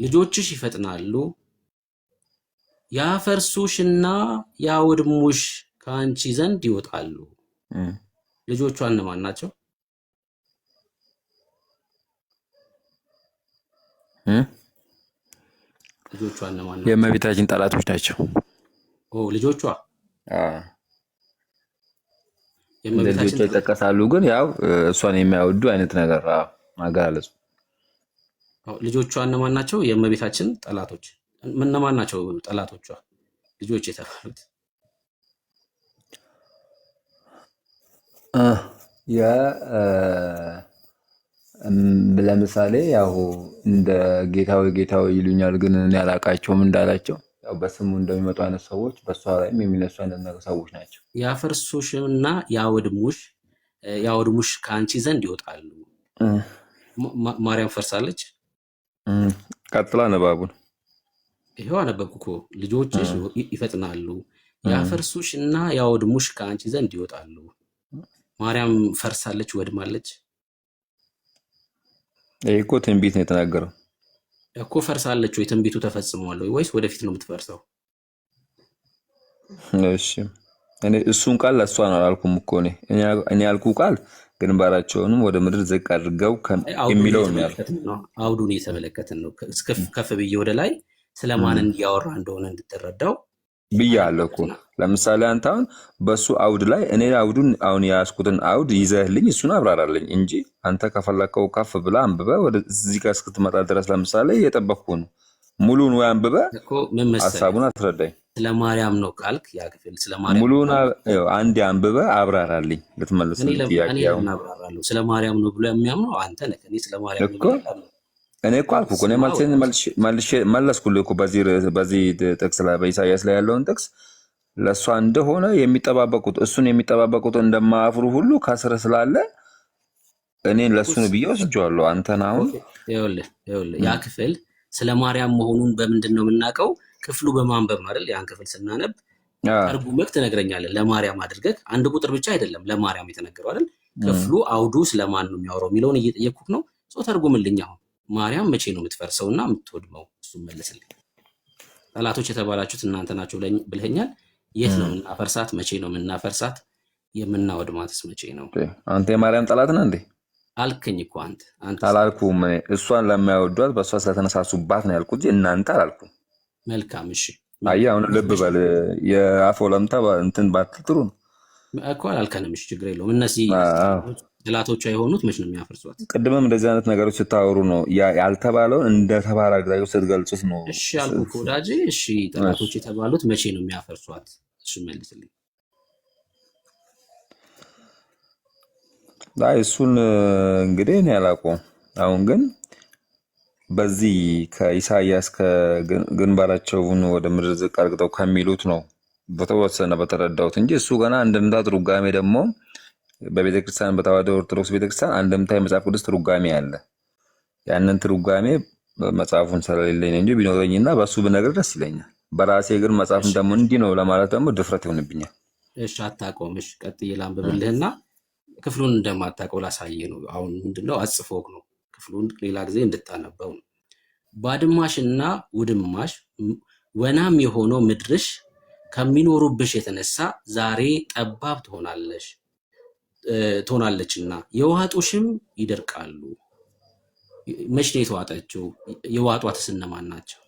ልጆችሽ ይፈጥናሉ፣ ያፈርሱሽና ያወድሙሽ ከአንቺ ዘንድ ይወጣሉ። ልጆቿ እነማን ናቸው? ልጆቿ እነማን ናቸው? የእመቤታችን ጠላቶች ናቸው። ልጆቿ ልጆቿ ይጠቀሳሉ፣ ግን ያው እሷን የሚያወዱ አይነት ነገር ማገላለጹ። ልጆቿ እነማን ናቸው? የእመቤታችን ጠላቶች እነማን ናቸው? ጠላቶቿ ልጆች የተባሉት ለምሳሌ ያው እንደ ጌታዊ ጌታዊ ይሉኛል ግን እኔ አላውቃቸውም እንዳላቸው ያው በስሙ እንደሚመጡ አይነት ሰዎች በእሷ ላይም የሚነሱ አይነት ሰዎች ናቸው። ያፈርሱሽና ያወድሙሽ ከአንቺ ዘንድ ይወጣሉ። ማርያም ፈርሳለች። ቀጥላ ነባቡን ይሄው አነበብኩ እኮ። ልጆችሽ ይፈጥናሉ፣ ያፈርሱሽ እና ያወድሙሽ ከአንቺ ዘንድ ይወጣሉ። ማርያም ፈርሳለች፣ ወድማለች። ይሄ እኮ ትንቢት ነው የተናገረው እኮ። ፈርሳለች ወይ? ትንቢቱ ተፈጽሟል ወይ ወይስ ወደፊት ነው የምትፈርሰው? እሺ እኔ እሱን ቃል ለእሷ ነው አላልኩም እኮ። እኔ ያልኩ ቃል ግንባራቸውንም ወደ ምድር ዝቅ አድርገው የሚለው ነው ያልኩት። አውዱን እየተመለከትን ነው። ከፍ ብዬ ወደ ላይ ስለማን እያወራ እንደሆነ እንድትረዳው ብያለሁ እኮ። ለምሳሌ አንተ አሁን በሱ አውድ ላይ እኔ አውዱን አሁን የያዝኩትን አውድ ይዘህልኝ እሱን አብራራልኝ እንጂ አንተ ከፈለከው ከፍ ብላ አንብበ ወደዚህ ጋር እስክትመጣ ድረስ ለምሳሌ እየጠበቅኩ ነው። ሙሉን ወይ አንብበ ሀሳቡን አስረዳኝ። ስለ ማርያም ነው ካልክ ያ ክፍል ስለ ማርያም ሙሉን አንድ አንብበ አብራራልኝ ልትመልስልኝ ጥያቄ። አብራራለሁ ስለ ማርያም ነው ብሎ የሚያምነው አንተ ነህ። እኔ ስለ ማርያም እኮ እኔ እኮ አልኩ እኮ እኔ መለስኩልህ እኮ በዚህ ጥቅስ ላይ በኢሳያስ ላይ ያለውን ጥቅስ ለእሷ እንደሆነ የሚጠባበቁት እሱን የሚጠባበቁት እንደማያፍሩ ሁሉ ከስር ስላለ እኔን ለእሱን ብዬ ወስጄዋለሁ። አንተን አሁን ይኸውልህ ያ ክፍል ስለ ማርያም መሆኑን በምንድን ነው የምናውቀው? ክፍሉ በማንበብ ነው አይደል? ያን ክፍል ስናነብ ተርጉመህ ትነግረኛለህ። ለማርያም አድርገህ አንድ ቁጥር ብቻ አይደለም ለማርያም የተነገረው አይደል? ክፍሉ አውዱ ስለማን ነው የሚያወራው የሚለውን እየጠየቅኩህ ነው። ሰው ተርጉምልኝ። አሁን ማርያም መቼ ነው የምትፈርሰውና የምትወድመው? እሱን መልስልኝ። ጠላቶች የተባላችሁት እናንተ ናቸው ብለኸኛል። የት ነው የምናፈርሳት? መቼ ነው የምናፈርሳት? የምናወድማትስ መቼ ነው? አንተ የማርያም ጠላት ነህ እንዴ? አልከኝ እኮ አንተ አላልኩም። እሷን ለማይወዷት በእሷ ስለተነሳሱባት ነው ያልኩት እንጂ እናንተ አላልኩም። መልካም እሺ። አየህ አሁን ልብ በል የአፍ ወለምታ እንትን ባትል ጥሩ ነው እኮ አላልከንም። እሺ ችግር የለውም። እነዚህ ጠላቶቿ የሆኑት መች ነው የሚያፈርሷት? ቅድምም እንደዚህ አይነት ነገሮች ስታወሩ ነው ያልተባለውን እንደተባለ አድርጋችሁ ስትገልጹት ነው። እሺ አልኩህ እኮ ወዳጄ። እሺ ጠላቶች የተባሉት መቼ ነው የሚያፈርሷት? እሱ መልስልኝ። እሱን እንግዲህ እኔ አላውቀውም። አሁን ግን በዚህ ከኢሳያስ ከግንባራቸውን ወደ ምድር ዝቅ አድርገው ከሚሉት ነው በተወሰነ በተረዳሁት እንጂ እሱ ገና አንድምታ ትርጓሜ ደግሞ በቤተክርስቲያን በተዋሕዶ ኦርቶዶክስ ቤተክርስቲያን አንድምታ የመጽሐፍ ቅዱስ ትርጓሜ አለ። ያንን ትርጓሜ መጽሐፉን ስለሌለኝ እንጂ ቢኖረኝና በሱ ብነግር ደስ ይለኛል። በራሴ ግን መጽሐፍን ደግሞ እንዲህ ነው ለማለት ደግሞ ድፍረት ይሆንብኛል። እሺ አታውቀውም። እሺ ቀጥዬ ላንብብልህና ክፍሉን እንደማታውቀው ላሳየ ነው። አሁን ምንድነው አጽፎክ ነው ክፍሉን ሌላ ጊዜ እንድታነበው ነው። ባድማሽና ውድማሽ ወናም የሆነው ምድርሽ ከሚኖሩብሽ የተነሳ ዛሬ ጠባብ ትሆናለችና የዋጡሽም ይደርቃሉ። መች ነው የተዋጠችው? የዋጧትስ እነማን ናቸው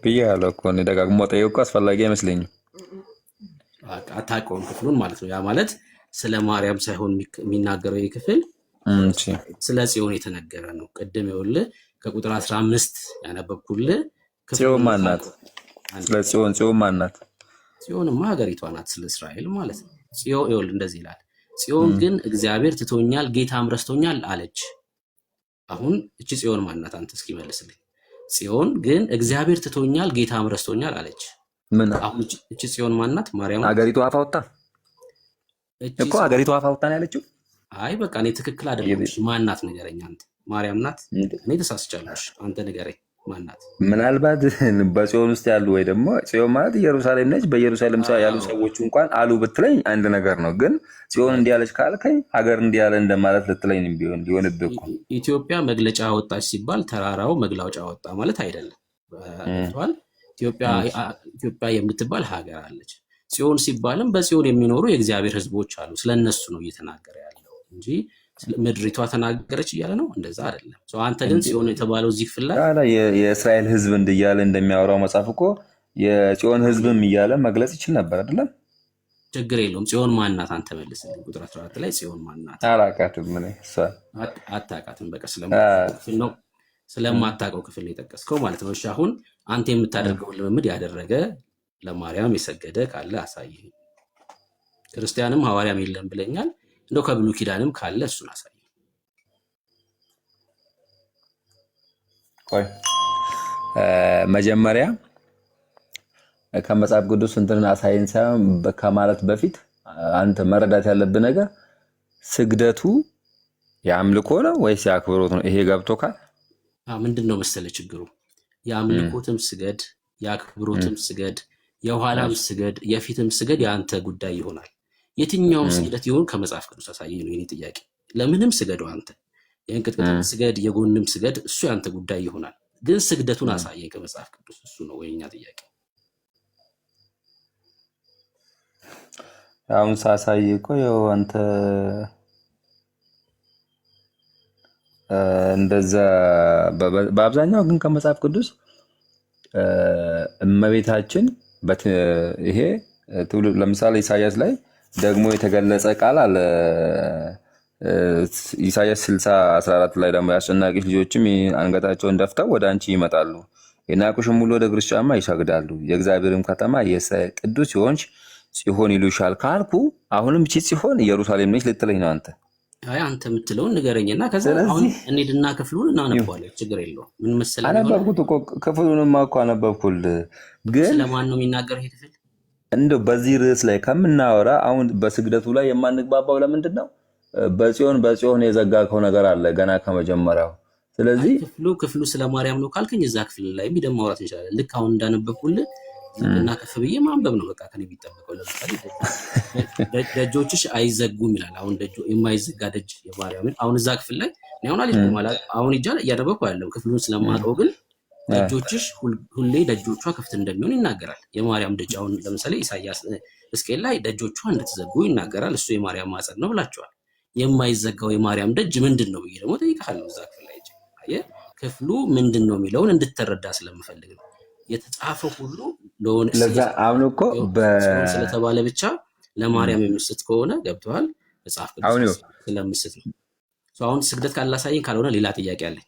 ብያለሁ እኮ እኔ ደጋግሞ ጠየቁ አስፈላጊ አይመስለኝም። አታውቀውም ክፍሉን ማለት ነው። ያ ማለት ስለ ማርያም ሳይሆን የሚናገረው ይህ ክፍል ስለ ጽዮን የተነገረ ነው። ቅድም ይኸውልህ ከቁጥር 15 ያነበብኩልህ ጽዮን ማን ናት? ስለ ጽዮን ማን ናት? ጽዮንማ ሀገሪቷ ናት፣ ስለ እስራኤል ማለት ነው። ጽዮን ይኸውልህ እንደዚህ ይላል። ጽዮን ግን እግዚአብሔር ትቶኛል፣ ጌታም ረስቶኛል አለች። አሁን እቺ ጽዮን ማን ናት? አንተ እስኪ መልስልኝ። ጽዮን ግን እግዚአብሔር ትቶኛል፣ ጌታም ረስቶኛል አለች። ምን አሁን እቺ ጽዮን ማን ናት? ማርያም ሀገሪቷ አፍ አውጥታ እኮ ሀገሪቷ አፍ አውጥታ ነው ያለችው። አይ በቃ እኔ ትክክል አይደለም። እሺ ማን ናት ንገረኝ አንተ። ማርያም ናት? እኔ ተሳስቻለሁ። እሺ አንተ ንገረኝ ማን ናት? ምናልባት በጽዮን ውስጥ ያሉ ወይ ደግሞ ጽዮን ማለት ኢየሩሳሌም ነች። በኢየሩሳሌም ያሉ ሰዎች እንኳን አሉ ብትለኝ አንድ ነገር ነው። ግን ጽዮን እንዲህ ያለች ካልከኝ ሀገር እንዲህ ያለ እንደማለት ልትለኝ ሊሆንብህ እኮ። ኢትዮጵያ መግለጫ ወጣች ሲባል ተራራው መግለጫ ወጣ ማለት አይደለም። ኢትዮጵያ የምትባል ሀገር አለች። ጽዮን ሲባልም በጽዮን የሚኖሩ የእግዚአብሔር ሕዝቦች አሉ። ስለነሱ ነው እየተናገረ ያለው እንጂ ምድሪቷ ተናገረች እያለ ነው፣ እንደዛ አይደለም። አንተ ግን ጽዮን የተባለው እዚህ ክፍል ላይ የእስራኤል ሕዝብ እያለ እንደሚያወራው መጽሐፍ እኮ የጽዮን ሕዝብም እያለ መግለጽ ይችል ነበር አይደለም? ችግር የለውም። ጽዮን ማናት? አንተ መልስልኝ። ቁጥር 14 ላይ ጽዮን ማናት? አላውቃትም። አታውቃትም። በቃ ስለማታውቀው ክፍል ነው የጠቀስከው ማለት ነው። እሺ አሁን አንተ የምታደርገውን ልምምድ ያደረገ ለማርያም የሰገደ ካለ አሳይ። ክርስቲያንም ሐዋርያም የለም ብለኛል። እንደው ከብሉይ ኪዳንም ካለ እሱን አሳይ። መጀመሪያ ከመጽሐፍ ቅዱስ እንትን አሳይን ሳይሆን ከማለት በፊት አንተ መረዳት ያለብህ ነገር ስግደቱ የአምልኮ ነው ወይስ የአክብሮት ነው? ይሄ ገብቶካል? ምንድን ነው መሰለህ ችግሩ? የአምልኮትም ስገድ፣ የአክብሮትም ስገድ፣ የኋላም ስገድ፣ የፊትም ስገድ የአንተ ጉዳይ ይሆናል። የትኛውም ስግደት ይሁን ከመጽሐፍ ቅዱስ አሳየኝ ነው የኔ ጥያቄ። ለምንም ስገዱ አንተ፣ የእንቅጥቅጥም ስገድ፣ የጎንም ስገድ፣ እሱ የአንተ ጉዳይ ይሆናል። ግን ስግደቱን አሳየኝ ከመጽሐፍ ቅዱስ። እሱ ነው የኛ ጥያቄ። አሁን ሳሳይ እኮ ያው አንተ እንደዛ በአብዛኛው ግን ከመጽሐፍ ቅዱስ እመቤታችን ይሄ ትውልድ ለምሳሌ ኢሳያስ ላይ ደግሞ የተገለጸ ቃል አለ። ኢሳያስ 60:14 ላይ ደግሞ የአስጨናቂሽ ልጆችም አንገታቸውን ደፍተው ወደ አንቺ ይመጣሉ፣ የናቁሽም ሁሉ ወደ እግርሽ ጫማ ይሰግዳሉ፣ የእግዚአብሔርም ከተማ የእስራኤል ቅዱስ የሆንሽ ጽዮን ይሉሻል ካልኩ አሁንም እቺ ጽዮን ኢየሩሳሌም ነች ልትለኝ ነው አንተ? አይ አንተ የምትለውን ንገረኝና ከዛ አሁን እንሂድና ክፍሉን እናነባዋለን። ችግር የለውም። ምን መሰለህ አነበብኩት እኮ ክፍሉንማ እኮ አነበብኩልህ። ግን ስለማን ነው የሚናገረው ይሄ ክፍል? እንደው በዚህ ርዕስ ላይ ከምናወራ አሁን በስግደቱ ላይ የማንግባባው ለምንድን ነው? በጽዮን የዘጋከው ነገር አለ ገና ከመጀመሪያው። ስለዚህ ክፍሉ ስለ ማርያም ነው ካልከኝ እዛ ክፍል ላይ ደግሞ ማውራት እንችላለን። ልክ አሁን እንዳነበብኩልህ እና ከፍ ብዬ ማንበብ ነው በቃ ከኔ የሚጠበቀው። ለምሳሌ ደጆችሽ አይዘጉም ይላል። አሁን የማይዘጋ ደጅ የማርያምን አሁን እዛ ክፍል ላይ አሁን እያነበብኩ አይደለም ክፍሉን ስለማውቀው፣ ግን ደጆችሽ ሁሌ ደጆቿ ክፍት እንደሚሆን ይናገራል። የማርያም ደጅ አሁን ለምሳሌ ኢሳያስ ሕዝቅኤል ላይ ደጆቿ እንደተዘጉ ይናገራል። እሱ የማርያም ማፀን ነው ብላችኋል። የማይዘጋው የማርያም ደጅ ምንድን ነው ብዬ ደግሞ ጠይቃለሁ። እዛ ክፍል ላይ ክፍሉ ምንድን ነው የሚለውን እንድትረዳ ስለምፈልግ ነው። የተጻፈው ሁሉ አሁን እኮ ስለተባለ ብቻ ለማርያም የምስት ከሆነ ገብተዋል። መጽሐፍ ቅዱስ ስለምስት ነው። አሁን ስግደት ካላሳየኝ ካልሆነ ሌላ ጥያቄ አለኝ።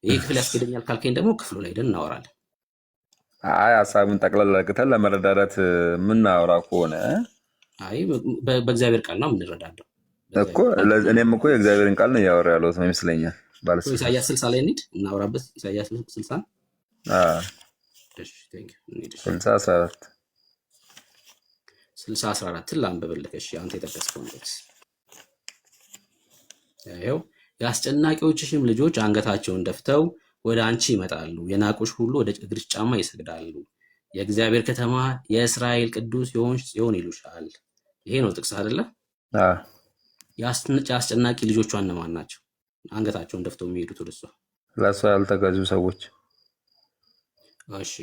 ይሄ ክፍል ያስኬደኛል ካልከኝ ደግሞ ክፍሉ ላይ ሄደን እናወራለን። አይ ሀሳቡን ጠቅላላ አድርገን ለመረዳዳት የምናወራ ከሆነ አይ በእግዚአብሔር ቃል ነው የምንረዳዳው እኮ። እኔም እኮ የእግዚአብሔርን ቃል ነው እያወራ ያለሁት ነው ይመስለኛል። ኢሳያስ 60 ላይ እንሂድ እናወራበት። ኢሳያስ 60 60:14 ላንብብልህ። እሺ አንተ የጠቀስከው ጥቅስ ያው የአስጨናቂዎችሽም ልጆች አንገታቸውን ደፍተው ወደ አንቺ ይመጣሉ፣ የናቁሽ ሁሉ ወደ እግርሽ ጫማ ይሰግዳሉ፣ የእግዚአብሔር ከተማ የእስራኤል ቅዱስ የሆንሽ ጽዮን ይሉሻል። ይሄ ነው ጥቅስ አይደለ? የአስጨናቂ ልጆቿ እነማን ናቸው? አንገታቸውን ደፍተው የሚሄዱት ወደ እሷ ለእሷ ያልተገዙ ሰዎች። እሺ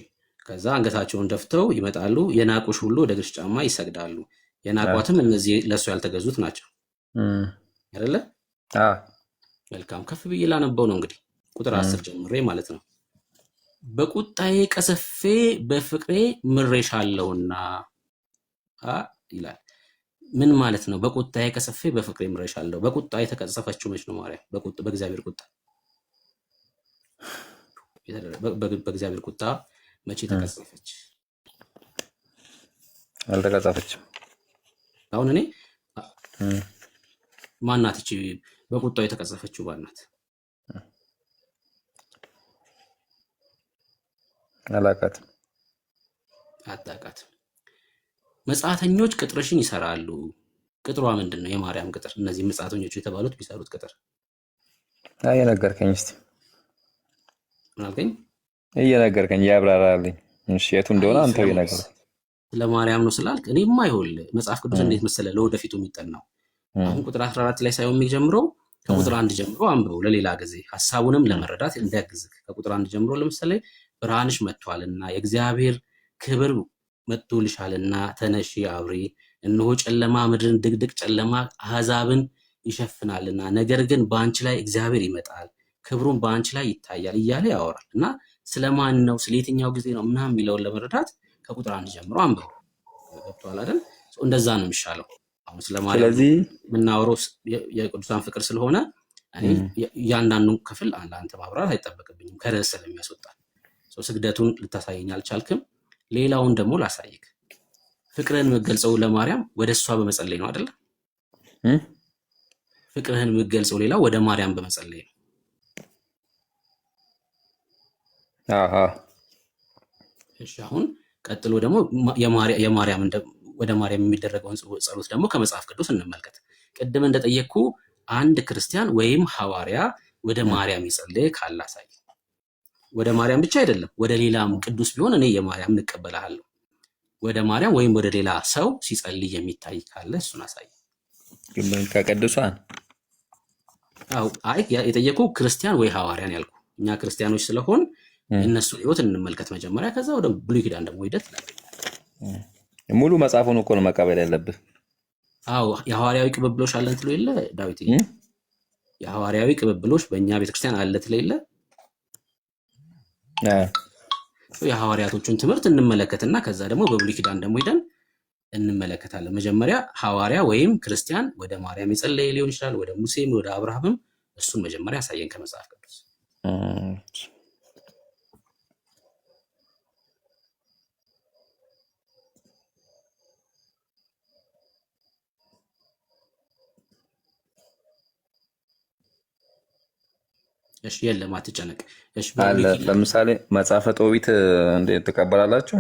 ከዛ አንገታቸውን ደፍተው ይመጣሉ፣ የናቁሽ ሁሉ ወደ እግርሽ ጫማ ይሰግዳሉ። የናቋትም እነዚህ ለእሱ ያልተገዙት ናቸው አይደለ? መልካም ከፍ ብዬ ላነበው ነው እንግዲህ ቁጥር 10 ጀምሬ ማለት ነው። በቁጣዬ ቀሰፌ በፍቅሬ ምሬሻለሁና ይላል። ምን ማለት ነው? በቁጣዬ ቀሰፌ በፍቅሬ ምሬሻለሁ። በቁጣ የተቀሰፈችው መች ነው? ማርያም በእግዚአብሔር ቁጣ በእግዚአብሔር ቁጣ መቼ ተቀሰፈች? አልተቀሰፈችም። አሁን እኔ ማናት እቺ በቁጣው የተቀሰፈችው ማናት? አላውቃትም። አታውቃትም። መጻተኞች ቅጥርሽን ይሰራሉ። ቅጥሯ ምንድን ነው? የማርያም ቅጥር። እነዚህ መጻተኞቹ የተባሉት ቢሰሩት ቅጥር እየነገርከኝ እስኪ ምን አልከኝ? እየነገርከኝ ያብራራልኝ። እሺ የቱ እንደሆነ አንተ ይነገር። ለማርያም ነው ስላልክ እኔማ ይኸውልህ መጽሐፍ ቅዱስ እንዴት መሰለህ ለወደፊቱ የሚጠናው አሁን ቁጥር 14 ላይ ሳይሆን የሚጀምረው ከቁጥር 1 ጀምሮ አንብበው ለሌላ ጊዜ ሐሳቡንም ለመረዳት እንዲያግዝህ። ከቁጥር 1 ጀምሮ ለምሳሌ ብርሃንሽ መጥቷልና የእግዚአብሔር ክብር መጥቶልሻልና ተነሺ አብሪ፣ እነሆ ጨለማ ምድርን ድቅድቅ ጨለማ አሕዛብን ይሸፍናልና፣ ነገር ግን በአንቺ ላይ እግዚአብሔር ይመጣል፣ ክብሩን በአንቺ ላይ ይታያል እያለ ያወራል። እና ስለማን ነው ስለ የትኛው ጊዜ ነው ምናምን የሚለውን ለመረዳት ከቁጥር 1 ጀምሮ አንብበው። ገብቶሃል አይደል? እንደዛ ነው የሚሻለው። አሁን ስለማርያም የምናወራው የቅዱሳን ፍቅር ስለሆነ እያንዳንዱን ክፍል አንተ ማብራራት አይጠበቅብኝም ከርዕስ ስለሚያስወጣ። ስግደቱን ልታሳየኝ አልቻልክም። ሌላውን ደግሞ ላሳይክ። ፍቅርህን የምትገልጸው ለማርያም ወደ እሷ በመጸለይ ነው አይደለ? ፍቅርህን የምትገልጸው ሌላ ወደ ማርያም በመጸለይ ነው። እሺ አሁን ቀጥሎ ደግሞ የማርያም ወደ ማርያም የሚደረገውን ጸሎት ደግሞ ከመጽሐፍ ቅዱስ እንመልከት። ቅድም እንደጠየቅኩ አንድ ክርስቲያን ወይም ሐዋርያ ወደ ማርያም ይጸልይ ካላሳይ፣ ወደ ማርያም ብቻ አይደለም ወደ ሌላም ቅዱስ ቢሆን እኔ የማርያም እንቀበልሃለሁ። ወደ ማርያም ወይም ወደ ሌላ ሰው ሲጸልይ የሚታይ ካለ እሱን አሳይ። ከቅዱሳን አይ የጠየቁ ክርስቲያን ወይ ሐዋርያን ያልኩ። እኛ ክርስቲያኖች ስለሆን እነሱ ህይወት እንመልከት መጀመሪያ፣ ከዛ ወደ ብሉይ ኪዳን ደግሞ ሂደት ሙሉ መጽሐፉን እኮ ነው መቀበል ያለብህ። አዎ የሐዋርያዊ ቅብብሎሽ አለን ትሎ የለ ዳዊት? የሐዋርያዊ ቅብብሎሽ በእኛ ቤተክርስቲያን አለ ትሎ የለ? የሐዋርያቶቹን ትምህርት እንመለከትና ከዛ ደግሞ በብሉይ ኪዳን ደግሞ ሄደን እንመለከታለን። መጀመሪያ ሐዋርያ ወይም ክርስቲያን ወደ ማርያም የጸለየ ሊሆን ይችላል፣ ወደ ሙሴም ወደ አብርሃምም። እሱን መጀመሪያ ያሳየን ከመጽሐፍ ቅዱስ። እሺ የለም አትጨነቅ። እሺ ለምሳሌ መጽሐፈ ጦቢት እንዴት ትቀበላላችሁ?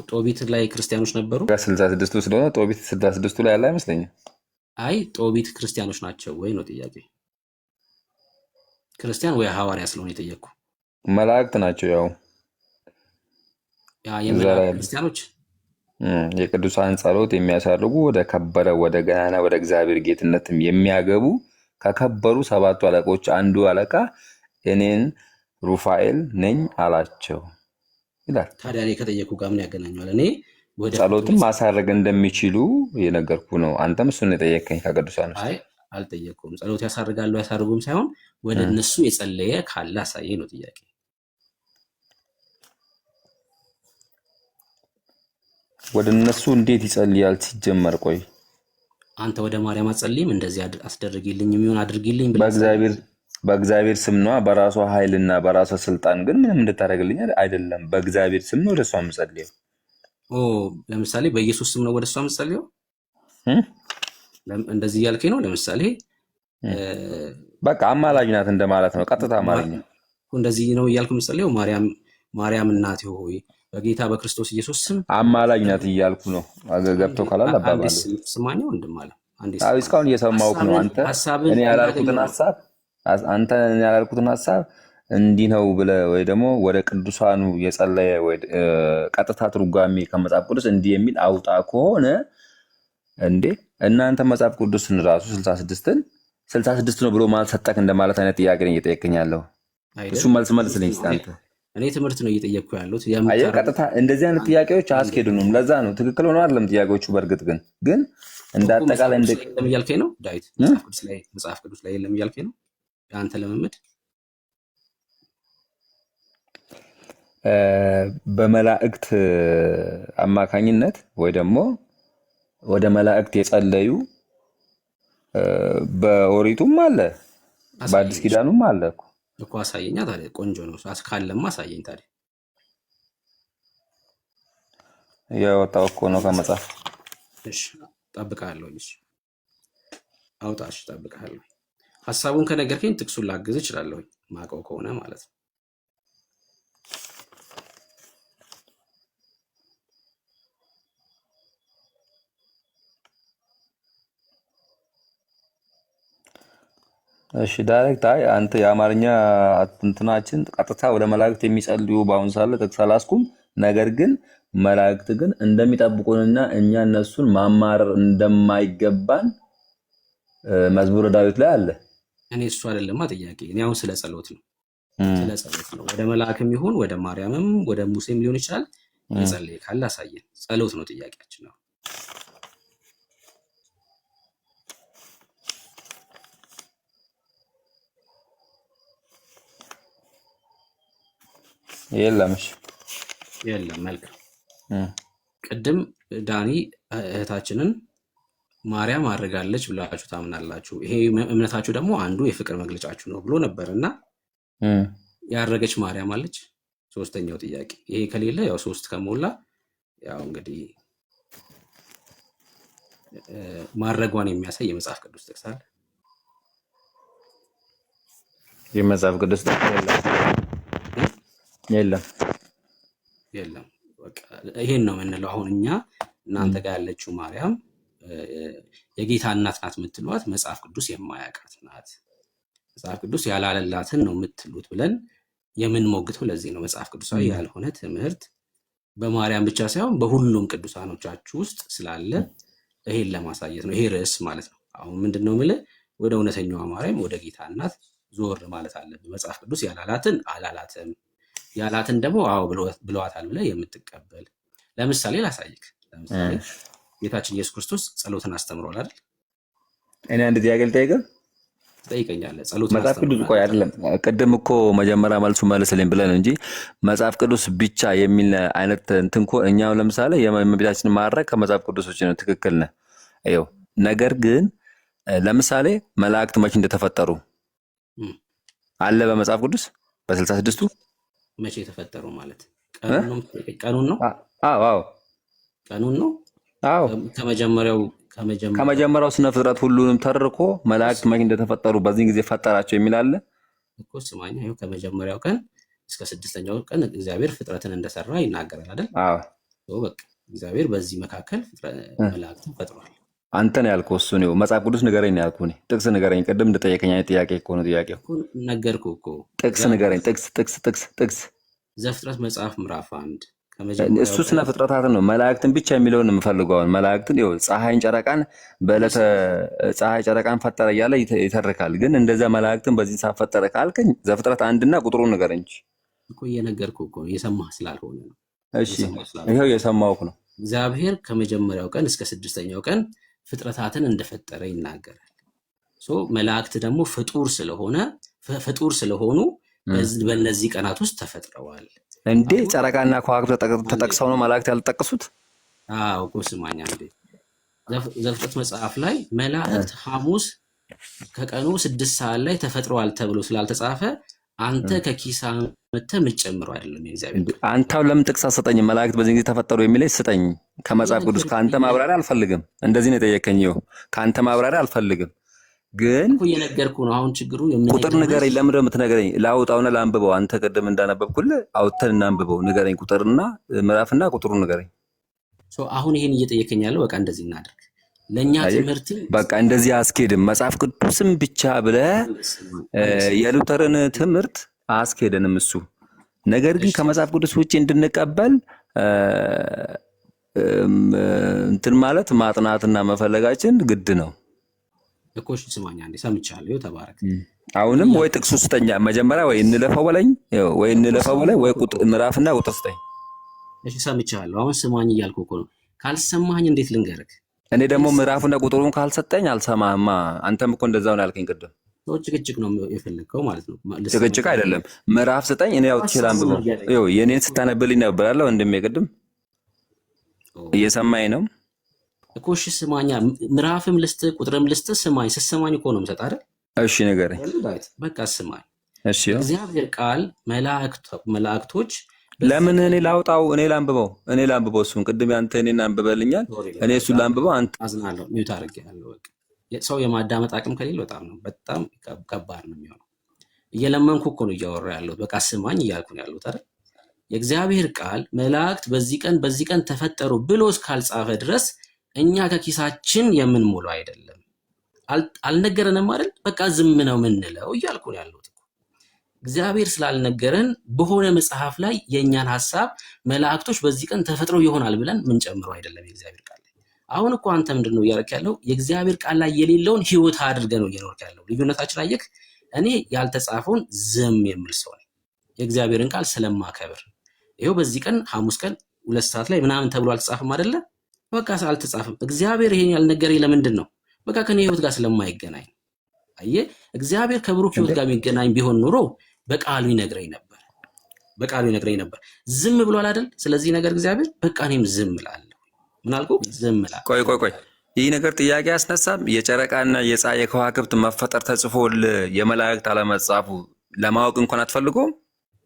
ጦቢት ላይ ክርስቲያኖች ነበሩ። 66 ስለሆነ ጦቢት 66 ላይ ያለ አይመስለኝም። አይ ጦቢት ክርስቲያኖች ናቸው ወይ ነው ጥያቄ። ክርስቲያን ወይ ሐዋርያ ስለሆነ የጠየቅኩ። መላእክት ናቸው። ያው የመላእክት ክርስቲያኖች የቅዱሳን ጸሎት የሚያሳርጉ ወደ ከበረ ወደ ገናና ወደ እግዚአብሔር ጌትነትም የሚያገቡ ከከበሩ 7ቱ አለቆች አንዱ አለቃ እኔን ሩፋኤል ነኝ አላቸው ይላል። ታዲያ እኔ ከጠየቁ ጋር ምን ያገናኘዋል? እኔ ወደ ጸሎትን ማሳረግ እንደሚችሉ የነገርኩ ነው። አንተም እሱን የጠየቀኝ ከቅዱሳን ውስጥ። አይ አልጠየቅኩም። ጸሎት ያሳርጋሉ ያሳርጉም ሳይሆን ወደ እነሱ የጸለየ ካለ አሳየ ነው ጥያቄ። ወደ እነሱ እንዴት ይጸልያል ሲጀመር? ቆይ አንተ ወደ ማርያም አትጸልይም? እንደዚህ አስደርጊልኝ የሚሆን አድርጊልኝ በእግዚአብሔር ስም ነው፣ በራሷ ኃይልና በራሷ ስልጣን ግን ምንም እንድታደርግልኝ አይደለም። በእግዚአብሔር ስም ነው ወደ እሷ የምጸልየው። ለምሳሌ በኢየሱስ ስም ነው ወደ እሷ የምጸልየው። እንደዚህ እያልከኝ ነው። ለምሳሌ በቃ አማላጅ ናት እንደማለት ነው። ቀጥታ አማላጅ ነው። እንደዚህ ነው እያልኩ የምጸልየው። ማርያም እናቴ ሆይ በጌታ በክርስቶስ ኢየሱስ ስም አማላጅ ናት እያልኩ ነው። ገብቶ ካላል አባባል ስማኝ ወንድም አለ። እስካሁን እየሰማሁህ ነው። እኔ ያላልኩትን ሀሳብ እንዲህ ነው ብለህ ወይ ደግሞ ወደ ቅዱሳኑ የጸለየ ቀጥታ ትርጓሜ ከመጽሐፍ ቅዱስ እንዲህ የሚል አውጣ ከሆነ እንዴ እናንተ መጽሐፍ ቅዱስን ራሱ 66 ነው ብሎ ማለት ሰጠክ እንደማለት አይነት ጥያቄ ነው እየጠየቀኝ ያለው። እሱ መልስልኝ እስኪ አንተ። እኔ ትምህርት ነው እየጠየቅኩ ያሉት። ቀጥታ እንደዚህ አይነት ጥያቄዎች አያስኬዱንም። ለዛ ነው ትክክል ሆነ አይደለም ጥያቄዎቹ። በእርግጥ ግን እንደ አጠቃላይ የለም እያልከኝ ነው ዳዊት። መጽሐፍ ቅዱስ ላይ የለም እያልከኝ ነው የአንተ ልምምድ። በመላእክት አማካኝነት ወይ ደግሞ ወደ መላእክት የጸለዩ በኦሪቱም አለ በአዲስ ኪዳኑም አለ እኮ። አሳየኛ ታዲያ። ቆንጆ ነው ካለማ አሳየኝ ታዲያ። ያወጣው እኮ ነው ከመጽሐፍ። እሺ እጠብቅሃለሁ። እሺ አውጣ። እሺ እጠብቅሃለሁ። ሀሳቡን ከነገርከኝ ጥቅሱን ላግዝ እችላለሁ፣ ማውቀው ከሆነ ማለት ነው። እሺ ዳይሬክት አንተ የአማርኛ እንትናችን ቀጥታ ወደ መላእክት የሚጸልዩ በአሁን ሳለ ጥቅስ አላስኩም። ነገር ግን መላእክት ግን እንደሚጠብቁንና እኛ እነሱን ማማረር እንደማይገባን መዝሙረ ዳዊት ላይ አለ። እኔ እሱ አይደለማ ጥያቄ። እኔ አሁን ስለ ጸሎት ነው፣ ስለ ጸሎት ነው። ወደ መልአክም ይሁን ወደ ማርያምም ወደ ሙሴም ሊሆን ይችላል የጸለየ ካለ አሳየን። ጸሎት ነው ጥያቄያችን ነው። የለም። መልካም። ቅድም ዳኒ እህታችንን ማርያም አድርጋለች ብላችሁ ታምናላችሁ፣ ይሄ እምነታችሁ ደግሞ አንዱ የፍቅር መግለጫችሁ ነው ብሎ ነበር እና ያረገች ማርያም አለች? ሶስተኛው ጥያቄ ይሄ ከሌለ ያው 3 ከሞላ ያው እንግዲህ ማድረጓን የሚያሳይ የመጽሐፍ ቅዱስ ጥቅስ አለ? የመጽሐፍ ቅዱስ ጥቅስ የለም። በቃ ይሄን ነው የምንለው። አሁን እኛ እናንተ ጋር ያለችው ማርያም የጌታ እናት ናት የምትሏት መጽሐፍ ቅዱስ የማያውቃት ናት፣ መጽሐፍ ቅዱስ ያላለላትን ነው የምትሉት ብለን የምንሞግተው ለዚህ ነው። መጽሐፍ ቅዱሳዊ ያልሆነ ትምህርት በማርያም ብቻ ሳይሆን በሁሉም ቅዱሳኖቻችሁ ውስጥ ስላለ ይሄን ለማሳየት ነው። ይሄ ርዕስ ማለት ነው። አሁን ምንድነው የምልህ ወደ እውነተኛዋ ማርያም ወደ ጌታ እናት ዞር ማለት አለብን። መጽሐፍ ቅዱስ ያላላትን አላላትም፣ ያላትን ደግሞ አዎ ብለዋታል ብለህ የምትቀበል። ለምሳሌ ላሳይክ። ለምሳሌ ጌታችን ኢየሱስ ክርስቶስ ጸሎትን አስተምሯል አይደል? እኔ አንድ ጥያቄ ልጠይቅህ። ትጠይቀኛለህ። ጸሎት መጽሐፍ ቅዱስ ቆይ አይደለም ቅድም እኮ መጀመሪያ መልሱ መልስልኝ ብለን እንጂ መጽሐፍ ቅዱስ ብቻ የሚል አይነት እንትን እኮ እኛም ለምሳሌ የእመቤታችንን ማድረግ ከመጽሐፍ ቅዱስ ውጭ ነው። ትክክል ነህ። ይኸው ነገር ግን ለምሳሌ መላእክት መቼ እንደተፈጠሩ አለ በመጽሐፍ ቅዱስ በ66ቱ መቼ ተፈጠሩ ማለት ቀኑን ነው? አዎ ቀኑን ነው። አዎ ከመጀመሪያው ስነ ፍጥረት ሁሉንም ተርኮ መላእክት መቼ እንደተፈጠሩ በዚህ ጊዜ ፈጠራቸው የሚል አለ እኮ። ስማኛ ይኸው ከመጀመሪያው ቀን እስከ 6ኛው ቀን እግዚአብሔር ፍጥረትን እንደሰራ ይናገራል አይደል? አዎ በቃ እግዚአብሔር በዚህ መካከል መላእክትን ፈጥሯል። አንተ ነው ያልከው እሱ ነው። መጽሐፍ ቅዱስ ንገረኝ ነው ያልኩህ። ጥቅስ ንገረኝ። ቅድም እንደጠየቀኝ አይነት ጥያቄ እኮ ነው ጥያቄው። ነገርኩህ እኮ ጥቅስ ንገረኝ። ጥቅስ ዘፍጥረት መጽሐፍ ምዕራፍ 1 እሱ ስነ ፍጥረታትን ነው። መላእክትን ብቻ የሚለውን የምፈልገው አሁን መላእክትን ይኸው ፀሐይን ጨረቃን በዕለተ ፀሐይ ጨረቃን ፈጠረ እያለ ይተርካል። ግን እንደዛ መላእክትን በዚህ ሰዓት ፈጠረ ካልከኝ ዘፍጥረት 1 ቁጥሩን ንገረኝ እኮ። እየነገርኩህ እኮ የሰማህ ስላልሆነ ነው። እሺ ይኸው የሰማሁህ ነው። እግዚአብሔር ከመጀመሪያው ቀን እስከ 6ኛው ቀን ፍጥረታትን እንደፈጠረ ይናገራል። መላእክት ደግሞ ፍጡር ስለሆኑ በእነዚህ ቀናት ውስጥ ተፈጥረዋል። እንዴ ጨረቃና ከዋክብት ተጠቅሰው ነው መላእክት ያልተጠቀሱት? አዎ እኮ ስማኛ እንዴ ዘፍጥረት መጽሐፍ ላይ መላእክት ሐሙስ ከቀኑ 6 ሰዓት ላይ ተፈጥረዋል ተብሎ ስላልተጻፈ አንተ ከኪሳ መተህ የምትጨምረው አይደለም። እግዚአብሔር አንተው ለምን ጥቅስ አሰጠኝ? መላእክት በዚህ ጊዜ ተፈጠሩ የሚለኝ ስጠኝ ከመጽሐፍ ቅዱስ። ከአንተ ማብራሪያ አልፈልግም። እንደዚህ ነው የጠየቀኝ። ይኸው ከአንተ ማብራሪያ አልፈልግም። ግን እኮ እየነገርኩህ ነው። አሁን ችግሩ ቁጥር ንገረኝ። ለምን ነው የምትነግረኝ? ላውጣውና ላንብበው። አንተ ቅድም እንዳነበብኩልህ አውጥተን እናንብበው። ንገረኝ፣ ቁጥርና ምዕራፍና ቁጥሩን ንገረኝ። አሁን ይሄን እየጠየቀኝ ያለው በቃ እንደዚህ እናድርግ። ለእኛ ትምህርት በቃ እንደዚህ አስኬድም። መጽሐፍ ቅዱስም ብቻ ብለህ የሉተርን ትምህርት አስኬደንም እሱ። ነገር ግን ከመጽሐፍ ቅዱስ ውጭ እንድንቀበል እንትን ማለት ማጥናትና መፈለጋችን ግድ ነው እኮ። እሺ ስማኛ እንዴ ሰምቻለሁ። ተባረክ። አሁንም ወይ ጥቅሱ ስጠኛ መጀመሪያ፣ ወይ እንለፈው በለኝ፣ ወይ እንለፈው በለኝ፣ ወይ ምዕራፍና ቁጥር ስጠኝ። እሺ ሰምቻለሁ። አሁን ስማኝ እያልኩህ እኮ ነው። ካልሰማኝ እንዴት ልንገርህ? እኔ ደግሞ ምዕራፍና ቁጥሩን ካልሰጠኝ አልሰማህማ። አንተም እኮ እንደዛው ነው ያልከኝ ቅድም። ጭቅጭቅ ነው የፈለግከው ማለት ነው። ጭቅጭቅ አይደለም። ምዕራፍ ስጠኝ፣ እኔ አውጥቼ ላንብበው። ይኸው የኔን ስታነብልኝ ነበራለሁ ወንድሜ ቅድም። እየሰማኝ ነው እኮ። እሺ ስማኛ፣ ምዕራፍም ልስጥ ቁጥርም ልስጥ። ስማኝ። ስትሰማኝ እኮ ነው የምሰጥ አይደል? እሺ ንገረኝ። በቃ ስማኝ። እሺ እግዚአብሔር ቃል መላእክቶች ለምን እኔ ላውጣው? እኔ ላንብበው እሱን። ቅድም ያንተ እኔን አንብበልኛል። እኔ እሱን ላንብበው። አንተ አዝናለሁ። ሚውት አድርጌያለሁ። በቃ ሰው የማዳመጥ አቅም ከሌለ በጣም ከባድ ነው የሚሆነው። እየለመንኩ እኮ ነው እያወራ ያለሁት። በቃ ስማኝ እያልኩ ነው ያለሁት አይደል? የእግዚአብሔር ቃል መላእክት በዚህ ቀን ተፈጠሩ ብሎ እስካልጻፈ ድረስ እኛ ከኪሳችን የምንሞላው አይደለም። አልነገረንም አይደል? በቃ ዝም ነው ምንለው እያልኩ ነው ያለሁት። እግዚአብሔር ስላልነገረን በሆነ መጽሐፍ ላይ የእኛን ሀሳብ መላእክቶች በዚህ ቀን ተፈጥረው ይሆናል ብለን ምንጨምረው አይደለም። የእግዚአብሔር ቃል ላይ አሁን እኮ አንተ ምንድን ነው እያደረክ ያለው? የእግዚአብሔር ቃል ላይ የሌለውን ህይወት አድርገህ ነው እየኖርክ ያለው። ልዩነታችን አየክ? እኔ ያልተጻፈውን ዝም የምል ሰው ነኝ፣ የእግዚአብሔርን ቃል ስለማከብር። ይኸው በዚህ ቀን ሐሙስ ቀን 2 ሰዓት ላይ ምናምን ተብሎ አልተጻፈም አይደለ? በቃ አልተጻፈም። እግዚአብሔር ይሄን ያልነገረኝ ለምንድን ነው? በቃ ከኔ ህይወት ጋር ስለማይገናኝ። አየህ፣ እግዚአብሔር ከብሩክ ህይወት ጋር የሚገናኝ ቢሆን ኑሮ በቃሉ ይነግረኝ ነበር። ዝም ብሏል አይደል? ስለዚህ ነገር እግዚአብሔር በቃ እኔም ዝም እላለሁ። ምን አልኩ? ዝም እላለሁ። ቆይ ይህ ነገር ጥያቄ አስነሳም። የጨረቃና የፀሐይ የከዋክብት መፈጠር ተጽፎል የመላእክት አለመጻፉ ለማወቅ እንኳን አትፈልጎም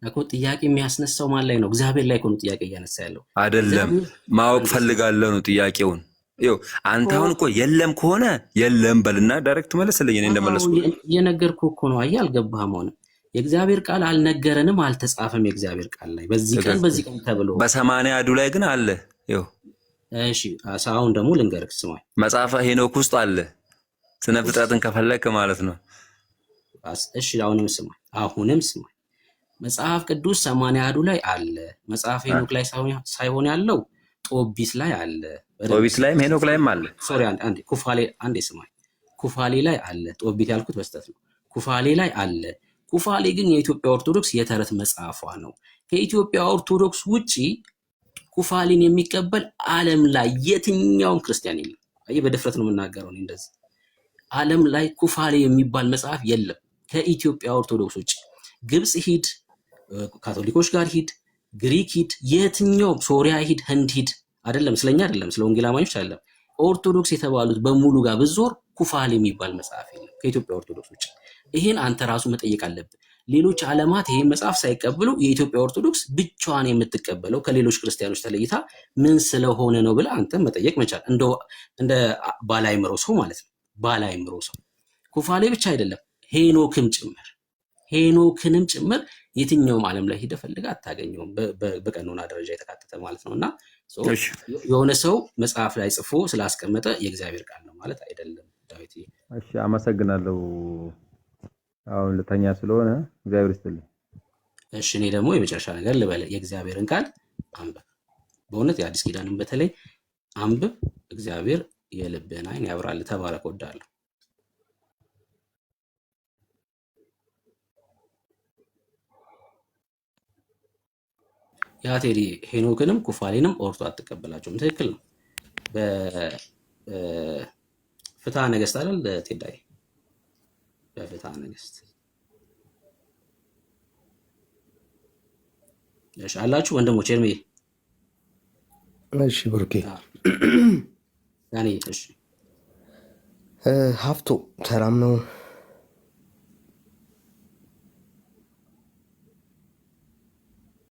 እኮ። ጥያቄ የሚያስነሳው ማን ላይ ነው? እግዚአብሔር ላይ እኮ ነው ጥያቄ እያነሳ ያለው አይደለም። ማወቅ ፈልጋለሁ ነው ጥያቄውን። ይኸው አንተ አሁን እኮ የለም ከሆነ የለም በልና ዳይሬክት መልስልኝ። እኔ እንደመለስኩ የነገርኩህ እኮ ነው። አየህ፣ አልገባህም ሆነ የእግዚአብሔር ቃል አልነገረንም፣ አልተጻፈም። የእግዚአብሔር ቃል ላይ በዚህ ቀን ተብሎ በ80 አዱ ላይ ግን አለ። ይኸው እሺ፣ አሁን ደግሞ ልንገርህ፣ ስማኝ። መጽሐፈ ሄኖክ ውስጥ አለ፣ ስነ ፍጥረትን ከፈለክ ማለት ነው። እሺ፣ አሁንም ስማኝ። መጽሐፍ ቅዱስ 80 አዱ ላይ አለ። መጽሐፈ ሄኖክ ላይ ሳይሆን ያለው ጦቢት ላይ አለ። ጦቢት ላይም ሄኖክ ላይም አለ። ሶሪ አንዴ፣ አንዴ ስማኝ። ኩፋሌ ላይ አለ። ጦቢት ያልኩት በስተት ነው። ኩፋሌ ላይ አለ። ኩፋሌ ግን የኢትዮጵያ ኦርቶዶክስ የተረት መጽሐፏ ነው። ከኢትዮጵያ ኦርቶዶክስ ውጪ ኩፋሌን የሚቀበል ዓለም ላይ የትኛውም ክርስቲያን የለም። አየህ፣ በድፍረት ነው የምናገረው እንደዚህ። ዓለም ላይ ኩፋሌ የሚባል መጽሐፍ የለም ከኢትዮጵያ ኦርቶዶክስ ውጭ። ግብፅ ሂድ፣ ካቶሊኮች ጋር ሂድ፣ ግሪክ ሂድ፣ የትኛው ሶሪያ ሂድ፣ ህንድ ሂድ፣ አይደለም ስለኛ አይደለም ስለ ወንጌል አማኞች አይደለም፣ ኦርቶዶክስ የተባሉት በሙሉ ጋር ብዞር ኩፋሌ የሚባል መጽሐፍ የለም ከኢትዮጵያ ኦርቶዶክስ ውጭ። ይሄን አንተ ራሱ መጠየቅ አለብህ። ሌሎች ዓለማት ይሄን መጽሐፍ ሳይቀበሉ የኢትዮጵያ ኦርቶዶክስ ብቻዋን የምትቀበለው ከሌሎች ክርስቲያኖች ተለይታ ምን ስለሆነ ነው ብለህ አንተ መጠየቅ መቻል፣ እንደ ባላይምሮ ሰው ማለት ነው። ባላይምሮ ሰው ኩፋሌ ብቻ አይደለም ሄኖክንም ጭምር የትኛውም ዓለም ላይ ሂደህ ፈልገህ አታገኘውም፣ በቀኖና ደረጃ የተካተተ ማለት ነው። እና የሆነ ሰው መጽሐፍ ላይ ጽፎ ስላስቀመጠ የእግዚአብሔር ቃል ነው ማለት አይደለም። ዳዊት እሺ፣ አመሰግናለሁ። አሁን ልተኛ ስለሆነ እግዚአብሔር ይስጥልኝ። እሺ፣ እኔ ደግሞ የመጨረሻ ነገር ልበለ፣ የእግዚአብሔርን ቃል አንብብ። በእውነት የአዲስ ኪዳንን በተለይ አንብብ። እግዚአብሔር የልብህን አይን ያብራል። ተባረክ። ወዳለሁ። ያ ቴዲ ሄኖክንም ኩፋሌንም ኦርቶ አትቀበላቸውም። ትክክል ነው። በፍትሐ ነገሥት አይደል ቴዳይ? በፍትሐ ነገሥት እሺ አላችሁ ወንድሞች ኤርሜ? እሺ ብሩኬ ያኔ እሺ ሀፍቶ ሰላም ነው።